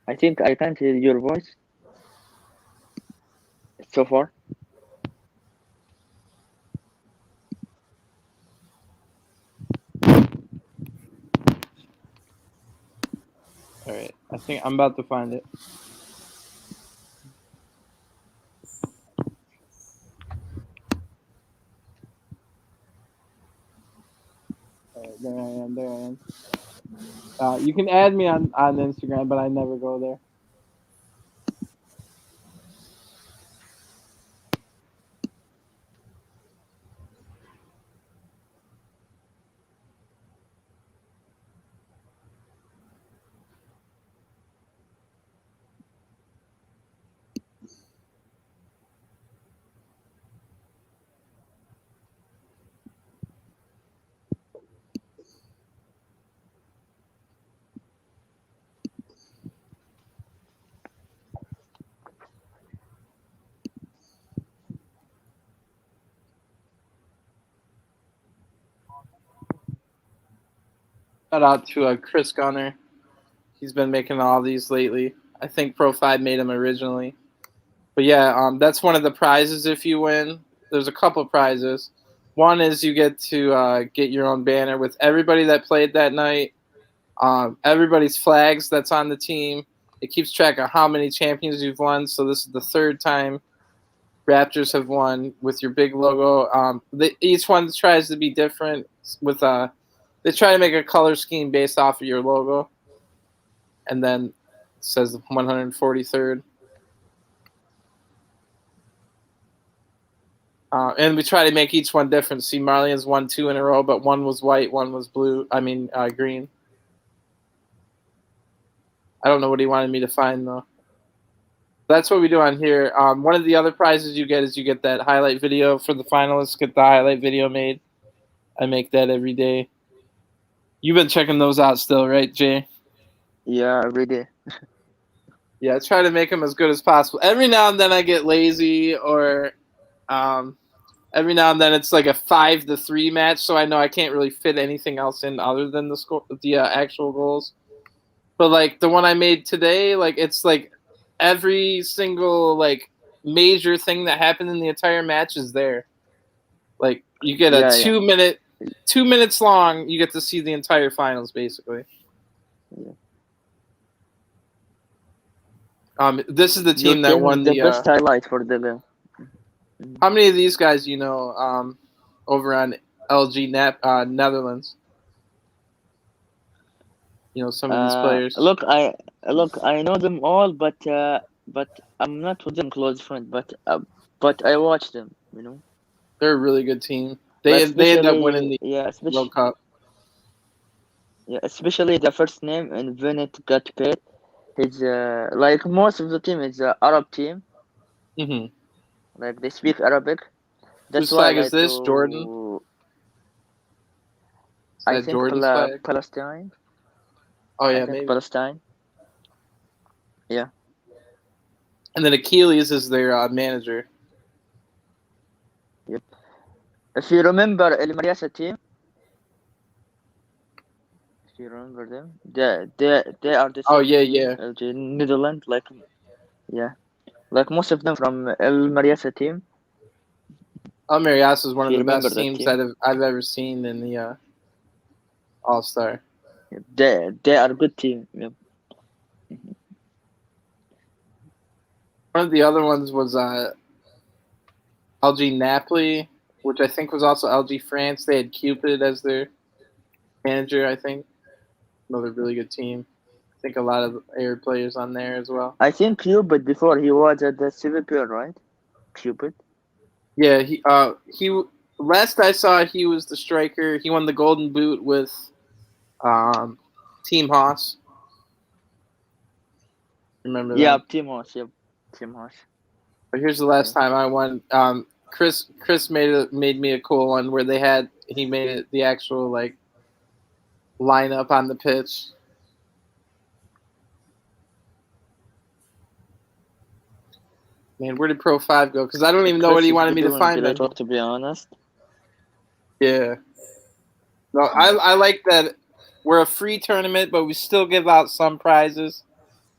I think I can't hear your voice so far. All right, I think I'm about to find it. All right, there I am. You can add me on Instagram, but I never go there. Shout out to Chris Gunner. He's been making all these lately. I think Pro 5 made him originally. But yeah, that's one of the prizes if you win. There's a couple prizes. One is you get to get your own banner with everybody that played that night, everybody's flags that's on the team. It keeps track of how many champions you've won. So this is the third time Raptors have won with your big logo. Each one tries to be different. They try to make a color scheme based off of your logo. And then it says 143rd. And we try to make each one different. See, Marlian's won 2 in a row, but one was white, one was green. I don't know what he wanted me to find, though. That's what we do on here. One of the other prizes you get is you get that highlight video for the finalists. Get the highlight video made. I make that every day. You've been checking those out still, right, Jay? Yeah, every day. Yeah, I try to make them as good as possible. Every now and then I get lazy or Every now and then it's like a 5-3 match, so I know I can't really fit anything else in other than the actual goals. But like the one I made today, like it's like every single like major thing that happened in the entire match is there. Like you get a Yeah, 2 minutes long, you get to see the entire finals basically. yeah. This is the Your team that team won is the the. best highlight for the game. How many of these guys you know over on LG Netherlands? You know some of these players. Look, I know them all, but I'm not with them close friend. But I watch them. You know, They're a really good team. like They end up winning the World Cup. especially the first name and when it got paid. He's like most of the team is Arab team. Mm-hmm. Like they speak Arabic. That's Whose why I flag is like this? Jordan? to. Is I that think Jordan's flag? Palestine. Oh I yeah, think maybe. Palestine. Yeah. And then Achilles is their manager. Yep. If you remember El Mariasa team, if you remember them, they are the Oh same yeah, team, yeah. LG Netherlands. Yeah, like most of them from El Mariasa team. Almerias is one If of you the remember best that teams team, I've ever seen in the All Star. they are a good team. Yep. One of the other ones was LG Napoli, which I think was also LG France. They had Cupid as their manager. I think another really good team. I think a lot of Arab players on there as well. I think Cupid before he was at the CVP, right? Cupid. Yeah, he last I saw he was the striker. He won the Golden Boot with Team Haas. Remember Yeah, them? Team Horse. Yep, Team Horse. But here's the last Yeah. time I won. Chris made me a cool one where he made it the actual like lineup on the pitch. Man, where did Pro 5 go? Because I don't even know what Chris he is wanted me to doing find great on here. work, to be honest. Yeah. No, I like that we're a free tournament, but we still give out some prizes.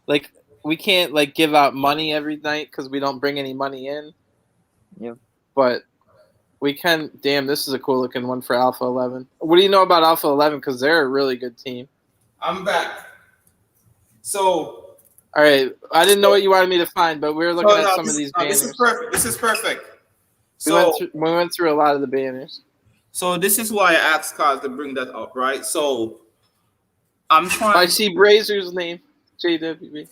Like we can't like give out money every night because we don't bring any money in. Yep. But we can. Damn, this is a cool looking one for Alpha 11. What do you know about Alpha 11? Because they're a really good team. I'm back. So, All right, I didn't know what you wanted me to find, but we were looking at some of these banners. This is perfect. This is perfect. We went through a lot of the banners. So this is why I asked Carl to bring that up, right? So I'm trying. I see Brazer's name, JWB.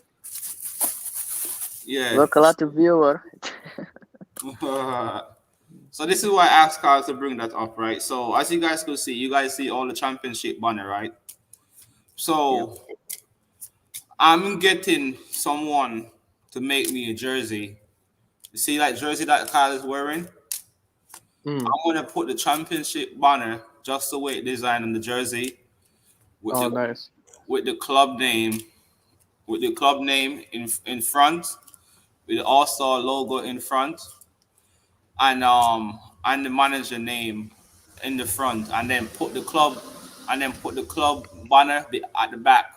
Yeah. Look, a lot of viewer. So this is why I asked Carl to bring that up, right? So as you guys could see, you guys see all the championship banner, right? So I'm getting someone to make me a jersey. You see that jersey that Carl is wearing? I'm gonna put the championship banner just the way it designed on the jersey. Nice. With the club name, in front, with the All-Star logo in front, and the manager name in the front, and then put the club banner at the back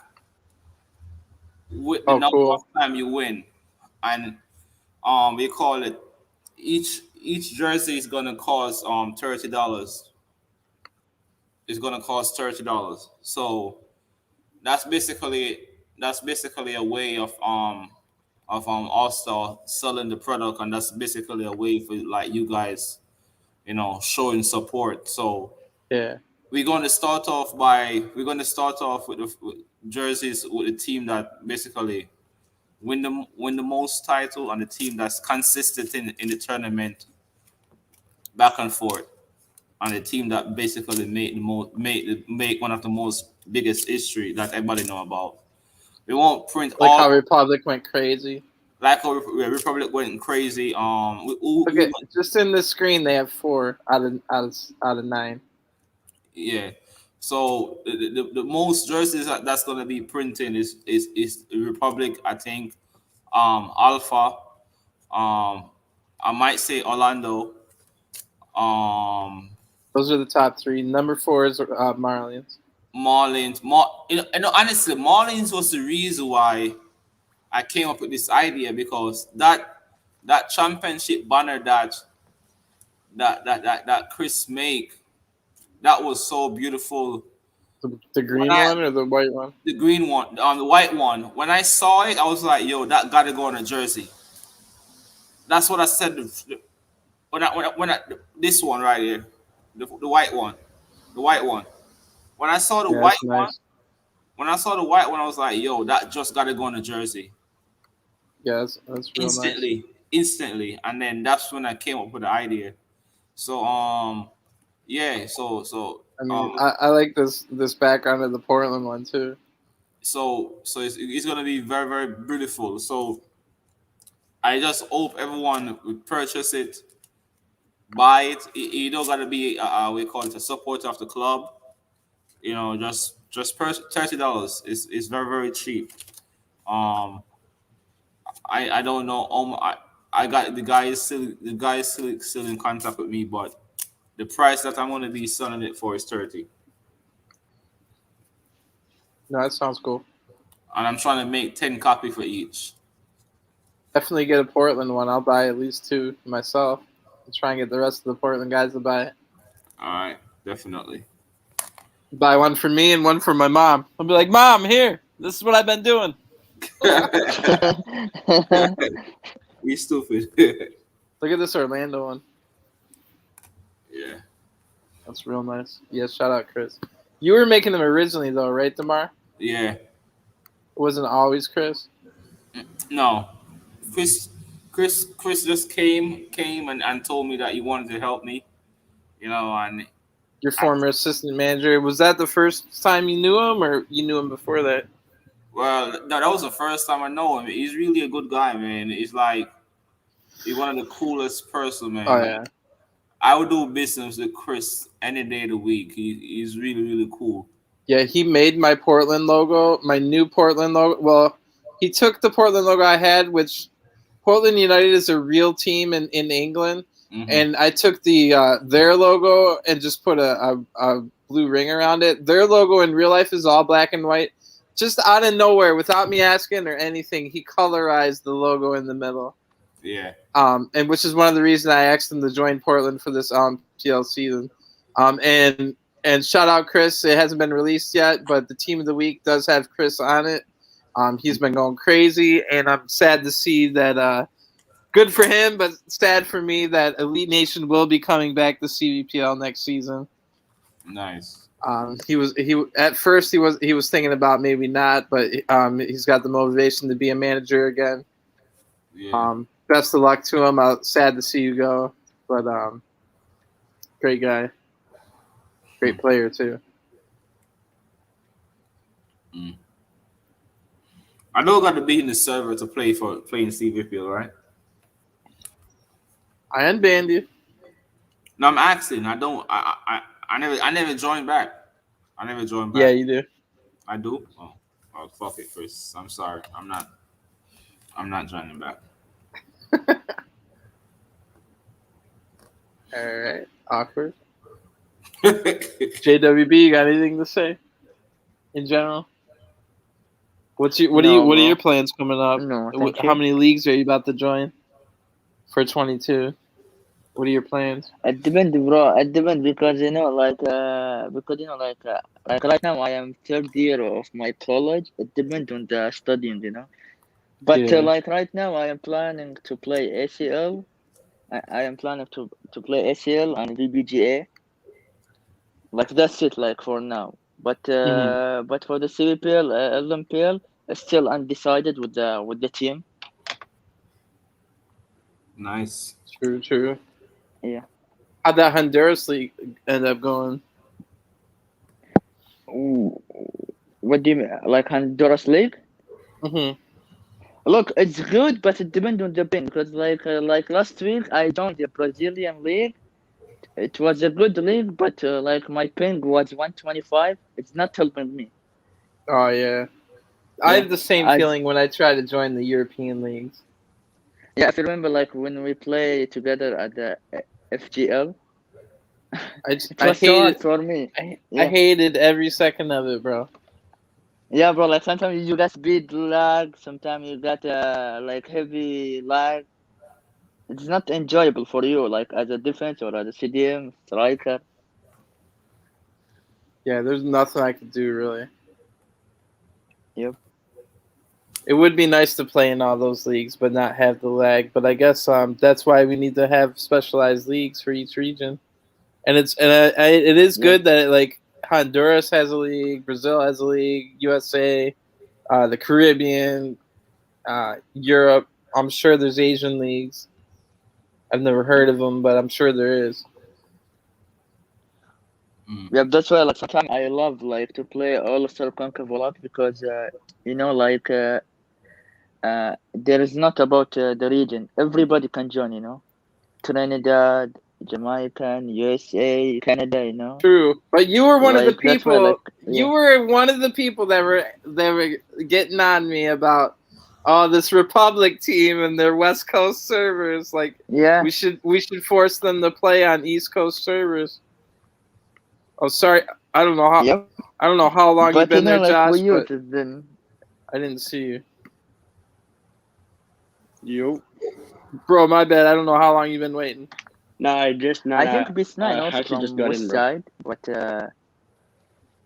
with the number cool. of time you win, and we call it each jersey is gonna cost $30. It's gonna cost $30. So that's basically a way of All-Star selling the product, and that's basically a way for like you guys, showing support. So yeah, we're going to start off with the jerseys with the team that basically win the most title, and the team that's consistent in the tournament back and forth, and the team that basically make one of the most biggest history that everybody know about. We won't print like all how Republic went crazy. Like how Republic went crazy. Okay, just in the screen they have 4 out of 9. Yeah. So the most jerseys that's gonna be printing is Republic, I think, Alpha, I might say Orlando. Um, Those are the top three. Number 4 is Marlins. Marlins. Honestly, Marlins was the reason why I came up with this idea because that championship banner that Chris make, that was so beautiful. The When green one or the white one? the green one, the white one. When I saw it, I was like, "Yo, that gotta go on a jersey." That's what I said. This one right here, the white one, the white one. When I saw the Yeah, white that's one, nice. when I saw the white one, I was like, "Yo, that just gotta go on a jersey." Yeah, that's real nice. Instantly, and then that's when I came up with the idea. So yeah, I mean, I like this background of the Portland one too. so it's gonna be very very beautiful. So I just hope everyone would purchase it, buy it. You don't gotta be we call it a supporter of the club. You know, just $30. It's very very cheap. Um, I don't know. I got the guy is still in contact with me, but the price that I'm gonna be selling it for is 30, No, that sounds cool. and I'm trying to make 10 copy for each. Definitely get a Portland one. I'll buy at least 2 myself. I'll try and get the rest of the Portland guys to buy it. All right, definitely. Buy one for me and one for my mom. I'll be like, Mom, here. This is what I've been doing. We stupid. Look at this Orlando one. Yeah. That's real nice. Yeah, shout out Chris. You were making them originally though, right, Demar? Yeah. It wasn't always Chris. No. Chris just came and told me that he wanted to help me. You know, and Your former assistant manager. Was that the first time you knew him, or you knew him before that? well, that was the first time I know him. He's really a good guy, man. He's one of the coolest person, man. Oh yeah. I would do business with Chris any day of the week. He's really really cool. Yeah, he made my Portland logo, my new Portland logo. Well, he took the Portland logo I had, which Portland United is a real team in England, and I took their logo and just put a blue ring around it. Their logo in real life is all black and white. Just out of nowhere, without me asking or anything, he colorized the logo in the middle. Yeah. And which is one of the reasons I asked him to join Portland for this PL season. And shout out Chris. It hasn't been released yet, but the team of the week does have Chris on it. He's been going crazy, and I'm sad to see that. Good for him, but sad for me that Elite Nation will be coming back to CVPL next season. Nice. He at first he was thinking about maybe not, but he's got the motivation to be a manager again. Yeah. Best of luck to him. Sad to see you go, but great guy, great player too. I know I got to be in the server to play in CVPL, right? I unbanned you. No, I'm asking. I never joined back. I never joined back. Yeah, you do. I do. Oh, fuck it, Chris. I'm sorry. I'm not joining back. All right, awkward. JWB, you got anything to say in general? What are your plans coming up? No, How many leagues are you about to join for 22? What are your plans? It depends, bro. It depends because like right now I am third year of my college. It depends on the studying, But Yeah. like right now I am planning to play ACL. I am planning to play ACL and VBGA. Like that's it, like for now. But but for the CVPL, LMPL, it's still undecided with the team. Nice. True. Yeah. How'd that Honduras league end up going? Ooh. What do you mean? Like Honduras League? Mm-hmm. Look, it's good, but it depends on the pin. Because like last week, I joined the Brazilian league. It was a good league, but like my ping was 125. It's not helping me. Oh yeah. I have the same feeling when I try to join the European leagues. Yeah, if you remember, like when we play together at the FGL, it I was so hard hated for me. I Yeah, hated every second of it, bro. yeah, bro. Like sometimes you got speed lag, sometimes you got like heavy lag. It's not enjoyable for you, like as a defense or as a CDM striker. Yeah, there's nothing I could do really. Yep. It would be nice to play in all those leagues, but not have the lag. But I guess that's why we need to have specialized leagues for each region. And it is Yeah. good that like Honduras has a league, Brazil has a league, USA, the Caribbean, Europe. I'm sure there's Asian leagues. I've never heard of them, but I'm sure there is. Yeah, that's why like sometimes I love like to play All-Star Concave a lot because like there is not about the region. Everybody can join, Trinidad, Jamaican, USA, Canada, True, but you were one of the Like that's why people. like You yeah. were one of the people that were getting on me about this Republic team and their West Coast servers. Like Yeah. we should force them to play on East Coast servers. Oh, sorry, I don't know how Yep. I don't know how long you've But been there, like we Josh, use but it then. I didn't see you, Yo. bro. My bad. I don't know how long you've been waiting. Nah, I think Beast I 9 also actually just from got West in, bro. side,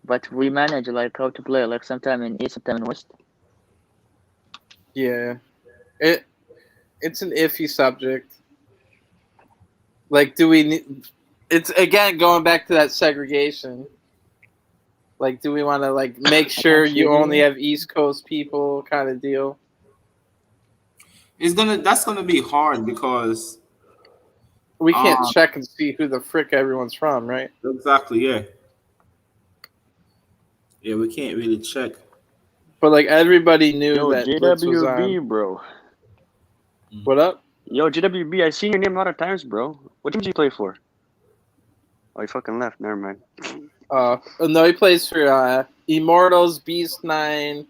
but we manage like how to play like sometime in East, sometime in West. Yeah, it's an iffy subject. Like, do we need? It's again going back to that segregation. Like, do we want to like make I sure can't you hear only you. have East Coast people kind of deal? That's gonna be hard because We can't um check and see who the frick everyone's from, right? exactly, yeah. Yeah, we can't really check. But like everybody knew Yo, that Blitz was on. JWB, bro. What up? Yo, JWB, I've seen your name a lot of times, bro. What team do you play for? Oh, you fucking left. Never mind. No, he plays for Immortals, Beast 9.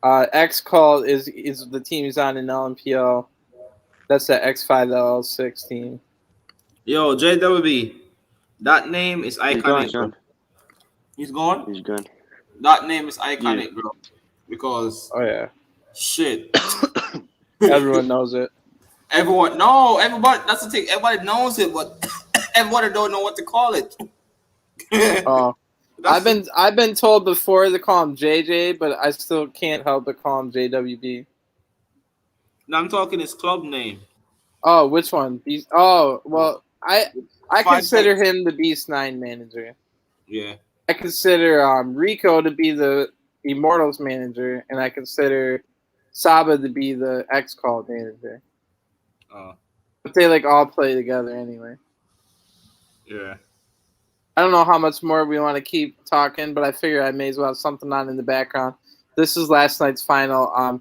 X Call is the team he's on in LMPL. That's the X5L6 team. Yo, JWB, that name is He's gone, iconic, he's bro. gone. He's gone. He's gone. That name is Yeah. iconic, bro. Because Oh yeah, shit, everyone knows it. everybody. That's the thing. Everybody knows it, but everybody don't know what to call it. Oh, That's I've been told before to call him JJ, but I still can't help but call him JWB. Now I'm talking his club name. Oh, which one? Well, I Five consider X. him the Beast 9 manager. Yeah. I consider Rico to be the Immortals manager, and I consider Saba to be the X Call manager. But they like all play together anyway. Yeah. I don't know how much more we want to keep talking, but I figure I may as well have something on in the background. This is last night's final.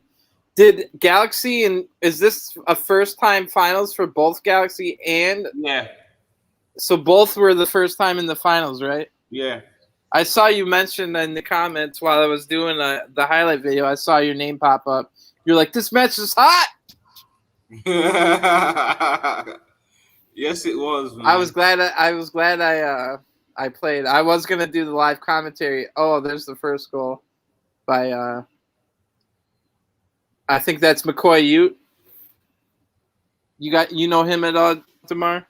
Did Galaxy and is this a first time finals for both Galaxy and Yeah. so both were the first time in the finals, right? Yeah. I saw you mention in the comments while I was doing the highlight video. I saw your name pop up. You're like, this match is hot. Yes, it was, man. I was glad I played. I was gonna do the live commentary. Oh, there's the first goal by I think that's McCoy Ute. You know him at all, Damar?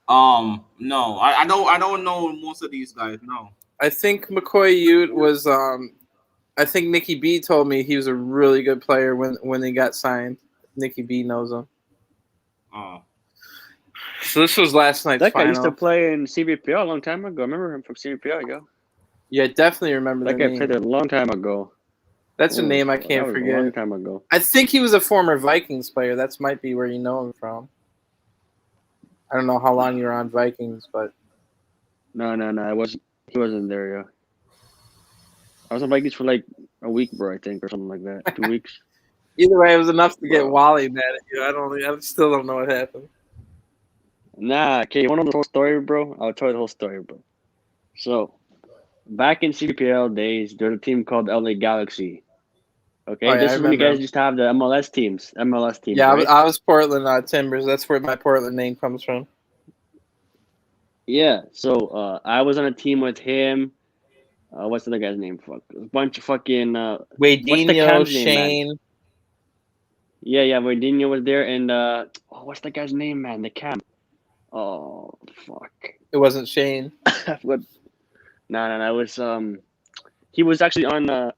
No, I don't know most of these guys. No. I think McCoy Ute was I think Nikki B told me he was a really good player when he got signed. Nikki B knows him. Oh. So this was last night's That guy final. used to play in CBPL a long time ago. I remember him from CBPL, yo. Yeah, definitely remember That the guy name. played a long time ago. That's a name I That can't was forget. a long time ago. I think he was a former Vikings player. That might be where you know him from. I don't know how long you were on Vikings, but No. He wasn't there, yo. I was on Vikings for like a week, bro, I think, or something like that. 2 weeks. either way, it was enough to get Bro. Wally mad at you. I still don't know what happened. Nah, okay, you want to know the whole story, bro? I'll tell you the whole story, bro. So, back in CPL days, there's a team called LA Galaxy. Okay, Oh, yeah, this I is when you remember guys him. used to have the MLS teams. MLS teams, Yeah, right? I was Portland Timbers. That's where my Portland name comes from. Yeah. So I was on a team with him. What's the other guy's name? Fuck, a bunch of fucking. What's the Waydinho, Cam's name, man? Shane. Yeah, Verdinho was there, and what's that guy's name, man? The Cam. Oh fuck. It wasn't Shane. I forgot. No. It was He was actually on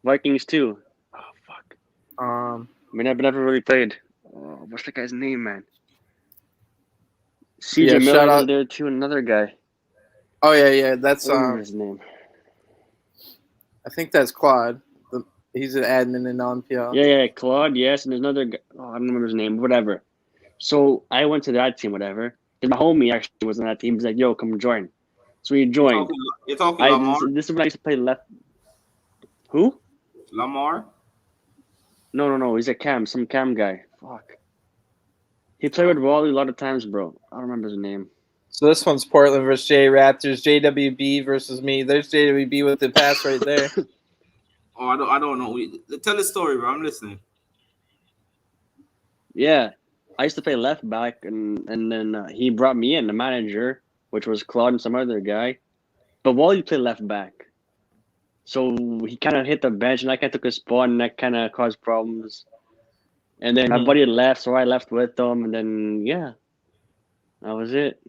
Vikings too. Oh fuck. I mean, I've never really played. What's that guy's name, man? CJ Yeah, Miller shout was out. there too. Another guy. Oh yeah. That's I don't remember his name. I think that's Claude. He's an admin in LNPL. Yeah, Claude. Yes, and there's another guy. Oh, I don't remember his name. Whatever. So I went to that team. Whatever. And my homie actually was on that team. He's like, "Yo, come join." So he joined. You're talking Lamar? This is when I used to play left. Who? Lamar? No. He's a Cam. Some Cam guy. Fuck. He played with Wally a lot of times, bro. I don't remember his name. So this one's Portland versus J Raptors. JWB versus me. There's JWB with the pass right there. Oh, I don't know. Tell the story, bro. I'm listening. Yeah, I used to play left back, and then he brought me in, the manager, which was Claude and some other guy. But Wally played left back, so he kind of hit the bench, and I kind of took his spot, and that kind of caused problems. And then my buddy left, so I left with him, and then yeah, that was it.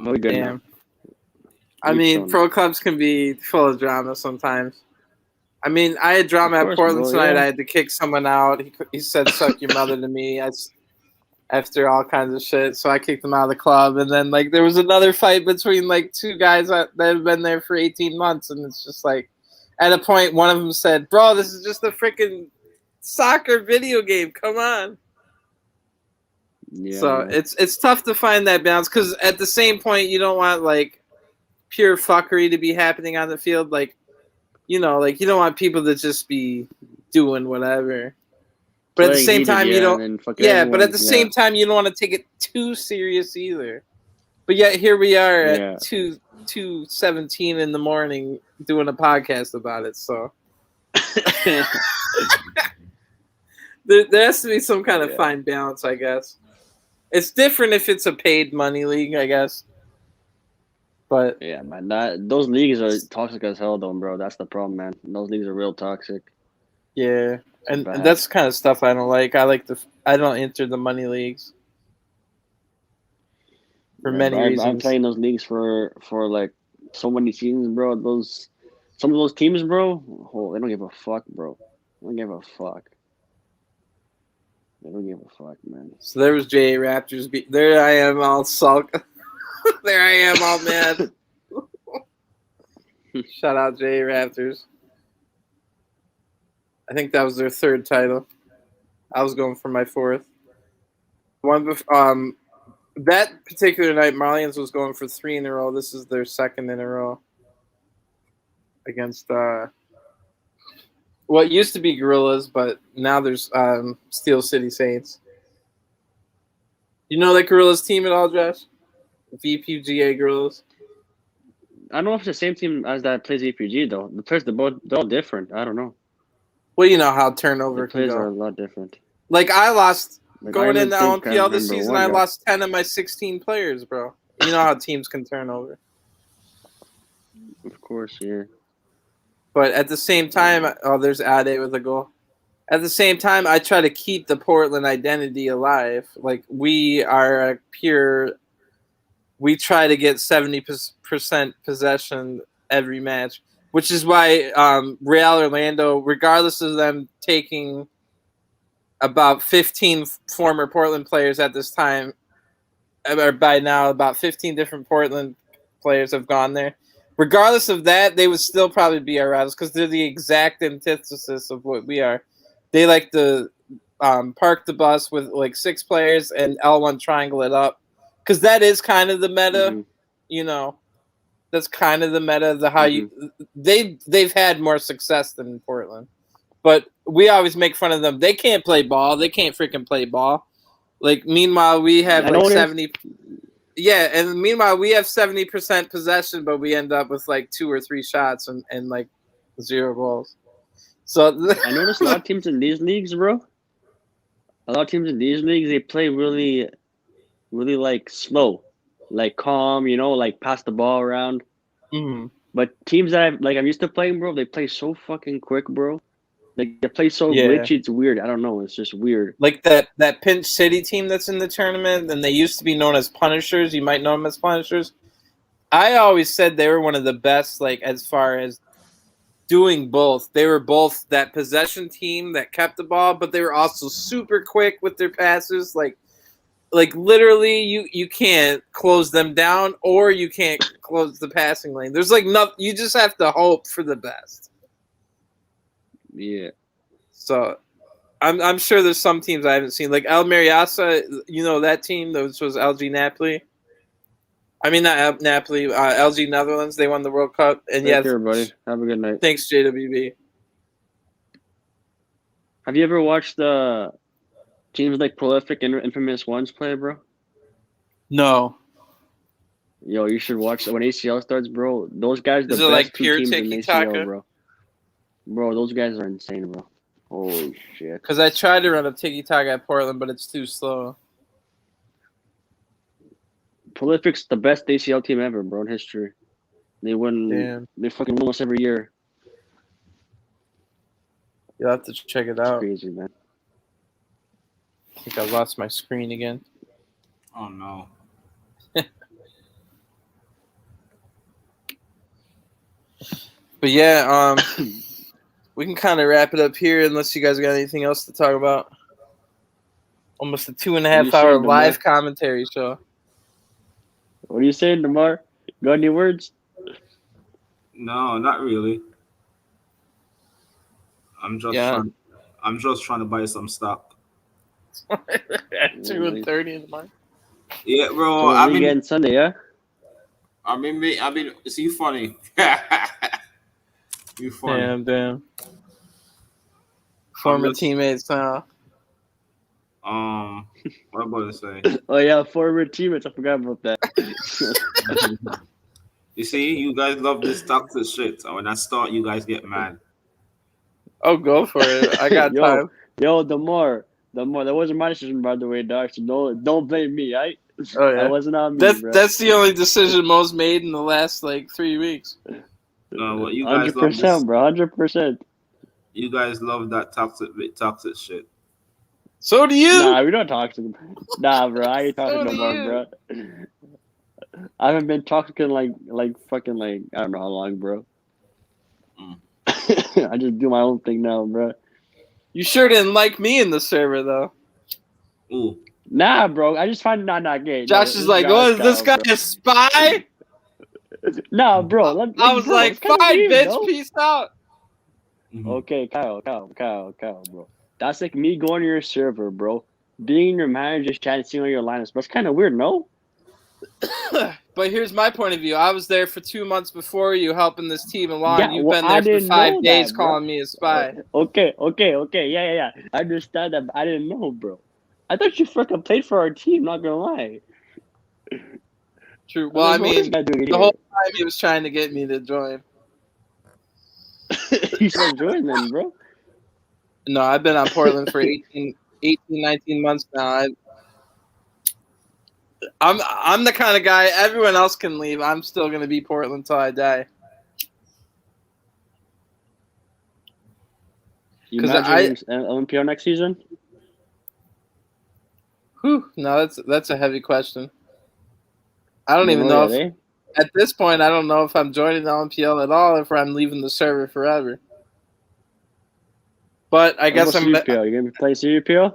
But we good now. Damn. I mean, pro clubs can be full of drama sometimes. I mean, I had drama at Portland tonight. Yeah. I had to kick someone out. He said, "Suck your mother" to me. After all kinds of shit, so I kicked him out of the club. And then like there was another fight between like two guys that have been there for 18 months, and it's just like at a point one of them said, "Bro, this is just a freaking soccer video game. Come on." Yeah, So it's tough to find that balance because at the same point you don't want like pure fuckery to be happening on the field. Like, you know, like you don't want people to just be doing whatever. But at the same time, you don't. Yeah, but at the same time, you don't want to take it too serious either. But yet here we are at 2:17 in the morning doing a podcast about it. So there has to be some kind of fine balance, I guess. It's different if it's a paid money league, I guess. But yeah, man, those leagues are toxic as hell, though, bro. That's the problem, man. Those leagues are real toxic. Yeah, and that's the kind of stuff I don't like. I don't enter the money leagues for many reasons. I'm playing those leagues for like so many seasons, bro. Some of those teams, bro. Oh, they don't give a fuck, bro. They don't give a fuck. They don't give a fuck, man. So there was J Raptors. There I am, all sulk. There I am, all mad. Shout out J Raptors. I think that was their third title. I was going for my fourth. That particular night, Marlians was going for 3 in a row. This is their second in a row against what used to be Gorillas, but now there's Steel City Saints. You know that Gorillas team at all, Josh? VPGA Gorillas. I don't know if it's the same team as that plays EPG though. The players, they're all different. I don't know. Well, you know how turnover the players can go. are a lot different. Like I lost going into I LNPL this season. I lost 10 of my 16 players, bro. You know how teams can turn over. Of course, yeah. But at the same time, there's Ade with a goal. At the same time, I try to keep the Portland identity alive. Like we are a pure. We try to get 70% possession every match, which is why Real Orlando, regardless of them taking about 15 former Portland players at this time, or by now about 15 different Portland players have gone there. Regardless of that, they would still probably be our rivals because they're the exact antithesis of what we are. They like to park the bus with like 6 players and L1 triangle it up. Because that is kind of the meta, you know. That's kind of the meta. They've had more success than Portland, but we always make fun of them. They can't play ball. They can't freaking play ball. Like meanwhile, we have like 70. Yeah, and meanwhile we have 70% possession, but we end up with like 2 or 3 shots and like 0 goals. So I noticed a lot of teams in these leagues, bro. A lot of teams in these leagues, they play really, really like slow, like calm, like pass the ball around. Mhm. But teams that I'm used to playing, bro, they play so fucking quick, bro. Like they play so Yeah. glitchy, it's weird. I don't know, it's just weird. Like that Pinch City team that's in the tournament, and they used to be known as Punishers. You might know them as Punishers. I always said they were one of the best, like as far as doing both. They were both that possession team that kept the ball, but they were also super quick with their passes. Like literally, you can't close them down, or you can't close the passing lane. There's like nothing. You just have to hope for the best. Yeah. So I'm sure there's some teams I haven't seen, like El Mariasa. You know that team, which was LG Napoli. I mean, not Napoli, LG Netherlands. They won the World Cup, and Take care, buddy. Have a good night. Thanks, JWB. Have you ever watched the teams like Prolific and Infamous Ones play, bro? No. Yo, you should watch when ACL starts, bro. Those guys, the Is it best like two pure teams in tiki-taka? ACL, bro. Bro, those guys are insane, bro. Holy shit. Because I tried to run a tiki-taka at Portland, but it's too slow. Prolific's the best ACL team ever, bro, in history. They win. Damn. They fucking win almost every year. You'll have to check it It's out. crazy, man. I think I lost my screen again. Oh no. But yeah, we can kind of wrap it up here unless you guys got anything else to talk about. Almost a 2.5 hour saying, live DeMar? commentary show. What are you saying, DeMar? Got any words? No, not really. I'm just trying to buy some stock. At 2:30 in the morning. Yeah, bro. So the weekend Sunday, yeah? I've been. See, you funny. You funny. Damn. Former just- teammates, huh? What am I going to say? Oh, yeah, former teammates. I forgot about that. You see, you guys love this toxic shit. And when I start, you guys get mad. Oh, go for it. I got time. Yo, DeMar. That wasn't my decision, by the way, dog. So don't blame me, right? Oh, yeah. That wasn't on me, bro. That's the only decision Mo's made in the last, 3 weeks. No, what you guys 100%, love this. bro. 100%. You guys love that toxic shit. So do you. Nah, we don't talk to them. Nah, bro. I ain't talking no more, bro. I haven't been talking fucking I don't know how long, bro. I just do my own thing now, bro. You sure didn't like me in the server, though. Ooh. Nah, bro. I just find it not gay. Josh is like, "Oh, is this guy a spy?" Nah, bro. I was like, "Fine, bitch, peace out." Mm-hmm. Okay, Kyle, bro. That's like me going to your server, bro. Being your manager, chatting, seeing all your lineups. That's kind of weird, no? But here's my point of view. I was there for 2 months before you, helping this team along. Yeah, You've well, been I there for didn't 5 know days that, bro. calling me a spy. Okay. Yeah. I understand that, but I didn't know, bro. I thought you freaking played for our team, not gonna lie. True. Well, I What is mean, this guy doing the here? whole time he was trying to get me to join. You should join then, bro. No, I've been on Portland for 18, 19 months now. I'm the kind of guy, everyone else can leave. I'm still going to be Portland till I die. You 'Cause imagine LMPO next season? Whew, no, that's a heavy question. I don't even know if, at this point, I don't know if I'm joining the LMPL at all, if I'm leaving the server forever. But I guess I'm CPL. You gonna play CPL?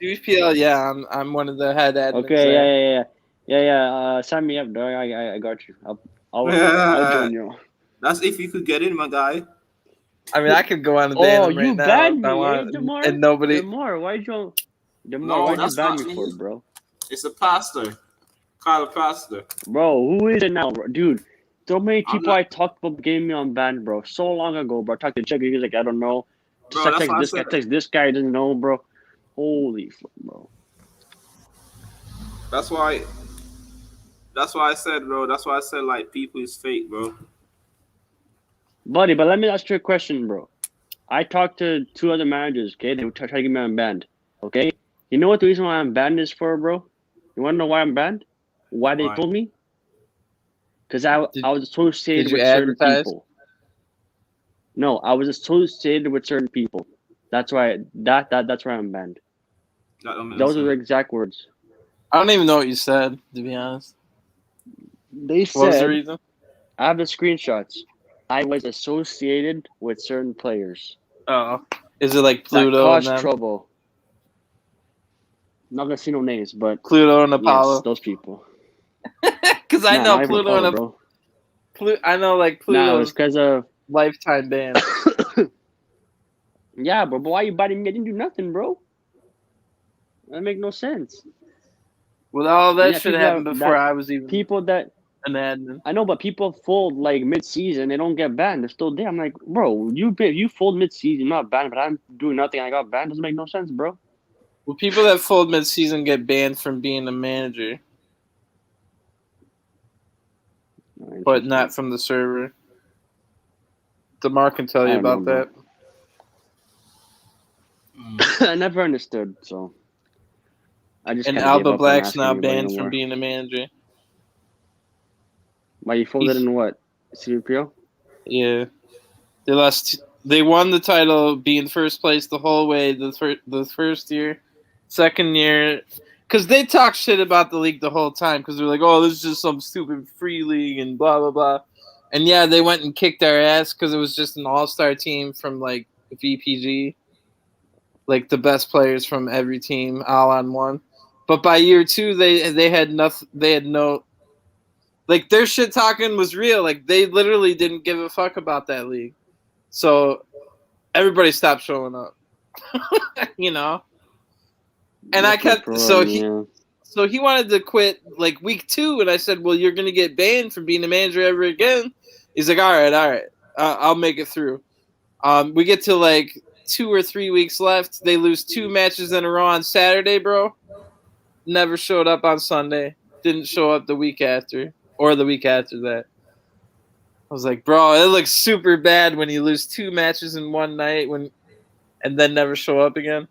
CPL, yeah. I'm one of the head admins. Okay, there. yeah. Sign me up, dog. I got you. I'll join you. That's if you could get in, my guy. I mean, I could go on a ban right you now banned if me, I want, DeMar? and nobody. DeMar, why'd you that's ban not me for, me. bro? It's a pastor, Kyle Pastor. Bro, who is it now, bro? Dude? So many I'm people not- I talked about getting me on ban, bro. So long ago, bro. I talked to Chuck. He was like, I don't know. Bro, I that's text why I this guy. said- Text this guy. Doesn't know, bro. Holy fuck, bro. That's why I said, bro. That's why I said, like, people is fake, bro. Buddy, but let me ask you a question, bro. I talked to 2 other managers, okay? They would try to get me unbanned, okay? You know what the reason why I'm banned is for, bro? You want to know why I'm banned? Why they Why? told me? Because I was associated Did you with certain advertise? people. No, I was associated with certain people. That's why that's why I'm banned. That don't make Those are sense. the exact words. I don't even know what you said, to be honest. They What was the said, reason? I have the screenshots. I was associated with certain players Oh, is it like that Pluto and caused them? trouble. Not gonna see no names, but Pluto and yes, Apollo. those people. Because I Nah, know not even Pluto Apollo, and bro. I know like Nah, it was Pluto's because of lifetime ban. yeah, bro. But why you biting me? I didn't do nothing, bro. That make no sense. Well, all And that yeah, shit people happened that before I was even people that an admin. I know, but people fold like mid-season. They don't get banned. They're still there. I'm like, bro, you fold mid-season, not banned, but I'm doing nothing. I got banned. Doesn't make no sense, bro. Well, people that fold mid-season get banned from being a manager, but not from the server. DeMar can tell I you don't know, about bro. that. I never understood, so I just And kind of gave Alba up on Black's asking now anybody no banned from more. being a manager. Why you folded in what? CPO? Yeah, they lost. They won the title, being first place the whole way. The first year, second year, because they talk shit about the league the whole time. Because they're like, "Oh, this is just some stupid free league," and blah blah blah. And yeah, they went and kicked our ass because it was just an all-star team from like VPG, like the best players from every team all on one. But by year 2, they had nothing. They had no. Like, their shit talking was real. Like, they literally didn't give a fuck about that league. So everybody stopped showing up. you know? And I That's the kept so problem, he wanted to quit like week 2, and I said, "Well, you're gonna get banned from being a manager ever again." He's like, "All right, I'll make it through." We get to like 2 or 3 weeks left. They lose 2 matches in a row on Saturday, bro. Never showed up on Sunday. Didn't show up the week after or the week after that. I was like, bro, it looks super bad when you lose 2 matches in one night and then never show up again.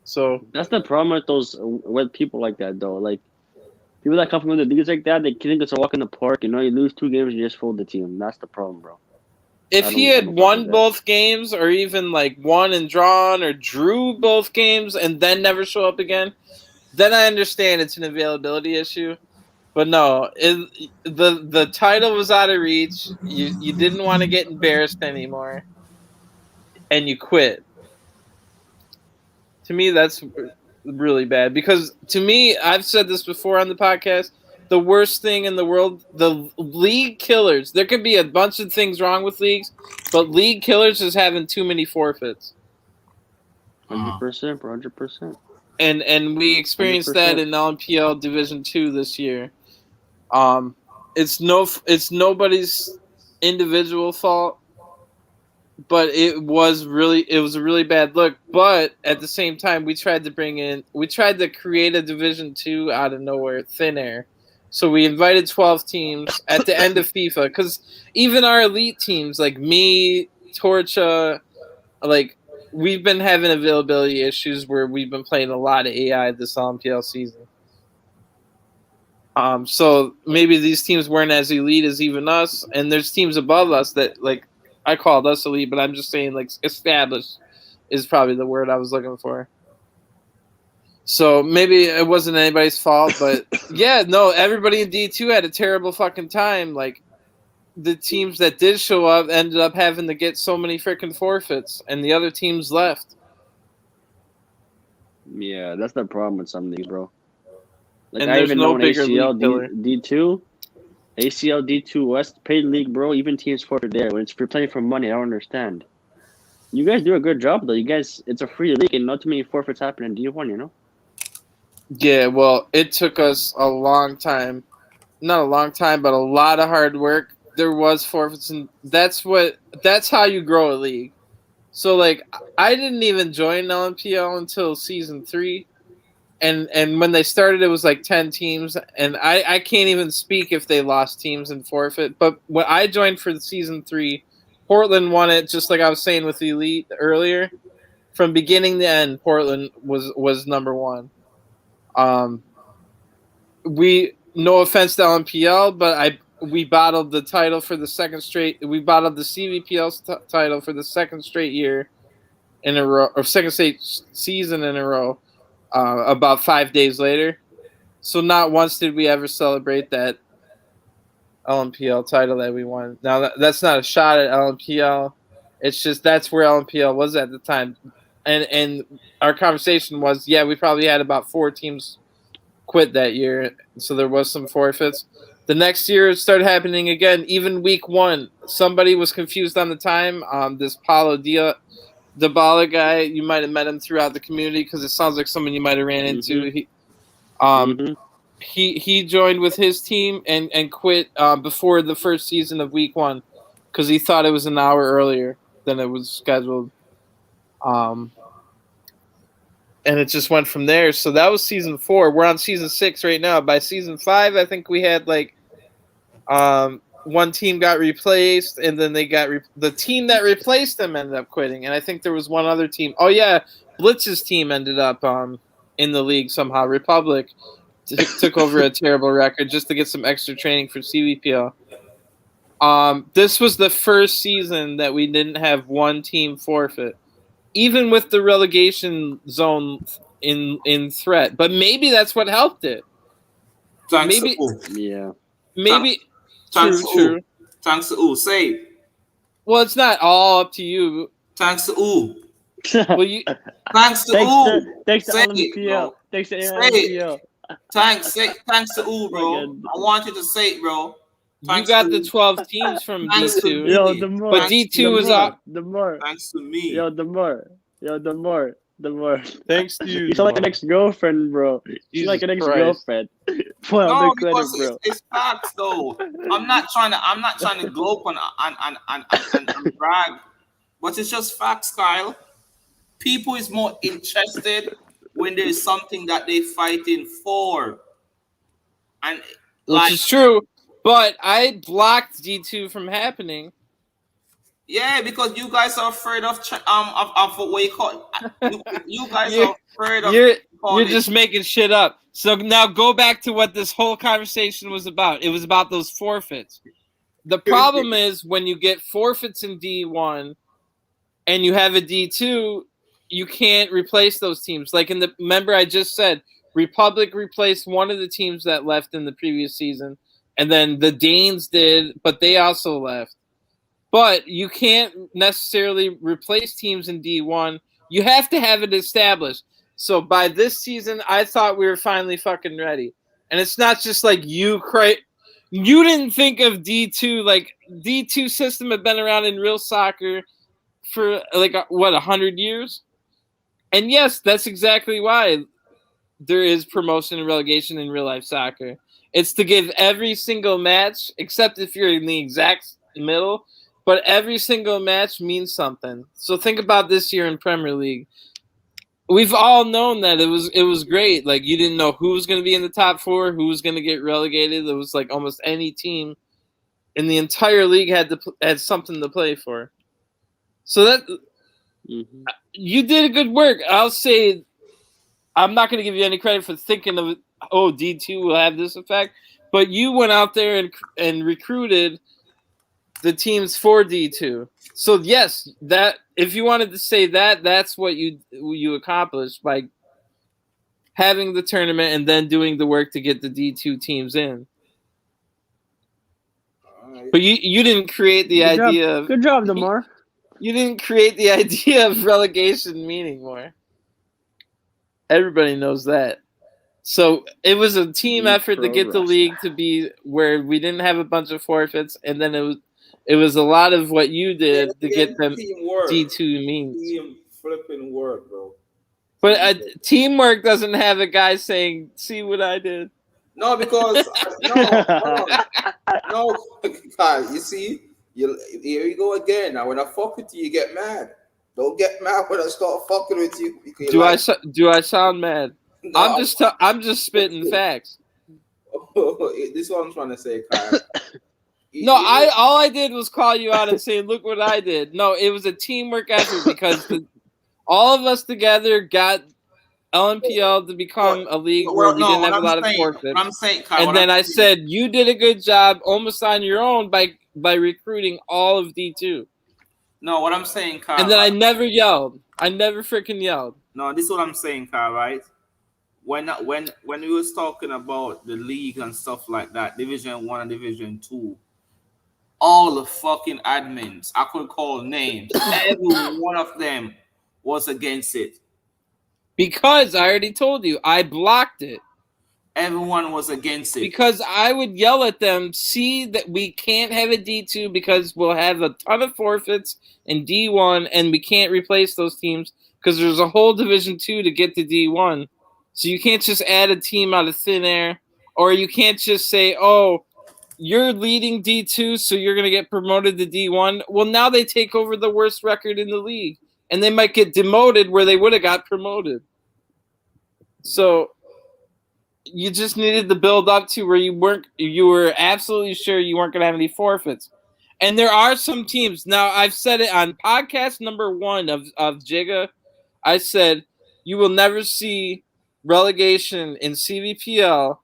So That's the problem with those with people like that, though. Like people that come from the leagues like that, they think it's a walk in the park. You know, you lose 2 games, you just fold the team. That's the problem, bro. if he I had don't fuck with won that. both games, or even like won and drawn, or drew both games and then never show up again, then I understand it's an availability issue. But no, the title was out of reach. You didn't want to get embarrassed anymore, and you quit. To me, that's really bad, because to me, I've said this before on the podcast, the worst thing in the world, the league killers. There could be a bunch of things wrong with leagues, but league killers is having too many forfeits. 100%, 100%. And we experienced that in LMPL Division 2 this year. It's nobody's individual fault, but it was a really bad look. But at the same time, we tried to create a Division 2 out of nowhere, thin air. So we invited 12 teams at the end of FIFA, because even our elite teams like me, Torcha, like, we've been having availability issues where we've been playing a lot of AI this LMPL season. So maybe these teams weren't as elite as even us, and there's teams above us that, like, I called us elite, but I'm just saying, like, established is probably the word I was looking for. So maybe it wasn't anybody's fault, but yeah, no, everybody in D2 had a terrible fucking time. Like, the teams that did show up ended up having to get so many freaking forfeits, and the other teams left. Yeah, that's the problem with some leagues, bro. Like, And I there's even no know an bigger ACL league killer. D2, ACL D2 West paid league, bro. Even teams forfeit there. When it's for playing for money, I don't understand. You guys do a good job, though. You guys, it's a free league, and not too many forfeits happen in D1, you know? Yeah, well, it took us a long time. Not a long time, but a lot of hard work. There was forfeits, and that's how you grow a league. So, like, I didn't even join LMPL until season 3. And when they started, it was like 10 teams, and I can't even speak if they lost teams and forfeit. But when I joined for season 3, Portland won it, just like I was saying with the Elite earlier. From beginning to end, Portland was number one. No offense to LMPL, but we bottled the title for the second straight. We bottled the CVPL title for the second straight year in a row, or second straight season in a row. About 5 days later, so not once did we ever celebrate that LMPL title that we won. Now that's not a shot at LMPL. It's just that's where LMPL was at the time, and our conversation was, yeah, we probably had about 4 teams quit that year, so there was some forfeits. The next year it started happening again. Even week 1, somebody was confused on the time. This Paulo Dybala guy, you might have met him throughout the community because it sounds like someone you might have ran into. He joined with his team and quit before the first season of week 1 because he thought it was an hour earlier than it was scheduled. And it just went from there. So that was season 4. We're on season 6 right now. By season 5, I think we had like one team got replaced, and then they got the team that replaced them ended up quitting. And I think there was one other team. Oh yeah, Blitz's team ended up in the league somehow. Republic took over a terrible record just to get some extra training for CVPL. This was the first season that we didn't have one team forfeit, even with the relegation zone in threat. But maybe that's what helped it. Thanks Maybe, to yeah. Maybe. Thanks True. Thanks to say. Well, it's not all up to you. Thanks to Well, you. Thanks to Thanks to say LMPL. Thanks to Say LMPL. Thanks to bro. I want you to say it, bro. Thanks, you got the 12 teams from D2. Yo, the more. But D2 is up. The more. Thanks to me. Yo, the more. Thanks to you. You sound like an ex-girlfriend, bro. You like an ex-girlfriend. No, because it's facts though. I'm not trying to gloat and brag, but it's just facts, Kyle. People is more interested when there's something that they're fighting for, and which is true. But I blocked D2 from happening. Yeah, because you guys are afraid of what you call. You guys are afraid of. You're just making shit up. So now go back to what this whole conversation was about. It was about those forfeits. The problem is when you get forfeits in D1 and you have a D2, you can't replace those teams. Like remember I just said, Republic replaced one of the teams that left in the previous season, and then the Danes did, but they also left. But you can't necessarily replace teams in D1. You have to have it established. So by this season, I thought we were finally fucking ready. And it's not just like you didn't think of D2. Like, D2 system had been around in real soccer for, 100 years? And yes, that's exactly why there is promotion and relegation in real-life soccer. It's to give every single match, except if you're in the exact middle, but every single match means something. So think about this year in Premier League. We've all known that it was great. Like, you didn't know who was going to be in the top 4, who was going to get relegated. It was like almost any team in the entire league had something to play for. So that you did good work. I'll say I'm not going to give you any credit for thinking of it. Oh, D2 will have this effect, but you went out there and recruited the teams for D2. So yes, that if you wanted to say that, that's what you accomplished by having the tournament and then doing the work to get the D2 teams in. But you didn't create the idea of good job, Damar. You didn't create the idea of relegation meaning more. Everybody knows that. So it was a team effort to get the league to be where we didn't have a bunch of forfeits, and then it was a lot of what you did to get them D2 means. Team flipping work, bro. But teamwork doesn't have a guy saying, "See what I did." No, because no, you see, here you go again. Now when I fuck with you, you get mad. Don't get mad when I start fucking with you. Do I sound mad? No, I'm just spitting facts. This is what I'm trying to say, Kyle. No, all I did was call you out and say, look what I did. No, it was a teamwork effort because all of us together got LMPL to become a league where we didn't have a lot of forfeits. I'm saying, Kyle, And then I said, you did a good job almost on your own by recruiting all of D2. No, what I'm saying, Kyle. And then I never yelled. I never freaking yelled. No, this is what I'm saying, Kyle, right? When we was talking about the league and stuff like that, Division 1 and Division 2, all the fucking admins, I could call names, every one of them was against it. Because I already told you, I blocked it. Everyone was against it. Because I would yell at them, see that we can't have a D2 because we'll have a ton of forfeits in D1 and we can't replace those teams because there's a whole Division 2 to get to D1. So you can't just add a team out of thin air, or you can't just say, oh, you're leading D2, so you're going to get promoted to D1. Well, now they take over the worst record in the league, and they might get demoted where they would have got promoted. So you just needed to build up to where you were absolutely sure you weren't going to have any forfeits. And there are some teams. Now, I've said it on podcast number 1 of Jigga. I said, you will never see relegation in CVPL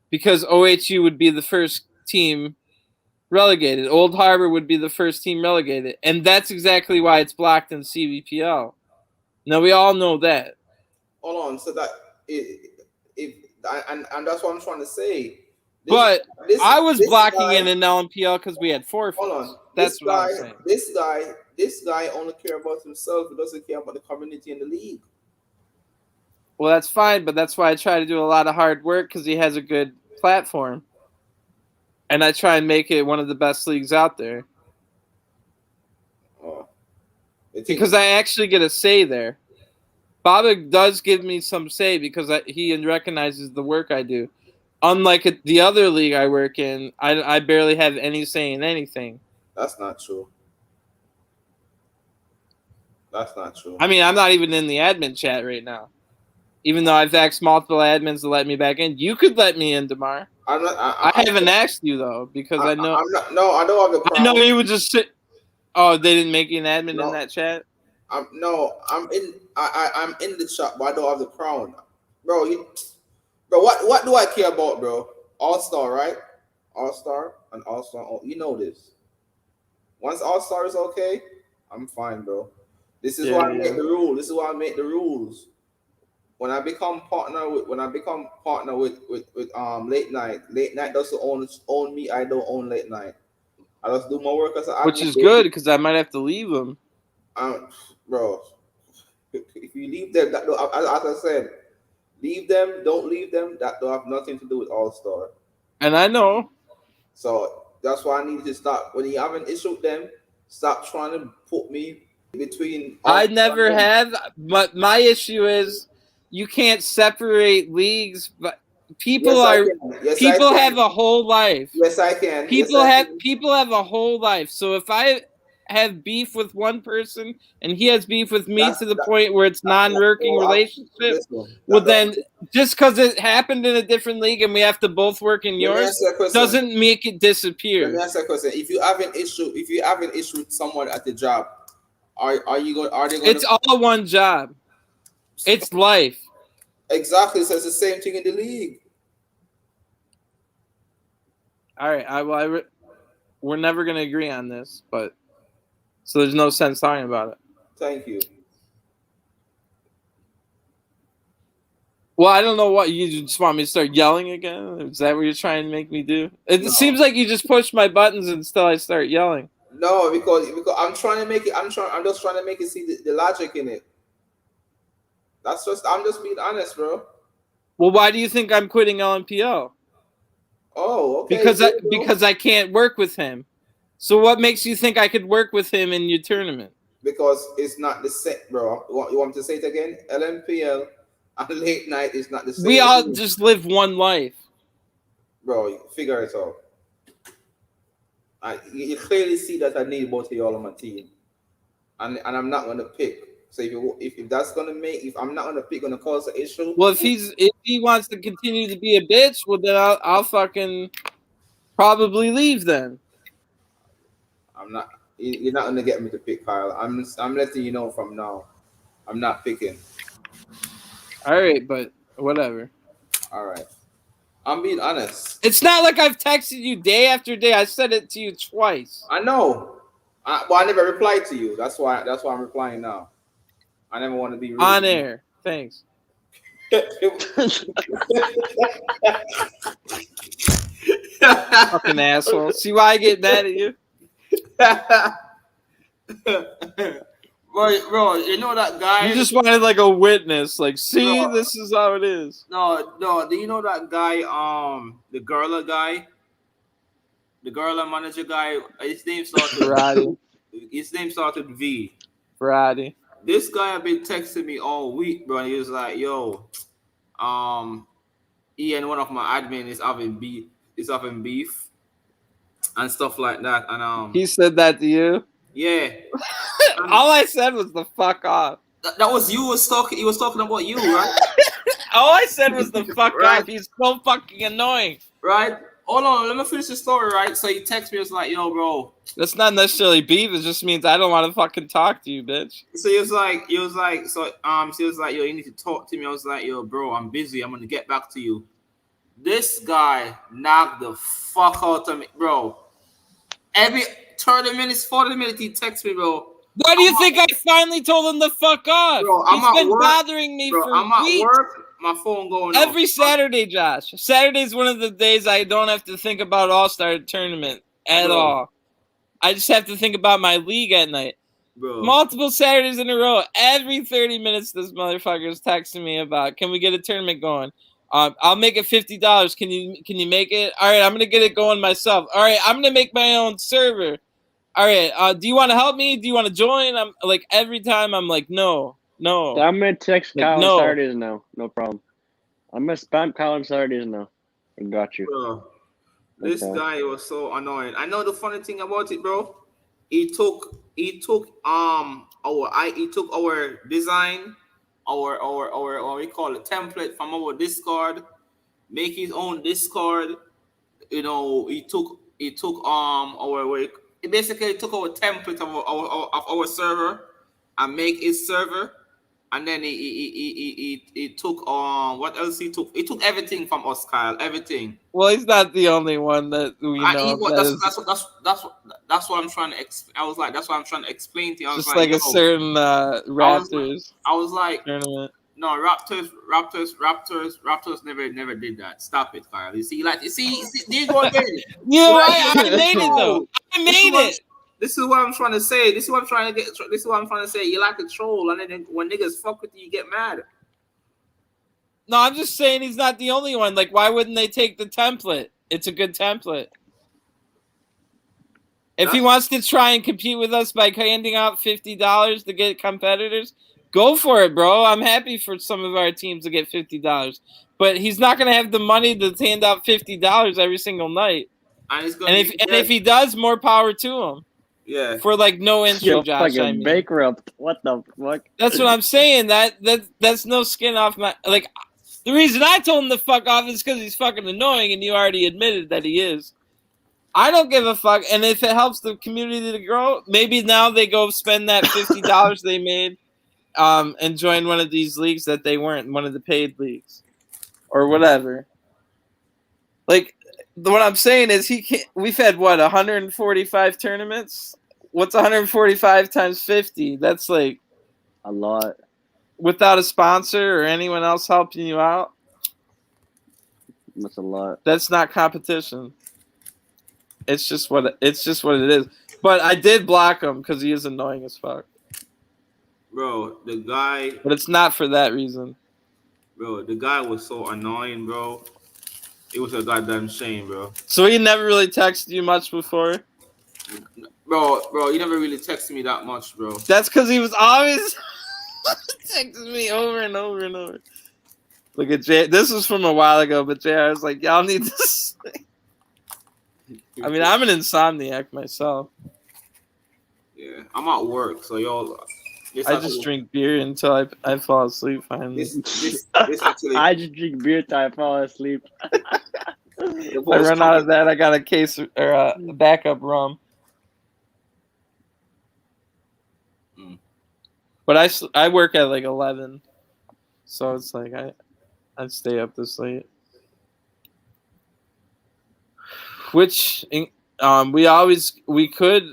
because OHU would be the first team relegated. Old Harbor would be the first team relegated. And that's exactly why it's blocked in CVPL. Now, we all know that. Hold on. So that and that's what I'm trying to say. I was blocking it in LMPL because we had forfeits. Hold on. That's what I'm saying. This guy only cares about himself. He doesn't care about the community and the league. Well, that's fine, but that's why I try to do a lot of hard work because he has a good platform. And I try and make it one of the best leagues out there. Because I actually get a say there. Baba does give me some say because he recognizes the work I do. Unlike the other league I work in, I barely have any say in anything. That's not true. That's not true. I mean, I'm not even in the admin chat right now. Even though I've asked multiple admins to let me back in. You could let me in, Damar. I haven't asked you, though, because I know... I don't have the crown. I know you would just sit... Oh, they didn't make you an admin in that chat? I'm in the chat, but I don't have the crown. Bro, what do I care about, bro? All-Star, right? All-Star and All-Star. Oh, you know this. Once All-Star is okay, I'm fine, bro. This is why I make the rule. This is why I make the rules. When I become partner with late night doesn't own me. I don't own late night. I just do my work as an admin. Which is good because I might have to leave them. Bro, if you leave them, as I said, leave them. Don't leave them. That don't have nothing to do with All-Star. And I know. So that's why I need to stop. When you have an issue with them, stop trying to put me between. I never have. But my issue is you can't separate leagues. But people have a whole life. Yes, I can. People have a whole life. So if I have beef with one person and he has beef with me to the point where it's non-working relationship, then just because it happened in a different league and we have to both work in yours doesn't make it disappear. Let me ask you a question. If you have an issue with someone at the job, are they going? It's all one job. It's life. Exactly. So it's the same thing in the league. All right. We're never going to agree on this, but so there's no sense talking about it. Thank you. Well, I don't know what you just want me to start yelling again. Is that what you're trying to make me do? It seems like you just push my buttons until I start yelling. No, because I'm trying to make it. I'm just trying to make it see the logic in it. I'm just being honest, bro. Well, why do you think I'm quitting LMPO? Oh, okay. Because I can't work with him. So what makes you think I could work with him in your tournament? Because it's not the same, bro. You want me to say it again? LMPL and late night is not the same. We all just live one life. Bro, you figure it out. You clearly see that I need both of y'all on my team. And I'm not going to pick. So if that's gonna if I'm not gonna cause an issue. Well, if he wants to continue to be a bitch, well then I'll fucking probably leave then. I'm not. You're not gonna get me to pick Kyle. I'm letting you know from now. I'm not picking. All right, but whatever. All right. I'm being honest. It's not like I've texted you day after day. I said it to you twice. I know. Well, I never replied to you. That's why I'm replying now. I never want to be rude. On air. Thanks. Fucking asshole. See why I get mad at you? bro, you know that guy? You just wanted like a witness. Like, see, Bro. this is how it is. No. Do you know that guy? The Gorilla guy, the Gorilla manager guy. His name started. Friday. His name started V. Friday. This guy have been texting me all week, bro. And he was like, "Yo, Ian, one of my admin is having beef and stuff like that." And He said that to you? yeah. All I said was the fuck off. That was you was talking. He was talking about you, right? All I said was the fuck Right. off. He's so fucking annoying. Right. Hold on. Let me finish the story. Right. So he texted me. He was like, "Yo, bro." That's not necessarily beef. It just means I don't want to fucking talk to you, bitch. So he was like, so he was like, "Yo, you need to talk to me." I was like, "Yo, bro, I'm busy. I'm gonna get back to you." This guy knocked the fuck out of me, bro. Every 30 minutes, 40 minutes, he texts me, bro. Why do you think I finally told him to fuck off? Bro, I'm He's at been work. bothering me Bro, for I'm at weeks. work. My phone going Every off. Saturday, Josh. Saturday's one of the days I don't have to think about All-Star Tournament at Bro. all. I just have to think about my league at night. Bro. Multiple Saturdays in a row. Every 30 minutes, this motherfucker is texting me about, can we get a tournament going? I'll make it $50. Can you make it? All right, I'm gonna get it going myself. All right, I'm gonna make my own server. All right, do you want to help me? Do you want to join? I'm like every time I'm like, no. I'm gonna text Like, Kyle no. on Saturdays now. No problem. I'm gonna spam Kyle on Saturdays now. I got you. Bro, this Okay. guy was so annoying. I know the funny thing about it, bro. He took our design, our what we call it, template from our Discord, make his own Discord. You know, he basically took our template of our server and make his server. And then he took what else he took? He took everything from us, Kyle. Everything. Well, he's not the only one that we know. That's what I'm trying to explain. I was like, that's what I'm trying to explain to you. I was just like a yo. certain Raptors I was like, tournament. no, Raptors never did that. Stop it, Kyle. You see, there you go again. I made it though. I made it. This is what I'm trying to say. This is what I'm trying to say. You like to troll, and then when niggas fuck with you, you get mad. No, I'm just saying he's not the only one. Like, why wouldn't they take the template? It's a good template. If he wants to try and compete with us by handing out $50 to get competitors, go for it, bro. I'm happy for some of our teams to get $50. But he's not going to have the money to hand out $50 every single night. And if he does, more power to him. Yeah. For like no intro, You're Josh. fucking I mean. bankrupt. What the fuck? That's what I'm saying. That's no skin off my like. The reason I told him to fuck off is because he's fucking annoying, and you already admitted that he is. I don't give a fuck, and if it helps the community to grow, maybe now they go spend that $50 they made, and join one of these leagues that they weren't, one of the paid leagues, or whatever. Like. What I'm saying is we've had 145 tournaments? What's 145 times 50? That's like a lot. Without a sponsor or anyone else helping you out? That's a lot. That's not competition. It's just what it is. But I did block him because he is annoying as fuck. Bro, the guy. But it's not for that reason. Bro, the guy was so annoying, bro. It was a goddamn shame, bro. So he never really texted you much before? Bro, he never really texted me that much, bro. That's because he was always texting me over and over and over. Look at Jay. This was from a while ago, but JR was like, y'all need this. I mean, I'm an insomniac myself. Yeah, I'm at work, so y'all... I just drink beer until I fall asleep finally. I just drink beer till I fall asleep. If I run out of that, I got a case or a backup rum. But I work at like 11, so it's like I stay up this late. Which we could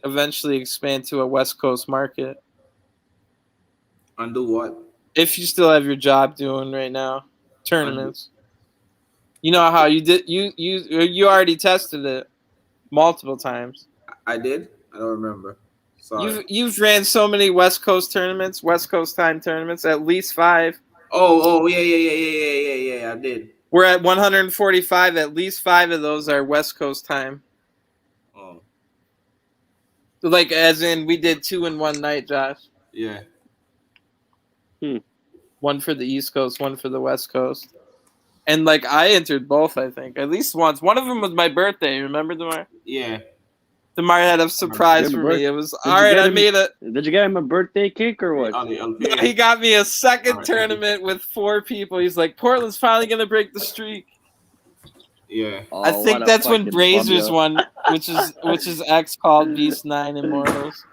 eventually expand to a West Coast market And do what? if you still have your job doing right now tournaments. You know how you did you already tested it multiple times. I did. I don't remember. Sorry. You've ran so many West Coast tournaments, West Coast time tournaments, at least 5. Oh, yeah. I did. We're at 145. At least 5 of those are West Coast time. Oh, Like as in we did 2 in one night, Josh. yeah. One for the East Coast, one for the West Coast. And like I entered both, I think, at least once. One of them was my birthday. Remember, Demar? Yeah. Demar had a surprise for me. It was all right. I made it. Did you get him a birthday cake or what? He got me a second tournament with 4 people. He's like, Portland's finally gonna break the streak. Yeah. Oh, I think that's when fucking Brazers bum, won, which is X called Beast 9 Immortals.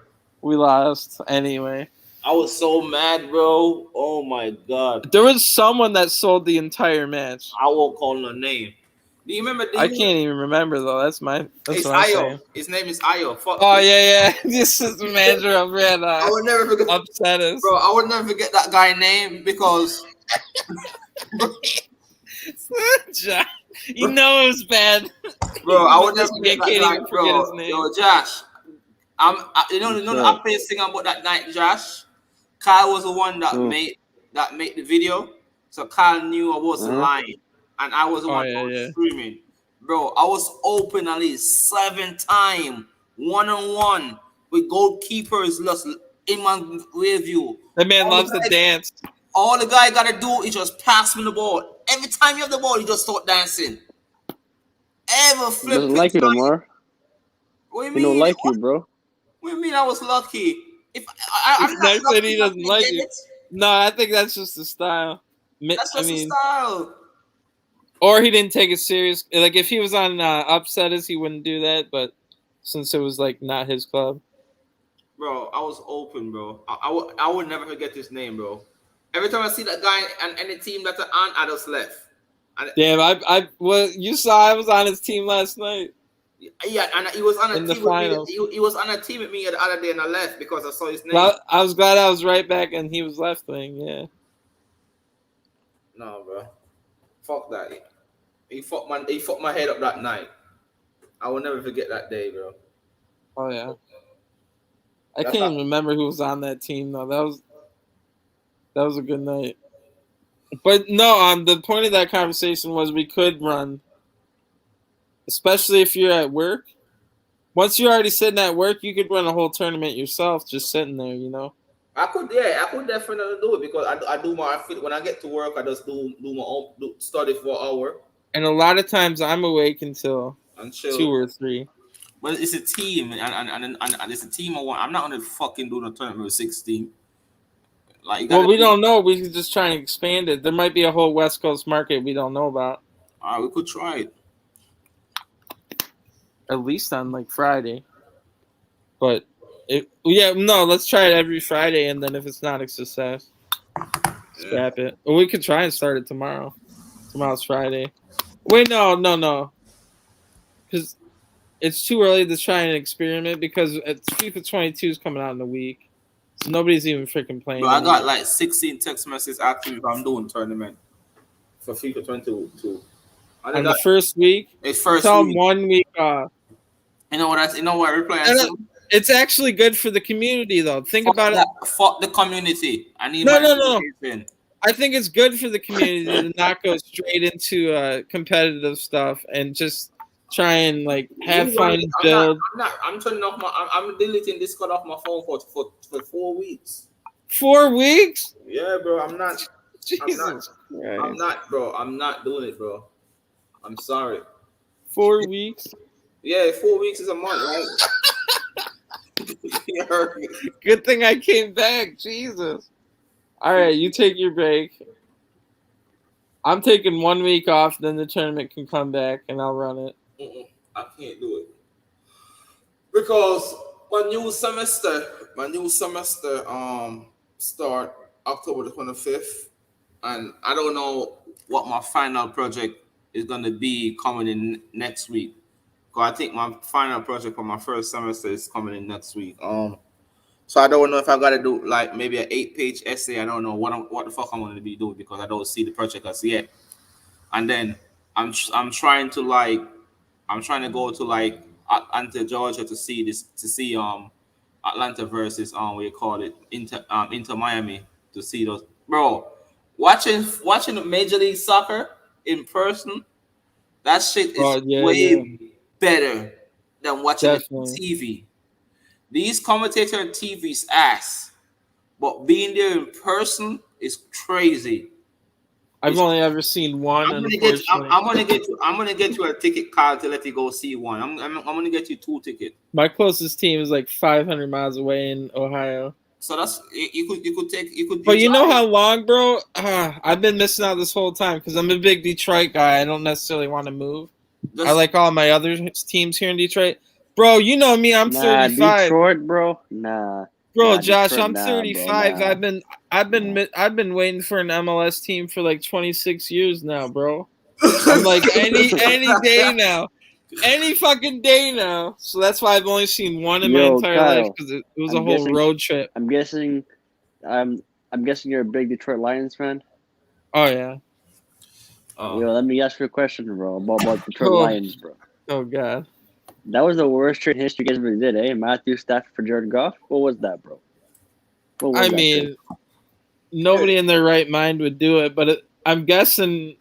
We lost anyway. I was so mad, bro. Oh my god. There was someone that sold the entire match. I won't call no name. Do you remember? I can't even remember though. That's what I'm Ayo. saying. His name is Ayo. Fuck. Oh yeah. This is the manager of Red I would never forget. upset us. Bro, I would never forget that guy's name because Josh, you know it was bad. bro, I would never forget that can't guy, even forget bro. his name. Yo, Josh. You know the happiest thing about that night, Josh. Kyle was the one that made the video, so Kyle knew I wasn't lying, and I was the one that was screaming. Bro, I was open at least 7 times, 1-on-1 with goalkeepers lost in my rear view. That man loves to dance. All the guy gotta do is just pass me the ball. Every time you have the ball, you just start dancing. Ever flip? Doesn't like you no more. What do you He mean? don't like you, bro. What do you mean I was lucky? If I'm I not said he lucky, doesn't like you. No, I think that's just the style. That's just the style. Or he didn't take it serious. Like if he was on Upsetters, he wouldn't do that. But since it was like not his club, bro, I was open, bro. I would never forget his name, bro. Every time I see that guy and any team that's on, I just left. Damn, well, you saw I was on his team last night. Yeah, and he was on a in the team with finals. me. He was on a team with me the other day, and I left because I saw his name. Well, I was glad I was right back and he was left wing. Yeah. No, bro. Fuck that. He fucked my head up that night. I will never forget that day, bro. Oh yeah. I can't even remember who was on that team though. That was a good night. But no, the point of that conversation was we could run, especially if you're at work. Once you're already sitting at work, you could run a whole tournament yourself, just sitting there, you know. I could definitely do it because I do when I get to work, I just do my own study for an hour. And a lot of times I'm awake until 2 or 3. But it's a team, and it's a team I want. I'm not gonna fucking do the tournament with 16. Like, well, we don't know. We can just try and expand it. There might be a whole West Coast market we don't know about. We could try it. At least on like Friday. But let's try it every Friday, and then if it's not a success, scrap it. Or we could try and start it tomorrow. Tomorrow's Friday. Wait, no. Because it's too early to try and experiment because FIFA 22 is coming out in a week. So nobody's even freaking playing. But I got like 16 text messages asking if I'm doing tournament for FIFA 22. On the first week? Tell them 1 week off. You know what I reply? It's actually good for the community, though. Think about it. Fuck the community. I need no. I think it's good for the community to not go straight into competitive stuff and just try and like have fun and build. I'm turning off I'm deleting Discord off my phone for 4 weeks. 4 weeks? Yeah, bro. I'm not. Jesus I'm not, bro. I'm not doing it, bro. I'm sorry. 4 weeks? Yeah, 4 weeks is a month, right? Good thing I came back. Jesus. All right, you take your break. I'm taking 1 week off, then the tournament can come back and I'll run it. I can't do it because my new semester, start October the 25th, and I don't know what my final project is gonna be coming in next week. Cause I think my final project for my first semester is coming in next week. So I don't know if I gotta do like maybe an 8-page essay. I don't know what the fuck I'm gonna be doing because I don't see the project as yet. And then I'm trying to go to like Atlanta, Georgia to see Atlanta versus what you call it Inter Miami to see those, bro. Watching Major League Soccer in person, that shit is way better than watching it on Definitely. TV. These commentator TV's ass, but being there in person is crazy. I've only ever seen one. I'm Unfortunately, gonna get you a ticket card to let you go see one. I'm gonna get you 2 tickets. my closest team is like 500 miles away in Ohio. So that's you could. But you know how long, bro? I've been missing out this whole time because I'm a big Detroit guy. I don't necessarily want to move. I like all my other teams here in Detroit. Bro, you know me. I'm 35. Detroit, bro. Nah. Bro, Nah, Josh, Detroit, I'm nah, 35. bro, nah. I've been waiting for an MLS team for like 26 years now, bro. I'm like any day now. Any fucking day now. So that's why I've only seen one in my entire Kyle, life because it was a whole road trip. I'm guessing you're a big Detroit Lions fan. Oh yeah. Yo, let me ask you a question, bro, about Detroit Lions, bro. Oh god. That was the worst trade in history you guys ever did, eh? Matthew Stafford for Jared Goff. What was that, bro? Nobody in their right mind would do it, but I'm guessing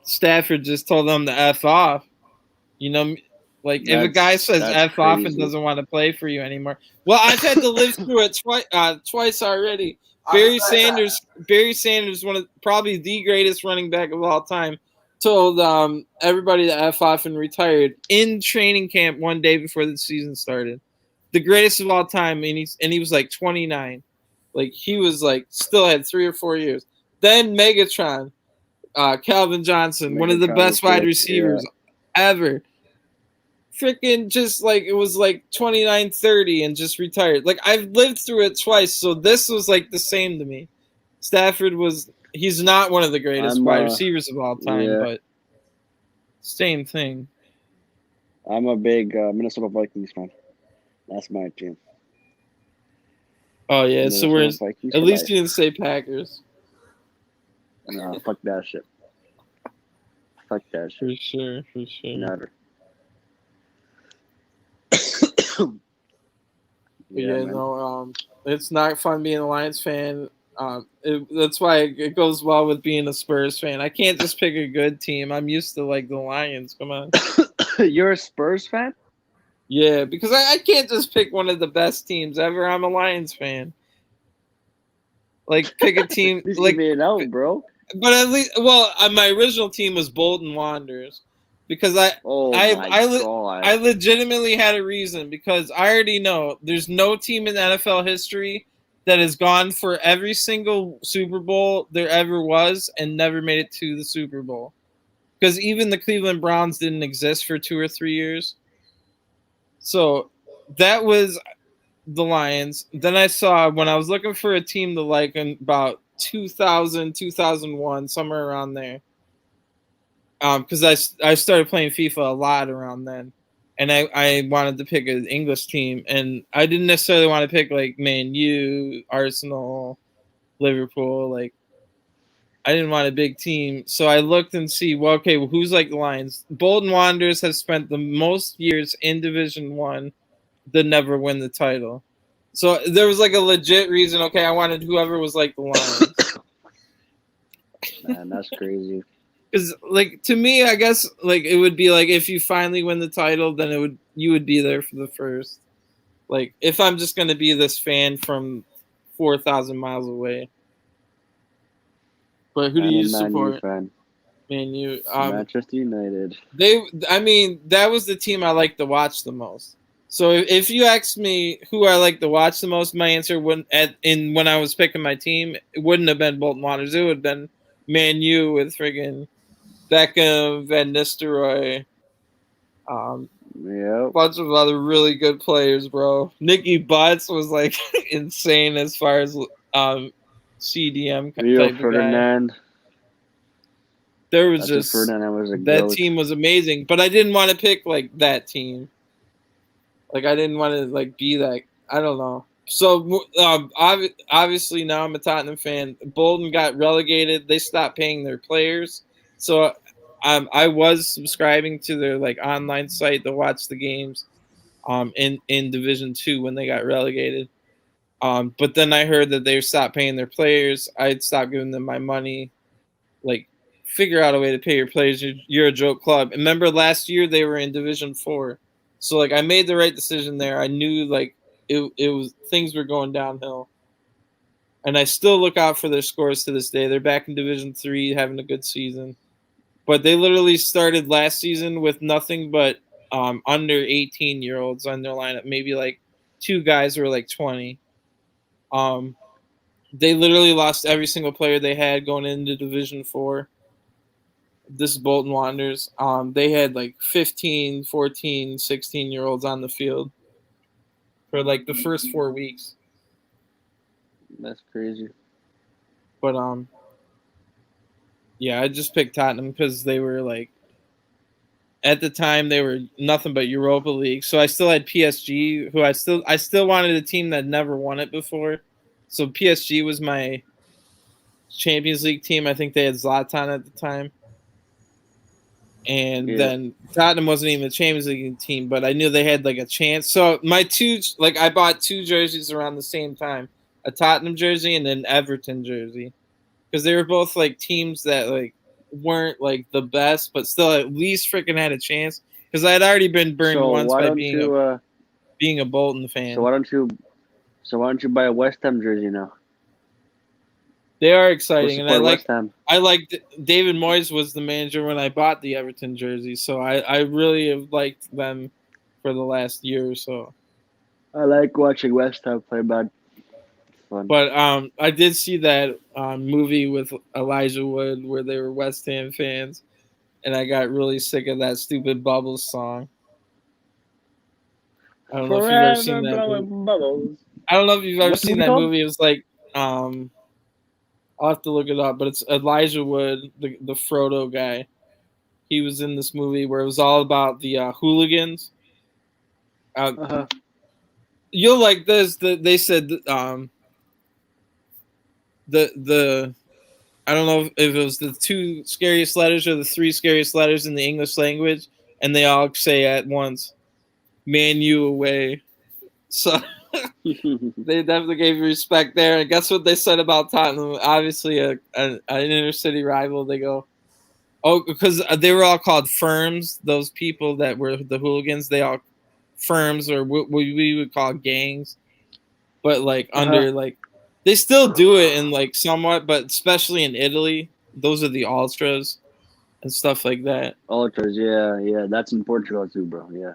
Stafford just told them to F off. You know, like if a guy says F off and doesn't want to play for you anymore. Well, I've had to live through it twice already. Barry Sanders, one of probably the greatest running back of all time, told everybody to F off and retired in training camp one day before the season started. The greatest of all time, and he was like 29. Like he was like still had 3 or 4 years. Then Megatron, Calvin Johnson, one of the best wide receivers ever. Freaking just like it was like 29-30 and just retired. Like I've lived through it twice, so this was like the same to me. Stafford he's not one of the greatest wide receivers of all time, but same thing. I'm a big Minnesota Vikings fan. That's my team. Oh yeah, so we're at least you didn't say Packers. No, fuck that shit. Fuck that shit. For sure. Never. It's not fun being a Lions fan. That's why it goes well with being a Spurs fan. I can't just pick a good team. I'm used to like the Lions. Come on. You're a Spurs fan? Yeah, because I can't just pick one of the best teams ever. I'm a Lions fan. Like pick a team. Like it out, bro. But at least, my original team was Bolton Wanderers. Because I legitimately had a reason because I already know there's no team in NFL history that has gone for every single Super Bowl there ever was and never made it to the Super Bowl. Because even the Cleveland Browns didn't exist for 2 or 3 years. So that was the Lions. Then I saw when I was looking for a team to like in about 2000, 2001, somewhere around there. Because I started playing FIFA a lot around then, and I wanted to pick an English team, and I didn't necessarily want to pick like Man U, Arsenal, Liverpool. Like I didn't want a big team, so I looked and see who's like the Lions. Bolton Wanderers have spent the most years in Division 1 to never win the title, so there was like a legit reason. Okay, I wanted whoever was like the Lions. Man, that's crazy. Because, like, to me, I guess, like, it would be like if you finally win the title, then you would be there for the first. Like, if I'm just going to be this fan from 4,000 miles away. But who do you support? Man U. Manchester United. That was the team I liked to watch the most. So if you asked me who I like to watch the most, my answer when I was picking my team, it wouldn't have been Bolton Wanderers. It would have been Man U with friggin' Beckham, Van Nistelrooy, a bunch of other really good players, bro. Nicky Butts was like insane as far as CDM Rio type of guy. Ferdinand. There was That's just Ferdinand was a that goat. team was amazing, but I didn't want to pick like that team. Like I didn't want to like be that. I don't know. So obviously now I'm a Tottenham fan. Bolton got relegated. They stopped paying their players. So I was subscribing to their like online site to watch the games in Division 2 when they got relegated. But then I heard that they stopped paying their players. I'd stopped giving them my money. Like figure out a way to pay your players. You're a joke club. And remember last year they were in Division 4. So like I made the right decision there. I knew like it was things were going downhill. And I still look out for their scores to this day. They're back in Division 3 having a good season. But they literally started last season with nothing but under 18-year-olds on their lineup. Maybe like 2 guys were like 20. They literally lost every single player they had going into Division 4. This is Bolton Wanderers. They had like 15, 14, 16-year-olds on the field for like the first 4 weeks. That's crazy. But yeah, I just picked Tottenham because they were like at the time they were nothing but Europa League. So I still had PSG, who I still wanted a team that never won it before. So PSG was my Champions League team. I think they had Zlatan at the time. And then Tottenham wasn't even a Champions League team, but I knew they had like a chance. So my I bought 2 jerseys around the same time, a Tottenham jersey and an Everton jersey, because they were both like teams that like weren't like the best, but still at least freaking had a chance. Because I had already been burned once by being a Bolton fan. So why don't you buy a West Ham jersey now? They are exciting, and I West Ham. David Moyes was the manager when I bought the Everton jersey, so I really have liked them for the last year or so. I like watching West Ham play, man. It's fun. But I did see that movie with Elijah Wood where they were West Ham fans, and I got really sick of that stupid Bubbles song. I don't know if you've ever seen that movie. Bubbles. I don't know if you've ever What's the seen movie that called? movie. It was like I'll have to look it up, but it's Elijah Wood, the Frodo guy. He was in this movie where it was all about the hooligans. You'll like this. They said the I don't know if it was the 2 scariest letters or the 3 scariest letters in the English language, and they all say at once, "Man, you away." So they definitely gave you respect there. And guess what they said about Tottenham? Obviously, an inner city rival. They go, oh, because they were all called firms. Those people that were the hooligans, they all firms, or what we would call gangs. But like under like, they still do it in like somewhat, but especially in Italy, those are the ultras and stuff like that. Ultras, yeah, that's in Portugal too, bro. Yeah.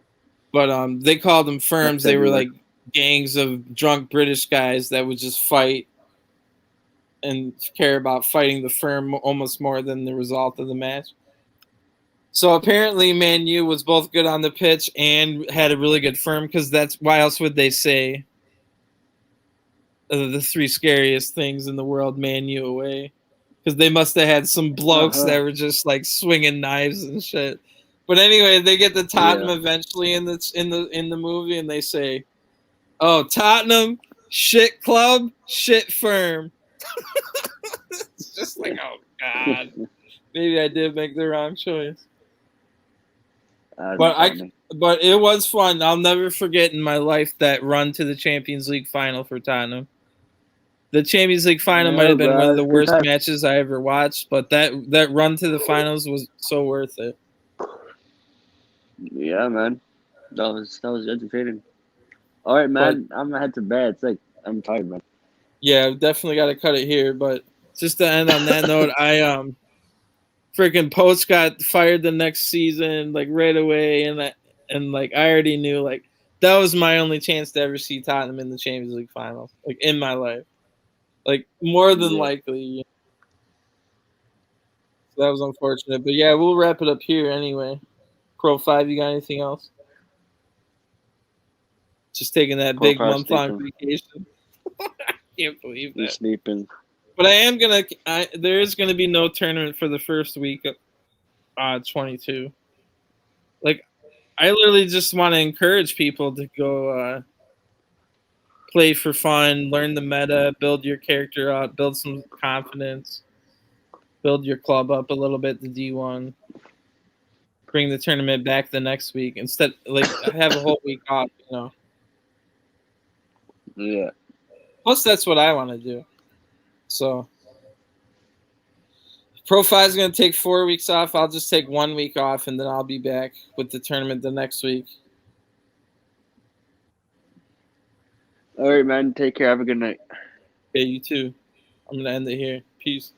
But they called them firms. That's They were everywhere. like gangs of drunk British guys that would just fight and care about fighting the firm almost more than the result of the match. So apparently Man U was both good on the pitch and had a really good firm, because that's why else would they say the 3 scariest things in the world, Man U away? Because they must have had some blokes that were just like swinging knives and shit. But anyway, they get to Tottenham eventually in the movie, and they say, "Oh, Tottenham, shit club, shit firm." It's just like, oh god, maybe I did make the wrong choice. But it was fun. I'll never forget in my life that run to the Champions League final for Tottenham. The Champions League final might have been one of the worst matches I ever watched, but that run to the finals was so worth it. Yeah, man. That was entertaining. All right, man. I'm gonna head to bed. It's like I'm tired, man. Yeah, definitely got to cut it here. But just to end on that note, I freaking Post got fired the next season, like right away, and like I already knew like that was my only chance to ever see Tottenham in the Champions League finals, like in my life, like more than likely. So that was unfortunate, but yeah, we'll wrap it up here anyway. Pro 5, you got anything else? Just taking that big month-long vacation. Can't believe You're that. sleeping. But there is gonna be no tournament for the first week of 22. Like, I literally just want to encourage people to go play for fun, learn the meta, build your character up, build some confidence, build your club up a little bit to D1. Bring the tournament back the next week instead. Like, have a whole week off. Yeah. Plus, that's what I want to do. So, Pro-5 is going to take 4 weeks off. I'll just take 1 week off, and then I'll be back with the tournament the next week. All right, man. Take care. Have a good night. Okay, you too. I'm going to end it here. Peace.